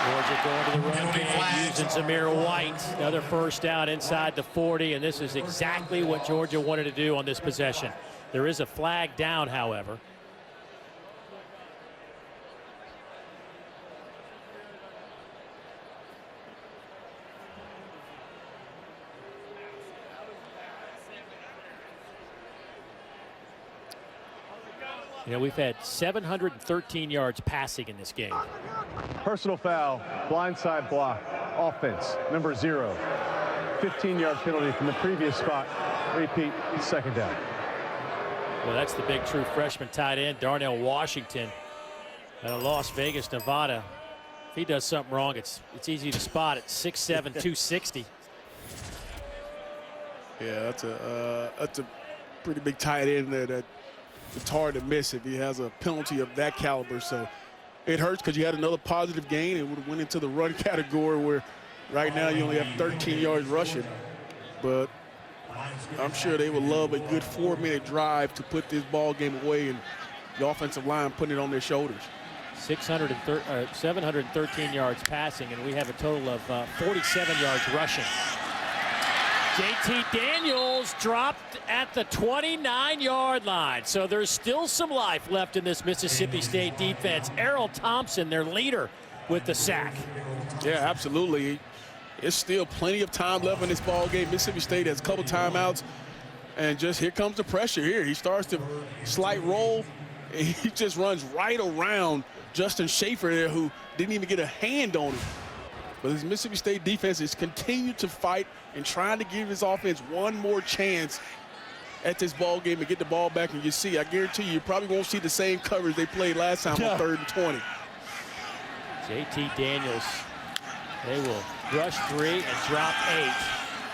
Georgia going to the run game using Zamir White. Another 1st down inside the 40, and this is exactly what Georgia wanted to do on this possession. There is a flag down, however. We've had 713 yards passing in this game. Personal foul, blindside block, offense, number 0. 15-yard penalty from the previous spot. Repeat, second down. Well, that's the big true freshman tight end, Darnell Washington, out of Las Vegas, Nevada. If he does something wrong, it's easy to spot at 6'7", 260. Yeah, that's a pretty big tight end there that it's hard to miss if he has a penalty of that caliber. So it hurts because you had another positive gain and would have went into the run category where right now you only have 13 yards rushing. But I'm sure they would love a good 4-minute drive to put this ball game away and the offensive line putting it on their shoulders. 713 yards passing, and we have a total of 47 yards rushing. JT Daniels dropped at the 29-yard line. So there's still some life left in this Mississippi State defense. Errol Thompson, their leader, with the sack. Yeah, absolutely. It's still plenty of time left in this ball game. Mississippi State has a couple timeouts, and just here comes the pressure here. He starts to slight roll, and he just runs right around Justin Schaefer there, who didn't even get a hand on him. But this Mississippi State defense has continued to fight and trying to give his offense one more chance at this ball game and get the ball back. And you see, I guarantee you probably won't see the same coverage they played last time on 3rd and 20. JT Daniels, they will rush 3 and drop 8.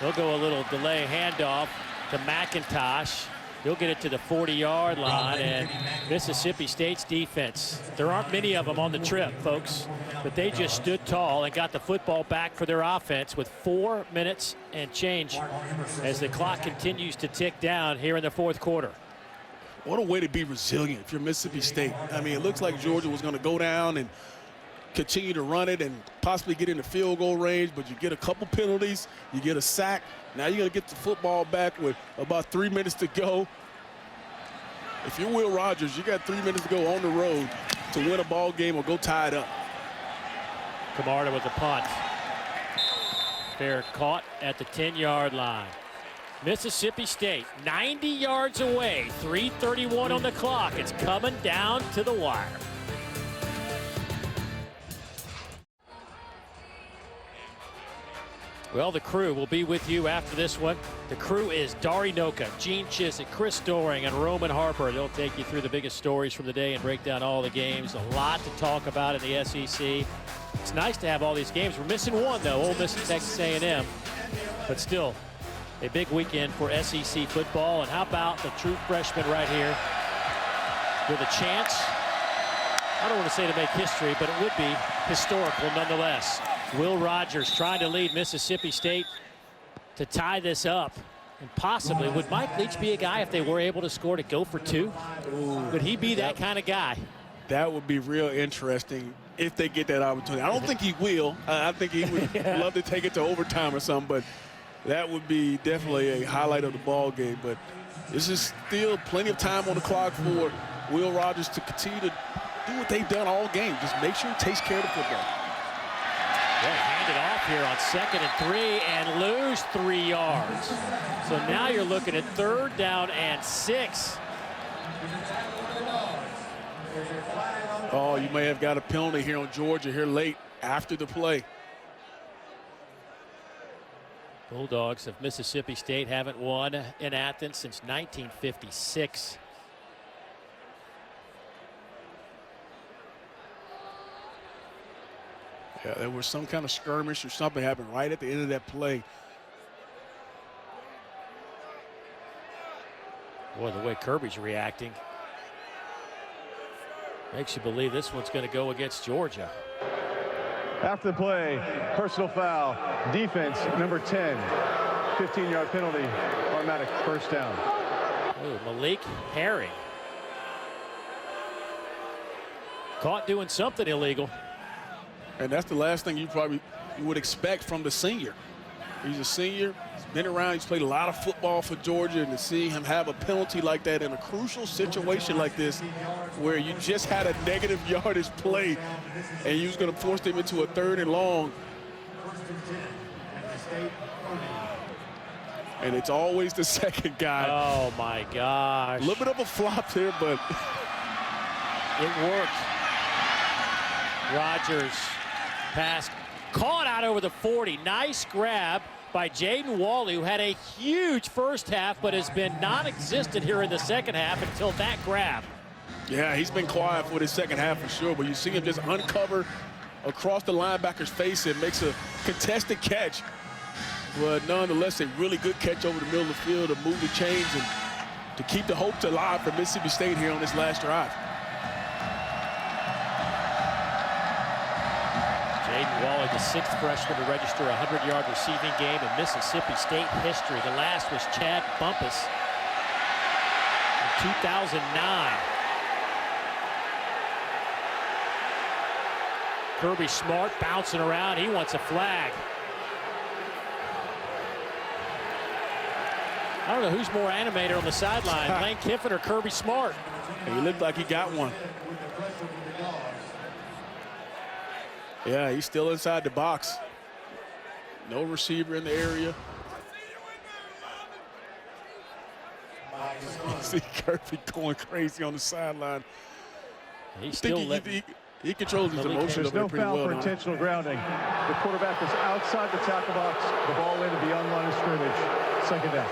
They'll go a little delay handoff to McIntosh. He'll get it to the 40-yard line, and Mississippi State's defense, there aren't many of them on the trip, folks, but they just stood tall and got the football back for their offense with 4 minutes and change as the clock continues to tick down here in the 4th quarter. What a way to be resilient if you're Mississippi State. I mean, it looks like Georgia was going to go down and continue to run it and possibly get into field goal range, but you get a couple penalties, you get a sack. Now you're going to get the football back with about 3 minutes to go. If you're Will Rogers, you got 3 minutes to go on the road to win a ball game or go tie it up. Camarda with the punt. Fair caught at the 10-yard line. Mississippi State 90 yards away, 3:31 on the clock. It's coming down to the wire. Well, the crew will be with you after this one. The crew is Dari Noka, Gene Chizik, Chris Doering, and Roman Harper. They'll take you through the biggest stories from the day and break down all the games. A lot to talk about in the SEC. It's nice to have all these games. We're missing one, though, Ole Miss and Texas A&M. But still, a big weekend for SEC football. And how about the true freshman right here with a chance, I don't want to say to make history, but it would be historical nonetheless. Will Rogers trying to lead Mississippi State to tie this up. And possibly, would Mike Leach be a guy, if they were able to score, to go for 2? Would he be that kind of guy? That would be real interesting if they get that opportunity. I don't think he will. I think he would love to take it to overtime or something, but that would be definitely a highlight of the ball game. But this is still plenty of time on the clock for Will Rogers to continue to do what they've done all game. Just make sure he takes care of the football. They hand it off here on 2nd and 3 and lose 3 yards. So now you're looking at 3rd down and 6. Oh, you may have got a penalty here on Georgia here late after the play. Bulldogs of Mississippi State haven't won in Athens since 1956. Yeah, there was some kind of skirmish or something happened right at the end of that play. Boy, the way Kirby's reacting makes you believe this one's going to go against Georgia. After the play, personal foul, defense, number 10, 15-yard penalty, automatic first down. Oh, Malik Herring. Caught doing something illegal. And that's the last thing you would expect from the senior. He's a senior, he's been around, he's played a lot of football for Georgia, and to see him have a penalty like that in a crucial situation like this, where you just had a negative yardage play and you was going to force them into a 3rd and long. And it's always the second guy. Oh my gosh. A little bit of a flop here, but it worked. Rogers pass caught out over the 40. Nice grab by Jaden Walley, who had a huge first half but has been non-existent here in the second half until that grab. Yeah, he's been quiet for the second half for sure, but you see him just uncover across the linebacker's face and makes a contested catch. But nonetheless, a really good catch over the middle of the field to move the chains and to keep the hopes alive for Mississippi State here on this last drive. Jaden Walley, the 6th freshman to register a 100-yard receiving game in Mississippi State history. The last was Chad Bumpus in 2009. Kirby Smart bouncing around. He wants a flag. I don't know who's more animated on the sideline, Lane Kiffin or Kirby Smart. He looked like he got one. Yeah, he's still inside the box. No receiver in the area. You see Kirby going crazy on the sideline. He's still he controls his emotions. There's no foul for intentional grounding. The quarterback was outside the tackle box. The ball into beyond line of scrimmage. Second down.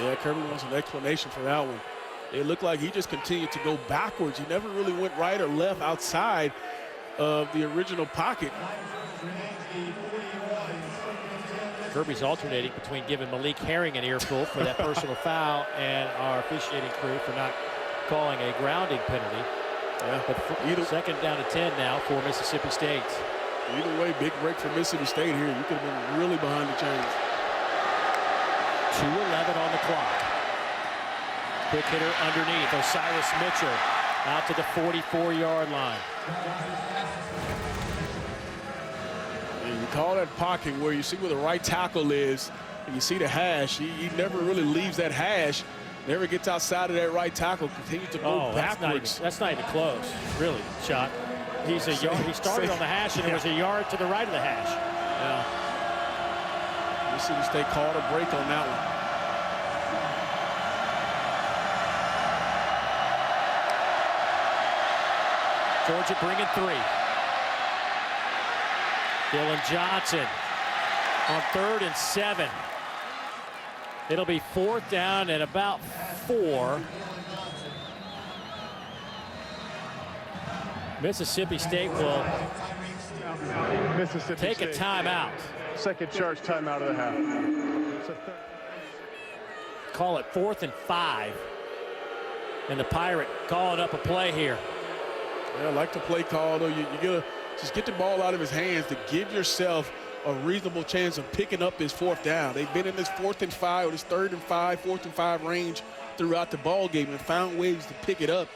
Yeah, Kirby wants an explanation for that one. It looked like he just continued to go backwards. He never really went right or left outside of the original pocket. Kirby's alternating between giving Malik Herring an earful for that personal foul and our officiating crew for not calling a grounding penalty. Yeah, but second down to 10 now for Mississippi State. Either way, big break for Mississippi State here. You could have been really behind the chains. 2:11 on the clock. Quick hitter underneath. Osiris Mitchell out to the 44-yard line. And you call that pocket where you see where the right tackle is, and you see the hash. He never really leaves that hash. Never gets outside of that right tackle. Continues to go backwards. That's not even close, really, Shot. He's a yard. He started on the hash, and it was a yard to the right of the hash. Yeah. Mississippi State called a break on that one. Georgia bringing 3. Dylan Johnson on 3rd and 7. It'll be 4th down and about 4. Mississippi State will take a timeout. Second charge timeout of the half. Call it 4th and 5. And the Pirate calling up a play here. Yeah, I like the play call, though. You gotta just get the ball out of his hands to give yourself a reasonable chance of picking up this 4th down. They've been in this 4th and 5 or this 3rd and 5, 4th and 5 range throughout the ball game and found ways to pick it up.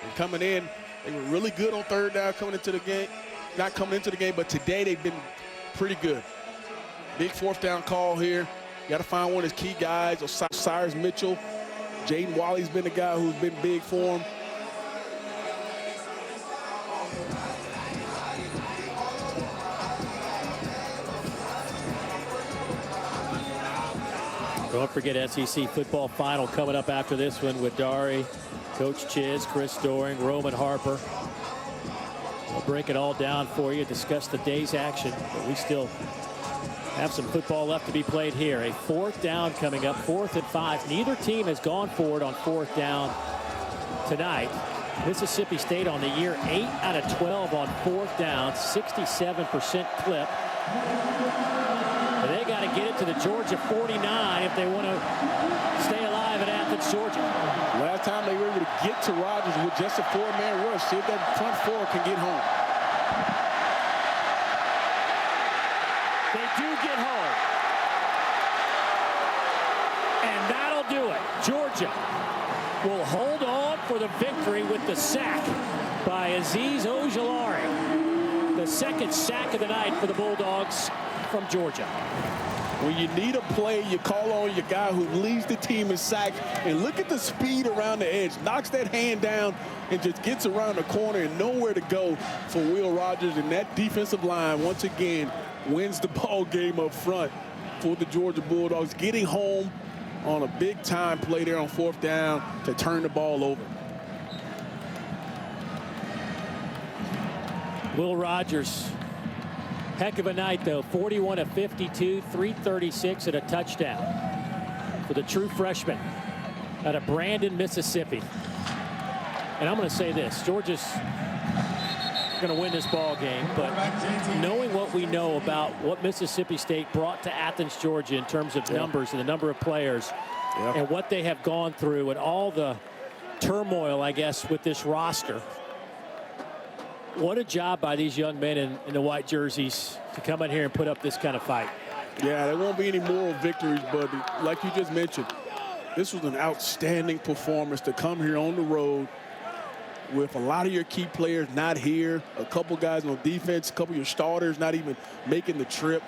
And coming in, they were really good on 3rd down coming into the game. Not coming into the game, but today they've been pretty good. Big 4th down call here. You got to find one of his key guys, Osiris Mitchell. Jaden Walley's been the guy who's been big for him. Don't forget SEC football final coming up after this one with Dari, Coach Chiz, Chris Doering, Roman Harper. We'll break it all down for you, discuss the day's action, but we still have some football left to be played here. A 4th down coming up, 4th and 5. Neither team has gone for it on 4th down tonight. Mississippi State on the year 8 out of 12 on 4th down, 67% clip. They got to get it to the Georgia 49 if they want to stay alive at Athens, Georgia. Last time they were able to get to Rogers with just a 4-man rush. See if that front 4 can get home. They do get home. And that'll do it. Georgia will hold on for the victory with the sack by Azeez Ojulari. The 2nd sack of the night for the Bulldogs from Georgia. When you need a play, you call on your guy who leads the team in sacks. And look at the speed around the edge. Knocks that hand down and just gets around the corner and nowhere to go for Will Rogers. And that defensive line, once again, wins the ball game up front for the Georgia Bulldogs, getting home on a big-time play there on 4th down to turn the ball over. Will Rogers Heck of a night, though. 41 of 52, 336 and a touchdown for the true freshman out of Brandon, Mississippi. And I'm going to say this, Georgia's going to win this ball game, but knowing what we know about what Mississippi State brought to Athens, Georgia in terms of numbers and the number of players and what they have gone through and all the turmoil, I guess, with this roster. What a job by these young men in the white jerseys to come in here and put up this kind of fight. Yeah, there won't be any moral victories, but like you just mentioned, this was an outstanding performance to come here on the road with a lot of your key players not here, a couple guys on defense, a couple of your starters not even making the trip,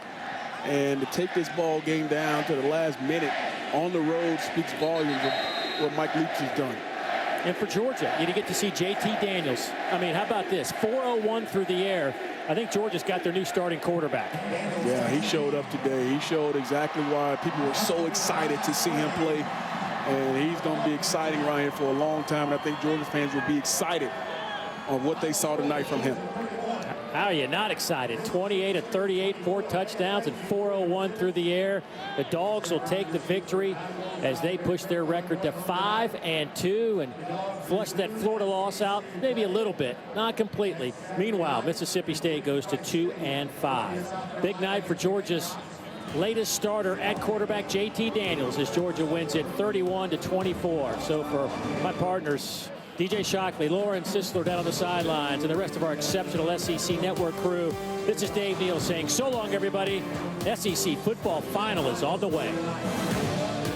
and to take this ball game down to the last minute on the road speaks volumes of what Mike Leach has done. And for Georgia, you get to see JT Daniels. I mean, how about this? 401 through the air. I think Georgia's got their new starting quarterback. Yeah, he showed up today. He showed exactly why people were so excited to see him play. And he's going to be exciting right here for a long time. And I think Georgia fans will be excited on what they saw tonight from him. How are you not excited? 28 of 38, 4 touchdowns, and 401 through the air. The Dogs will take the victory as they push their record to 5-2 and flush that Florida loss out maybe a little bit, not completely. Meanwhile, Mississippi State goes to 2-5. Big night for Georgia's latest starter at quarterback, JT Daniels, as Georgia wins it 31-24. So for my partners, DJ Shockley, Lauren Sisler down on the sidelines, and the rest of our exceptional SEC Network crew, this is Dave Neal saying so long, everybody. SEC football final is on the way.